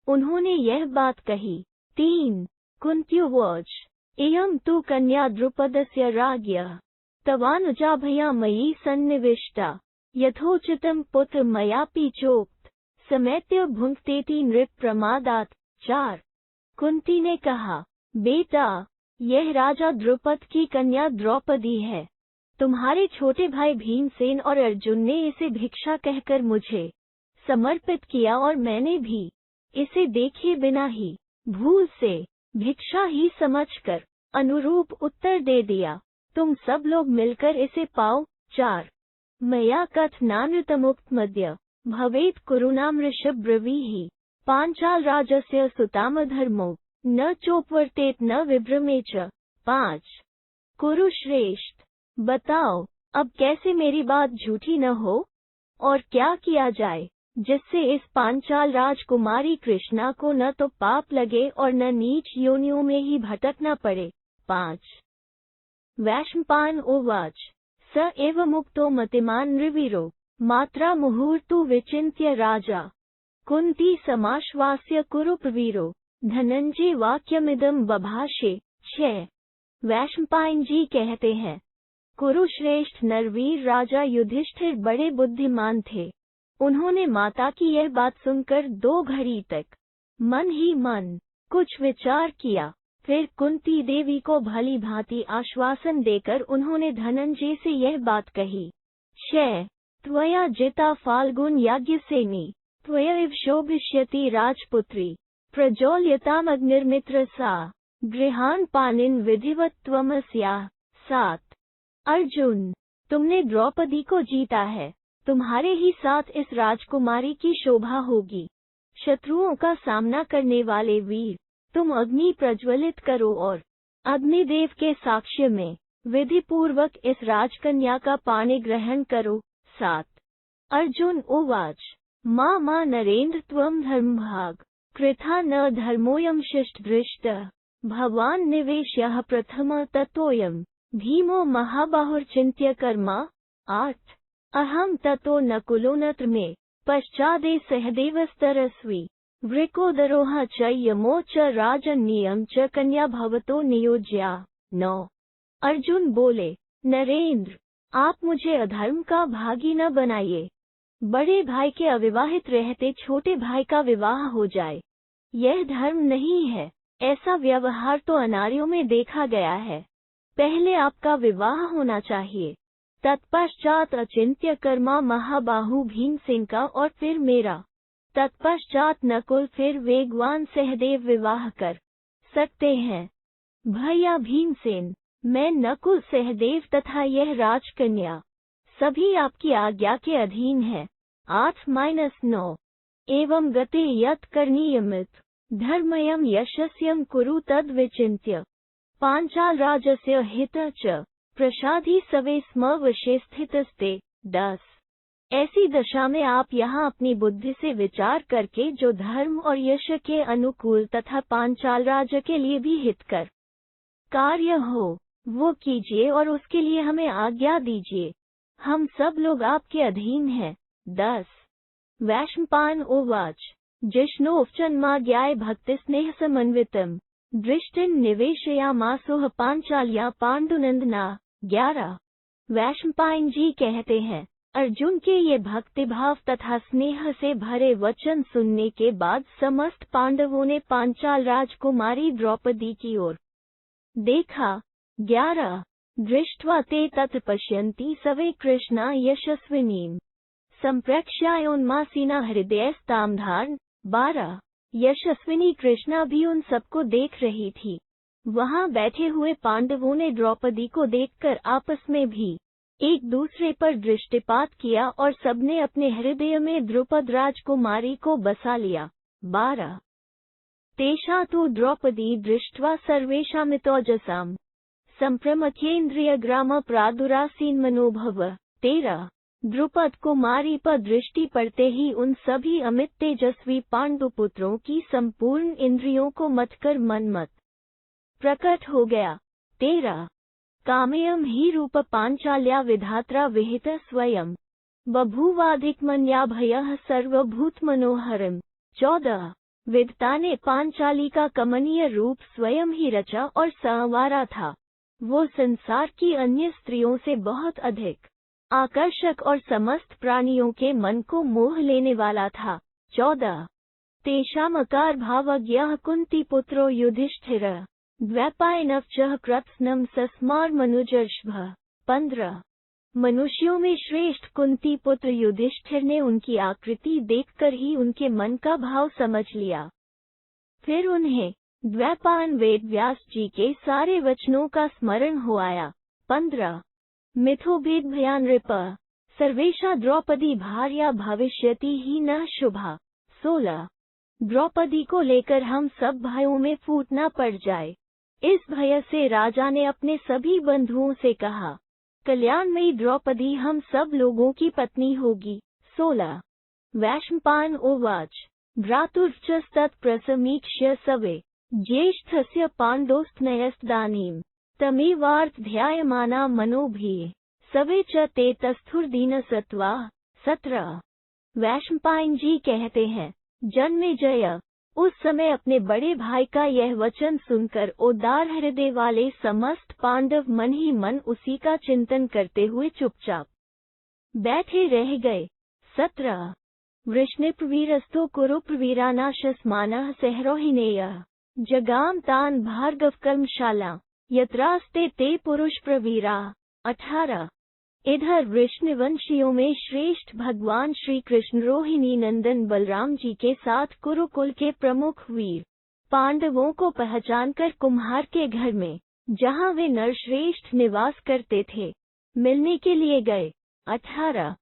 उन्होंने यह बात कही। 3। कुंत्युवाच इयं तु कन्या द्रुपदस्य राज्ञः तवानुजा भयामयी सन्निविष्टा यथोचितं पुत्र मयापि चोक्त समेत्य भुंक्तेति नृप प्रमादात्। 4। कुंती ने कहा, बेटा, यह राजा द्रुपद की कन्या द्रौपदी है। तुम्हारे छोटे भाई भीमसेन और अर्जुन ने इसे भिक्षा कहकर मुझे समर्पित किया और मैंने भी इसे देखे बिना ही भूल से भिक्षा ही समझकर अनुरूप उत्तर दे दिया। तुम सब लोग मिलकर इसे पाओ। 4। मया कथनानृतमुक्तमद्य भवेत् कुरूणां ऋषभब्रवीहि पांचाल राजस्य सुतामधर्मो न चोपवर्तेत न विभ्रमे च। 5। कुरुश्रेष्ठ, बताओ अब कैसे मेरी बात झूठी न हो, और क्या किया जाए जिससे इस पांचाल राजकुमारी कृष्णा को न तो पाप लगे और न नीच योनियों में ही भटकना पड़े। 5। वैशंपायन उवाच स एव मुक्तो मतिमान् नृवीरो मात्रा मुहूर्तु विचिन्त्य राजा कुंती समाश्वास्य कुरुप्रवीरो धनंजय वाक्यमिदं बभाषे। 6। वैशंपायन जी कहते हैं, कुरुश्रेष्ठ नरवीर राजा युधिष्ठिर बड़े बुद्धिमान थे। उन्होंने माता की यह बात सुनकर 2 घड़ी तक मन ही मन कुछ विचार किया। फिर कुंती देवी को भली भांति आश्वासन देकर उन्होंने धनंजय से यह बात कही। 6। त्वया जिता फाल्गुन याज्ञसेनी त्वयैव शोभिष्यति राजपुत्री प्रज्वल्यतामग्निर्मित्र सा गृहान पानिन विधिवत त्वमस्याः। 7। अर्जुन, तुमने द्रौपदी को जीता है, तुम्हारे ही साथ इस राजकुमारी की शोभा होगी। शत्रुओं का सामना करने वाले वीर, तुम अग्नि प्रज्वलित करो और अग्निदेव के साक्ष्य में विधि पूर्वक इस राजकन्या का पानी ग्रहण करो। 7। अर्जुन उवाच मा नरेन्द्र त्वं धर्मभाग कृथा न धर्मोऽयं शिष्टदृष्टः भवान् निवेश्यः प्रथम ततोऽयं भीमो महाबाहुर्चिन्त्य कर्मा। 8। अहं ततो नकुलो नत्र मे पश्चादे सहदेवस्तरस्वी वृकोदरोह च यमो च राजन्यं च कन्या भवतो नियोज्या। 9। अर्जुन बोले, नरेंद्र, आप मुझे अधर्म का भागी न बनाइए। बड़े भाई के अविवाहित रहते छोटे भाई का विवाह हो जाए, यह धर्म नहीं है। ऐसा व्यवहार तो अनार्यों में देखा गया है। पहले आपका विवाह होना चाहिए, तत्पश्चात अचिंत्य कर्मा महाबाहु भीमसेन का और फिर मेरा, तत्पश्चात नकुल फिर वेगवान सहदेव विवाह कर सकते हैं। भैया भीमसेन, मैं नकुल सहदेव तथा यह राजकन्या सभी आपकी आज्ञा के अधीन है। 8-9। एवं गते यत् करणीयमित धर्मयं यशस्यं कुरु तद् विचिन्त्य पांचाल राजस्य हितः च प्रसादी सवे स्म वशे स्थितस्ते। 10। ऐसी दशा में आप यहाँ अपनी बुद्धि से विचार करके जो धर्म और यश के अनुकूल तथा पांचाल राज्य के लिए भी हितकर कार्य हो वो कीजिए और उसके लिए हमें आज्ञा दीजिए। हम सब लोग आपके अधीन हैं। 10। वैशंपायन उवाच जिष्णोऽवचन्माज्ञाय भक्तिस्नेह समन्वितम् दृष्टिं निवेशयामासोह पांचाल्या पांडुनंदना। 11। वैशंपायन जी कहते हैं, अर्जुन के ये भक्तिभाव तथा स्नेह से भरे वचन सुनने के बाद समस्त पांडवों ने पांचाल राजकुमारी द्रौपदी की ओर देखा। 11। दृष्ट्वा ते तत्र पश्यन्ति सवे कृष्णा यशस्विनीं संप्रेक्ष्योन्मासीना हृदयस्ताम्धान्। 12। यशस्विनी कृष्णा भी उन सबको देख रही थी। वहां बैठे हुए पांडवों ने द्रौपदी को देखकर आपस में भी एक दूसरे पर दृष्टिपात किया और सबने अपने हृदय में द्रुपद राजकुमारी को बसा लिया। 12। तेषा तु द्रौपदी दृष्ट्वा सर्वेषामितोजसाम् संप्रमथ्येन्द्रियग्राम प्रादुरासीन्मनोभव। 13। द्रुपद कुमारी पर दृष्टि पड़ते ही उन सभी अमित तेजस्वी पांडुपुत्रों की संपूर्ण इंद्रियों को मतकर मनमत प्रकट हो गया। 13 कामयम ही रूप पांचाल्या विधात्रा विहित स्वयं बभूवाधिकमन्या भयः सर्वभूत मनोहरम। 14 विद्ता ने पांचाली का कमनीय रूप स्वयं ही रचा और संवारा था। वो संसार की अन्य स्त्रियों से बहुत अधिक आकर्षक और समस्त प्राणियों के मन को मोह लेने वाला था। 14 तेषामकार भावज्ञः कुंती पुत्रो युधिष्ठिर द्वैपायनवचः कृत्स्नम सस्मार मनुजर्षभ। 15 मनुष्यों में श्रेष्ठ कुंती पुत्र युधिष्ठिर ने उनकी आकृति देखकर ही उनके मन का भाव समझ लिया। फिर उन्हें द्वैपायन वेद व्यास जी के सारे वचनों का स्मरण हो आया। 15 मिथोभेद भयानृप सर्वेशा द्रौपदी भार्या भविष्यति ही न शुभा। 16 द्रौपदी को लेकर हम सब भाइयों में फूट न पड़ जाए। इस भय से राजा ने अपने सभी बंधुओं से कहा, कल्याणमयी द्रौपदी हम सब लोगों की पत्नी होगी। 16 वैशंपायन उवाच भ्रातुश्चस्तत्प्रसमीक्ष्य सवे ज्येष्ठस्य पाण्डोस्तनयस्तदानीं तमेवार्थध्यायमाना मनोभिः सवे च ते तस्थुर्दीनसत्त्वा। 17 वैशंपायन जी कहते हैं, जन्मेजय उस समय अपने बड़े भाई का यह वचन सुनकर उदार हृदय वाले समस्त पांडव मन ही मन उसी का चिंतन करते हुए चुपचाप बैठे रह गए। 17 वृष्णिप्रवीरस्थो कुरुप्रवीरानाशस्मानः सहरोहिणेयः जगाम तान भार्गव कर्मशाला यत्रास्ते ते पुरुष प्रवीरा। 18 इधर वृष्णिवंशियों में श्रेष्ठ भगवान श्री कृष्ण रोहिणी नंदन बलराम जी के साथ कुरुकुल के प्रमुख वीर पांडवों को पहचानकर कुम्हार के घर में, जहां वे नरश्रेष्ठ निवास करते थे, मिलने के लिए गए। 18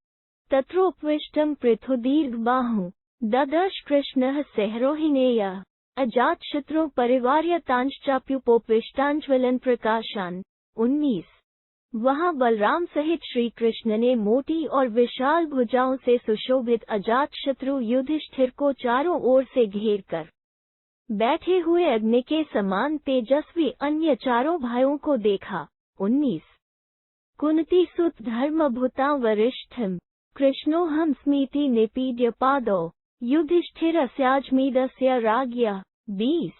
तत्रोपविष्टम पृथुदीर्घबाहु ददर्श कृष्णः सहरोहिणेयः अजातशत्रु परिवार्यतांश्चाप्युपोपविष्टांज्वलन प्रकाशान। 19 वहां बलराम सहित श्री कृष्ण ने मोटी और विशाल भुजाओं से सुशोभित अजातशत्रु युधिष्ठिर को चारों ओर से घेर कर बैठे हुए अग्नि के समान तेजस्वी अन्य चारों भाइयों को देखा। 19 कुंती सुत धर्मभूता वरिष्ठम कृष्णोहम स्मीति निपीड्य पादौ युधिष्ठिरस्याजमीदस्य राज्ञा। 20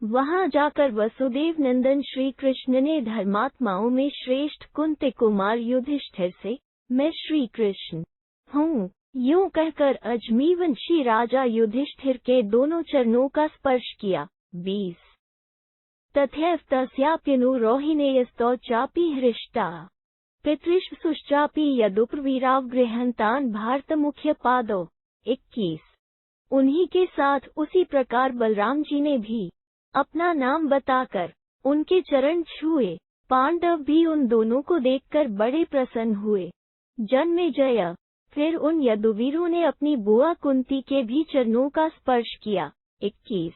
वहां जाकर वसुदेव नंदन श्री कृष्ण ने धर्मात्माओं में श्रेष्ठ कुंती कुमार युधिष्ठिर से, मैं श्री कृष्ण हूँ, यूं कहकर अजमीवंशी राजा युधिष्ठिर के दोनों चरणों का स्पर्श किया। 20 तथैव तस्याप्यनुरोहिणेयस्तौ चापि हृष्टा पितृष्वसुश्चापि यदुप्रवीरावगृहन्तान् भारतमुख्य पादौ। 21 उन्हीं के साथ उसी प्रकार बलराम जी ने भी अपना नाम बताकर उनके चरण छुए। पांडव भी उन दोनों को देखकर बड़े प्रसन्न हुए। जन्मेजय फिर उन यदुवीरों ने अपनी बुआ कुंती के भी चरणों का स्पर्श किया। 21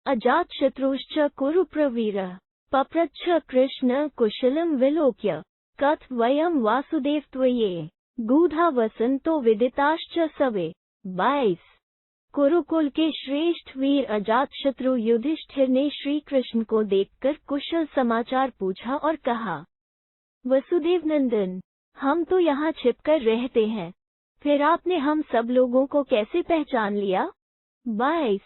अजातशत्रुश्च कुरुप्रवीरः पप्रच्छ कृष्ण कुशलम विलोक्य कथ वयम वासुदेव त्वये गूढ़ा वसंतो विदिताश्च सवे। 22 कुरुकुल के श्रेष्ठ वीर अजातशत्रु युधिष्ठिर ने श्री कृष्ण को देखकर कुशल समाचार पूछा और कहा, वसुदेव नंदन, हम तो यहाँ छिपकर रहते हैं, फिर आपने हम सब लोगों को कैसे पहचान लिया? 22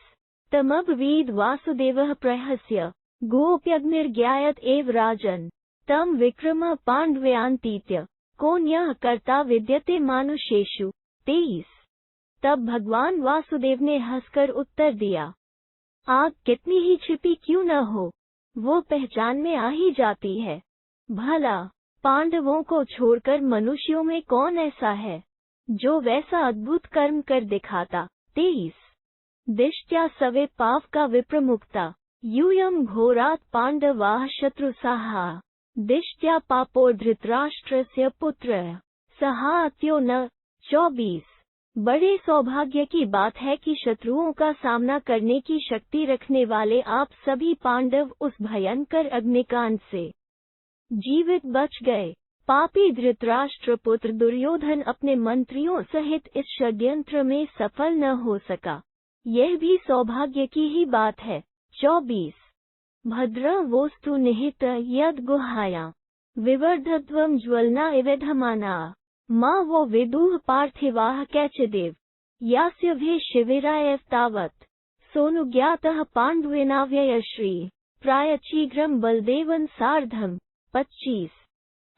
तमब्वीद वासुदेवः प्रहस्य गोप्यग्निर्ज्ञायत एव राजन तम विक्रम पांडव्यान्तीत्य कोन्यः कर्ता विद्यते मानुषेषु। 23 तब भगवान वासुदेव ने हंसकर उत्तर दिया, आग कितनी ही छिपी क्यों न हो, वो पहचान में आ ही जाती है। भला पांडवों को छोड़कर मनुष्यों में कौन ऐसा है जो वैसा अद्भुत कर्म कर दिखाता। 23 दिष्ट्या सवे पाव का विप्रमुक्ता यूयम घोरात पांडवाः शत्रुसाहा दिष्ट्या पापो धृतराष्ट्रस्य पुत्र सहात्यो न। 24 बड़े सौभाग्य की बात है कि शत्रुओं का सामना करने की शक्ति रखने वाले आप सभी पांडव उस भयंकर अग्निकांड से जीवित बच गए। पापी धृतराष्ट्रपुत्र दुर्योधन अपने मंत्रियों सहित इस षड्यंत्र में सफल न हो सका। यह भी सौभाग्य की ही बात है। 24 भद्र वोस्तु निहित यद गुहाया विवर्धत्वम ज्वलना इवेधमाना माँ वो विदुः पार्थिवाः कैचिदेव यास्य भे शिविराय तावत् सोनुज्ञातः पांडवेनाव्ययश्री प्राय शीघ्रम बलदेवन सार्धम। 25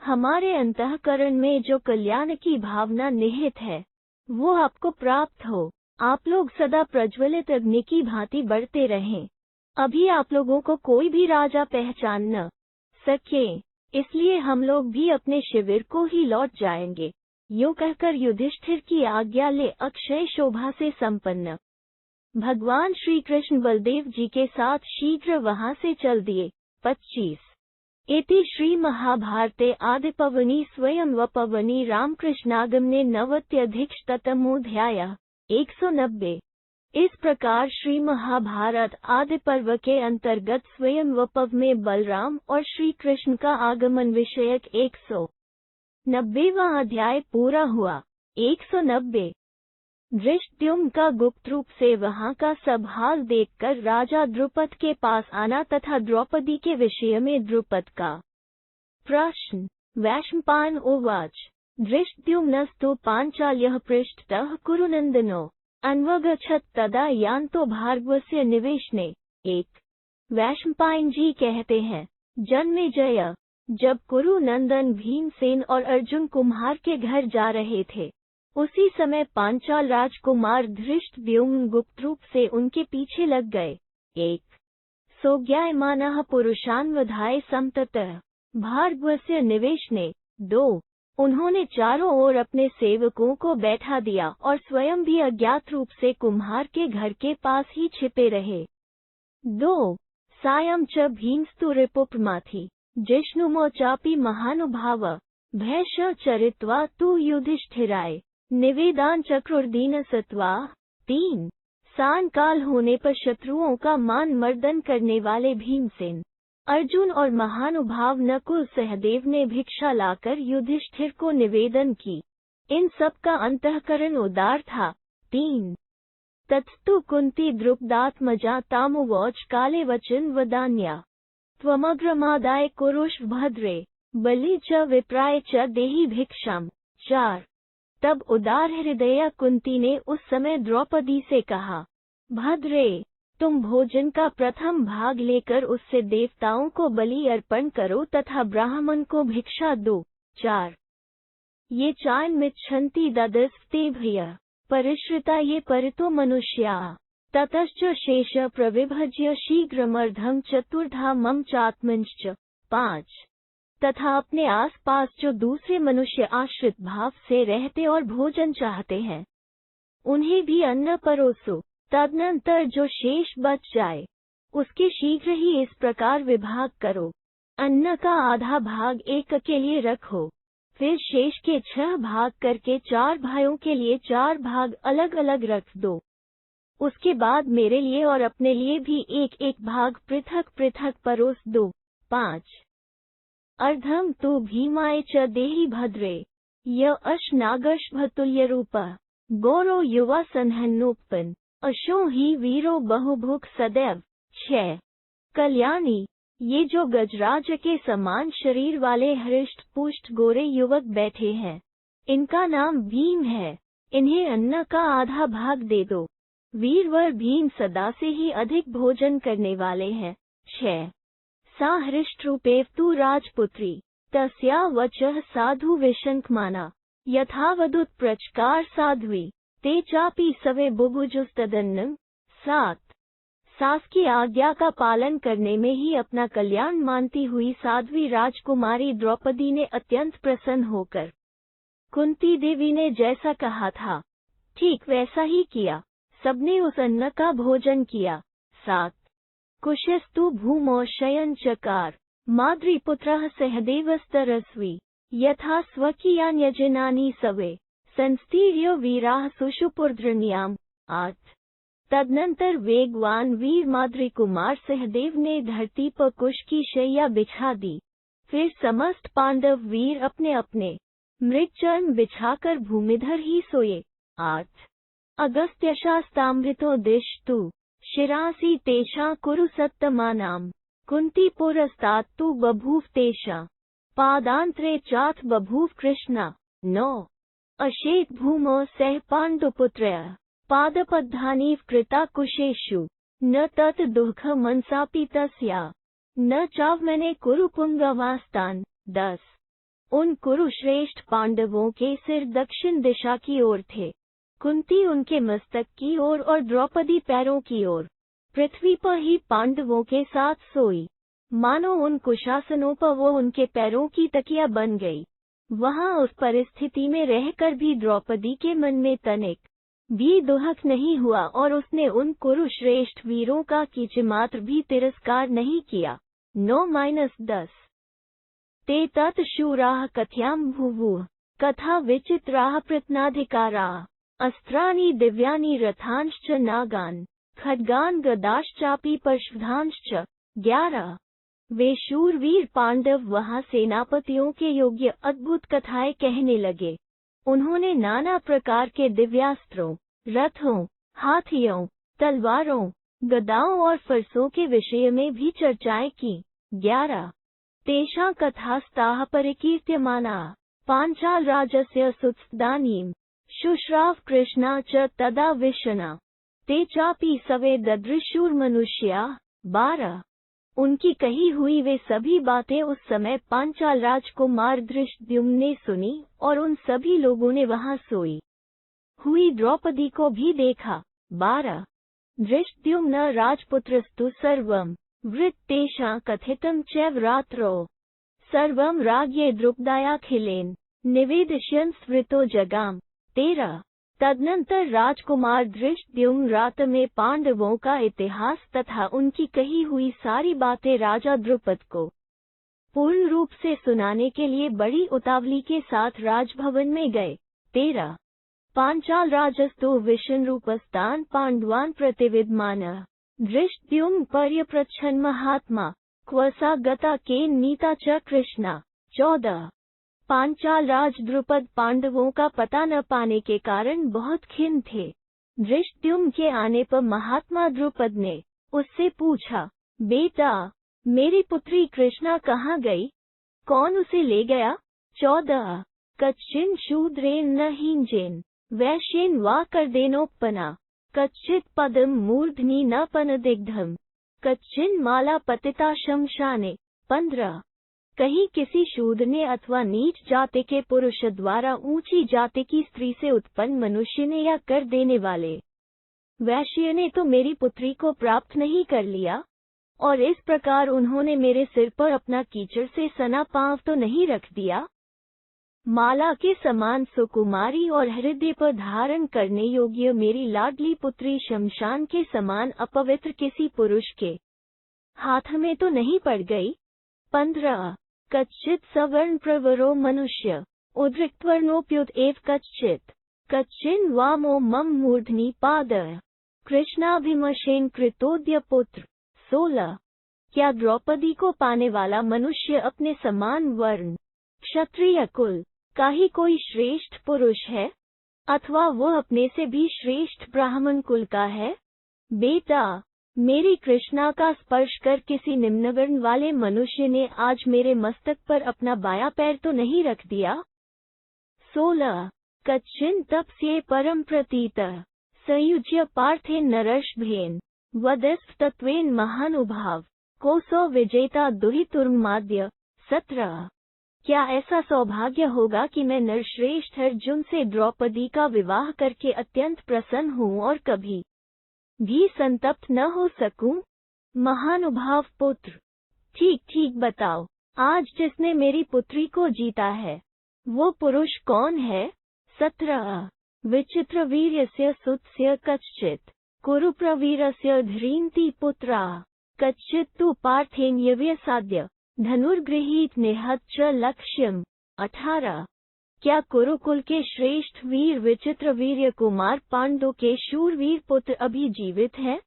हमारे अंतःकरण में जो कल्याण की भावना निहित है वो आपको प्राप्त हो। आप लोग सदा प्रज्वलित अग्नि की भांति बढ़ते रहें। अभी आप लोगों को कोई भी राजा पहचान न सके, इसलिए हम लोग भी अपने शिविर को ही लौट जाएंगे। यूं कहकर युधिष्ठिर की आज्ञा ले अक्षय शोभा से संपन्न भगवान श्री कृष्ण बलदेव जी के साथ शीघ्र वहां से चल दिए। 25 इति श्री महाभारते आदिपर्वणि स्वयंवरपर्वणि रामकृष्णागमने नवत्यधिकशततमोऽध्यायः 190। इस प्रकार श्री महाभारत आदि पर्व के अंतर्गत स्वयंवर में बलराम और श्री कृष्ण का आगमन विषयक 190वां अध्याय पूरा हुआ। 190 धृष्टद्युम्न का गुप्त रूप से वहां का सब हाल देखकर राजा द्रुपद के पास आना तथा द्रौपदी के विषय में द्रुपद का प्रश्न। वैशंपायन उवाच धृष्टद्युम्नस्तु पांचाल्यः पृष्ठतः कुरुनंदनो अन्वगच्छत् तदा यान्तो भार्गवस्य निवेशने। 1 वैशंपायन जी कहते हैं, जन्मेजय जब कुरुनंदन भीमसेन और अर्जुन कुम्हार के घर जा रहे थे उसी समय पांचाल राजकुमार धृष्टद्युम्न गुप्त रूप से उनके पीछे लग गए। 1 सोज्ञायमानः पुरुषान्वधाय समततः भार्गवस्य निवेशने। 2 उन्होंने चारों ओर अपने सेवकों को बैठा दिया और स्वयं भी अज्ञात रूप से कुम्हार के घर के पास ही छिपे रहे। 2 सायं च भीमस्तु रिपुप्रमाथि जिष्णुमो चापि महानुभाव भैष चरित्वा तु युधिष्ठिराय निवेदान चक्रुर्दीन सत्वा। 3 सायंकाल होने पर शत्रुओं का मान मर्दन करने वाले भीमसेन अर्जुन और महानुभाव नकुल सहदेव ने भिक्षा लाकर युधिष्ठिर को निवेदन की। इन सब का अंतःकरण उदार था। 3 तत्स्तु कुंती द्रुपदात्मजा तामुवोच काले वचन वदान्या त्वमग्रमादाय कुरुष्व भद्रे बलि च विप्राय च देहि भिक्षाम। 4 तब उदार हृदया कुंती ने उस समय द्रौपदी से कहा, भद्रे तुम भोजन का प्रथम भाग लेकर उससे देवताओं को बलि अर्पण करो तथा ब्राह्मण को भिक्षा दो। 4 ये चायन मिच्छन्ति ददस्ते भय परिश्रिता ये परितो मनुष्या ततश्च शेष प्रविभज्य शीघ्रमर्धं चतुर्धा मम चात्मंश्च। 5 तथा अपने आसपास जो दूसरे मनुष्य आश्रित भाव से रहते और भोजन चाहते हैं उन्हें भी अन्न परोसो। तदनंतर जो शेष बच जाए उसके शीघ्र ही इस प्रकार विभाग करो, अन्न का आधा भाग एक के लिए रखो, फिर शेष के 6 भाग करके 4 भाइयों के लिए 4 भाग अलग अलग रख दो। उसके बाद मेरे लिए और अपने लिए भी एक एक भाग पृथक पृथक परोस दो। 5 अर्धम तु भीमाय च देहि भद्रे य अशनागशभतुल्य रूपः गौरो युवा सन्हन्नोपन अशो ही वीरो बहुभुक सदैव। 6 कल्याणी ये जो गजराज के समान शरीर वाले हृष्ट पुष्ट गोरे युवक बैठे हैं इनका नाम भीम है, इन्हें अन्न का आधा भाग दे दो। वीरवर भीम सदा से ही अधिक भोजन करने वाले हैं। 6 सा हृष्टरूपेव तु राजपुत्री तस्या वचः साधु विशंकमाना यथावदुत प्रचकार साध्वी ते चापि सवे बुभुजुस्तदन्नं। 7 सास की आज्ञा का पालन करने में ही अपना कल्याण मानती हुई साध्वी राजकुमारी द्रौपदी ने अत्यंत प्रसन्न होकर कुंती देवी ने जैसा कहा था ठीक वैसा ही किया, सबने उस अन्न का भोजन किया। 7 कुशस्तु भूमौ शयन चकार माद्रीपुत्रः सहदेवस्तरस्वी यथा स्वकीयान्यजनानि सवे संस्तीर्य वीराः सुषुपुर्धृण्याम्। 8 तदनंतर वेगवान वीर माद्री कुमार सहदेव ने धरती पर कुश की शैया बिछा दी फिर समस्त पांडव वीर अपने अपने मृगचर्म बिछाकर भूमिधर ही सोए। 8 अगस्त्यशास्तामृतो दिष्टु शिरासि तेषां कुरु सत्तमानां कुंती पुरस्तात्तु बभूव तेषां पादांतरे चाथ बभूव कृष्णा। 9 अशेत भूमौ सह पाण्डुपुत्रया पादपद्धानीव कृता कुशेषु न तत् दुःख मनसापि तस्या न चावमने कुरु पुंगवास्तान। 10 उन कुरु श्रेष्ठ पांडवों के सिर दक्षिण दिशा की ओर थे, कुंती उनके मस्तक की ओर और द्रौपदी पैरों की ओर। पृथ्वी पर ही पांडवों के साथ सोई, मानो उन कुशासनों पर वो उनके पैरों की तकिया बन गई। वहां उस परिस्थिति में रहकर भी द्रौपदी के मन में तनिक भी दुहक नहीं हुआ और उसने उन कुरु श्रेष्ठ वीरों का किंचिमात्र भी तिरस्कार नहीं किया। 9-10 ते तत् शूराः कथ्यां भुवुः कथा विचित्राः प्रत्नाधिकाराः अस्त्राणि दिव्यानि रथांश्च नागान् खड्गान् गदाश्चापि पर्श्वधांश्च। 11 वे शूरवीर पांडव वहां सेनापतियों के योग्य अद्भुत कथाएं कहने लगे। उन्होंने नाना प्रकार के दिव्यास्त्रों, रथों, हाथियों, तलवारों, गदाओं और फरसों के विषय में भी चर्चाएं की। 11 तेषां कथास्ताः परिकीर्त्यमानाः पांचाल राजस्य सुतस्दानीं शुश्राव कृष्णा च तदा विशना ते चापि सवे ददृशूर्मनुष्याः। 12 उनकी कही हुई वे सभी बातें उस समय पांचाल राजकुमार धृष्टद्युम्न ने सुनी और उन सभी लोगों ने वहां सोई हुई द्रौपदी को भी देखा। 12 धृष्टद्युम्न राजपुत्रस्तु सर्वं वृत्तेषां कथितं चैव रात्रौ सर्वं राज्ञे द्रुपदायाखिलेन निवेदयन् स्मृतो जगाम। 13 तदनंतर राजकुमार धृष्टद्युम्न रात में पांडवों का इतिहास तथा उनकी कही हुई सारी बातें राजा द्रुपद को पूर्ण रूप से सुनाने के लिए बड़ी उतावली के साथ राजभवन में गए। 13 पांचाल राजस्तु विशन रूपस्तान पांडवान प्रतिविद्यमानः धृष्टद्युम्न पर्यपृच्छन् महात्मा क्व सा गता केन नीता च कृष्णा। 14 पांचाल राज द्रुपद पांडवों का पता न पाने के कारण बहुत खिन्न थे। धृष्टद्युम्न के आने पर महात्मा द्रुपद ने उससे पूछा, बेटा, मेरी पुत्री कृष्णा कहाँ गई? कौन उसे ले गया? 14 कच्चिन शूद्रेण न हीनजेन वैश्येन वा कर्देनोपना कच्चित पदम मूर्धनि न पनदिग्धम कच्चिन माला पतिता शमशाने। 15 कहीं किसी शूद्र ने अथवा नीच जाति के पुरुष द्वारा ऊंची जाति की स्त्री से उत्पन्न मनुष्य ने या कर देने वाले वैश्य ने तो मेरी पुत्री को प्राप्त नहीं कर लिया, और इस प्रकार उन्होंने मेरे सिर पर अपना कीचड़ से सना पांव तो नहीं रख दिया। माला के समान सुकुमारी और हृदय पर धारण करने योग्य मेरी लाडली पुत्री शमशान के समान अपवित्र किसी पुरुष के हाथ में तो नहीं पड़ गई। 15 कच्चित सवर्ण प्रवरो मनुष्य उद्रिक्तवर्णोप्युत एव कच्चित कच्चिन वामो मम मूर्धनि पादः कृष्णाभिमशेन कृतोद्य पुत्र। 16 क्या द्रौपदी को पाने वाला मनुष्य अपने समान वर्ण क्षत्रिय कुल का ही कोई श्रेष्ठ पुरुष है, अथवा वह अपने से भी श्रेष्ठ ब्राह्मण कुल का है? बेटा, मेरी कृष्णा का स्पर्श कर किसी निम्नवर्ण वाले मनुष्य ने आज मेरे मस्तक पर अपना बायां पैर तो नहीं रख दिया। 16 कच्चिन तपस्ये परम प्रतीतः संयुज्य पार्थेन नरश्भेन वदस्व तत्वेन महानुभाव कोसो विजेता दुहितुर्माद्य। 17 क्या ऐसा सौभाग्य होगा कि मैं नरश्रेष्ठ अर्जुन से द्रौपदी का विवाह करके अत्यंत प्रसन्न हूँ और कभी भी संतप्त न हो सकूं? महानुभाव पुत्र, ठीक ठीक बताओ, आज जिसने मेरी पुत्री को जीता है वो पुरुष कौन है? 17 विचित्रवीर्यस्य सुतस्य कच्चित् कुरुप्रवीरस्य धृन्ति पुत्रा कच्चित् तु पार्थेन यव्यसाद्य धनुर्गृहीत निहत च लक्ष्यम। 18 क्या कुरुकुल के श्रेष्ठ वीर विचित्रवीर्य कुमार पांडु के शूरवीर पुत्र अभी जीवित हैं?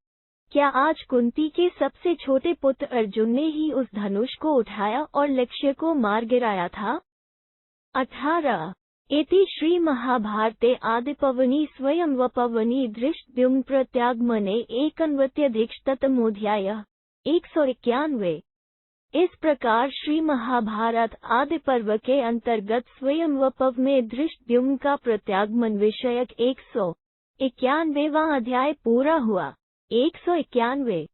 क्या आज कुंती के सबसे छोटे पुत्र अर्जुन ने ही उस धनुष को उठाया और लक्ष्य को मार गिराया था? 18 इति श्री महाभारते आदिपर्वणि स्वयंवरपर्वणि धृष्टद्युम्न प्रत्यागमने एकन्वत्यधिकशततमोऽध्यायः 191। इस प्रकार श्री महाभारत आदि पर्व के अंतर्गत स्वयंवर पर्व में धृष्टद्युम्न का प्रत्यागमन विषयक 191वां अध्याय पूरा हुआ। 191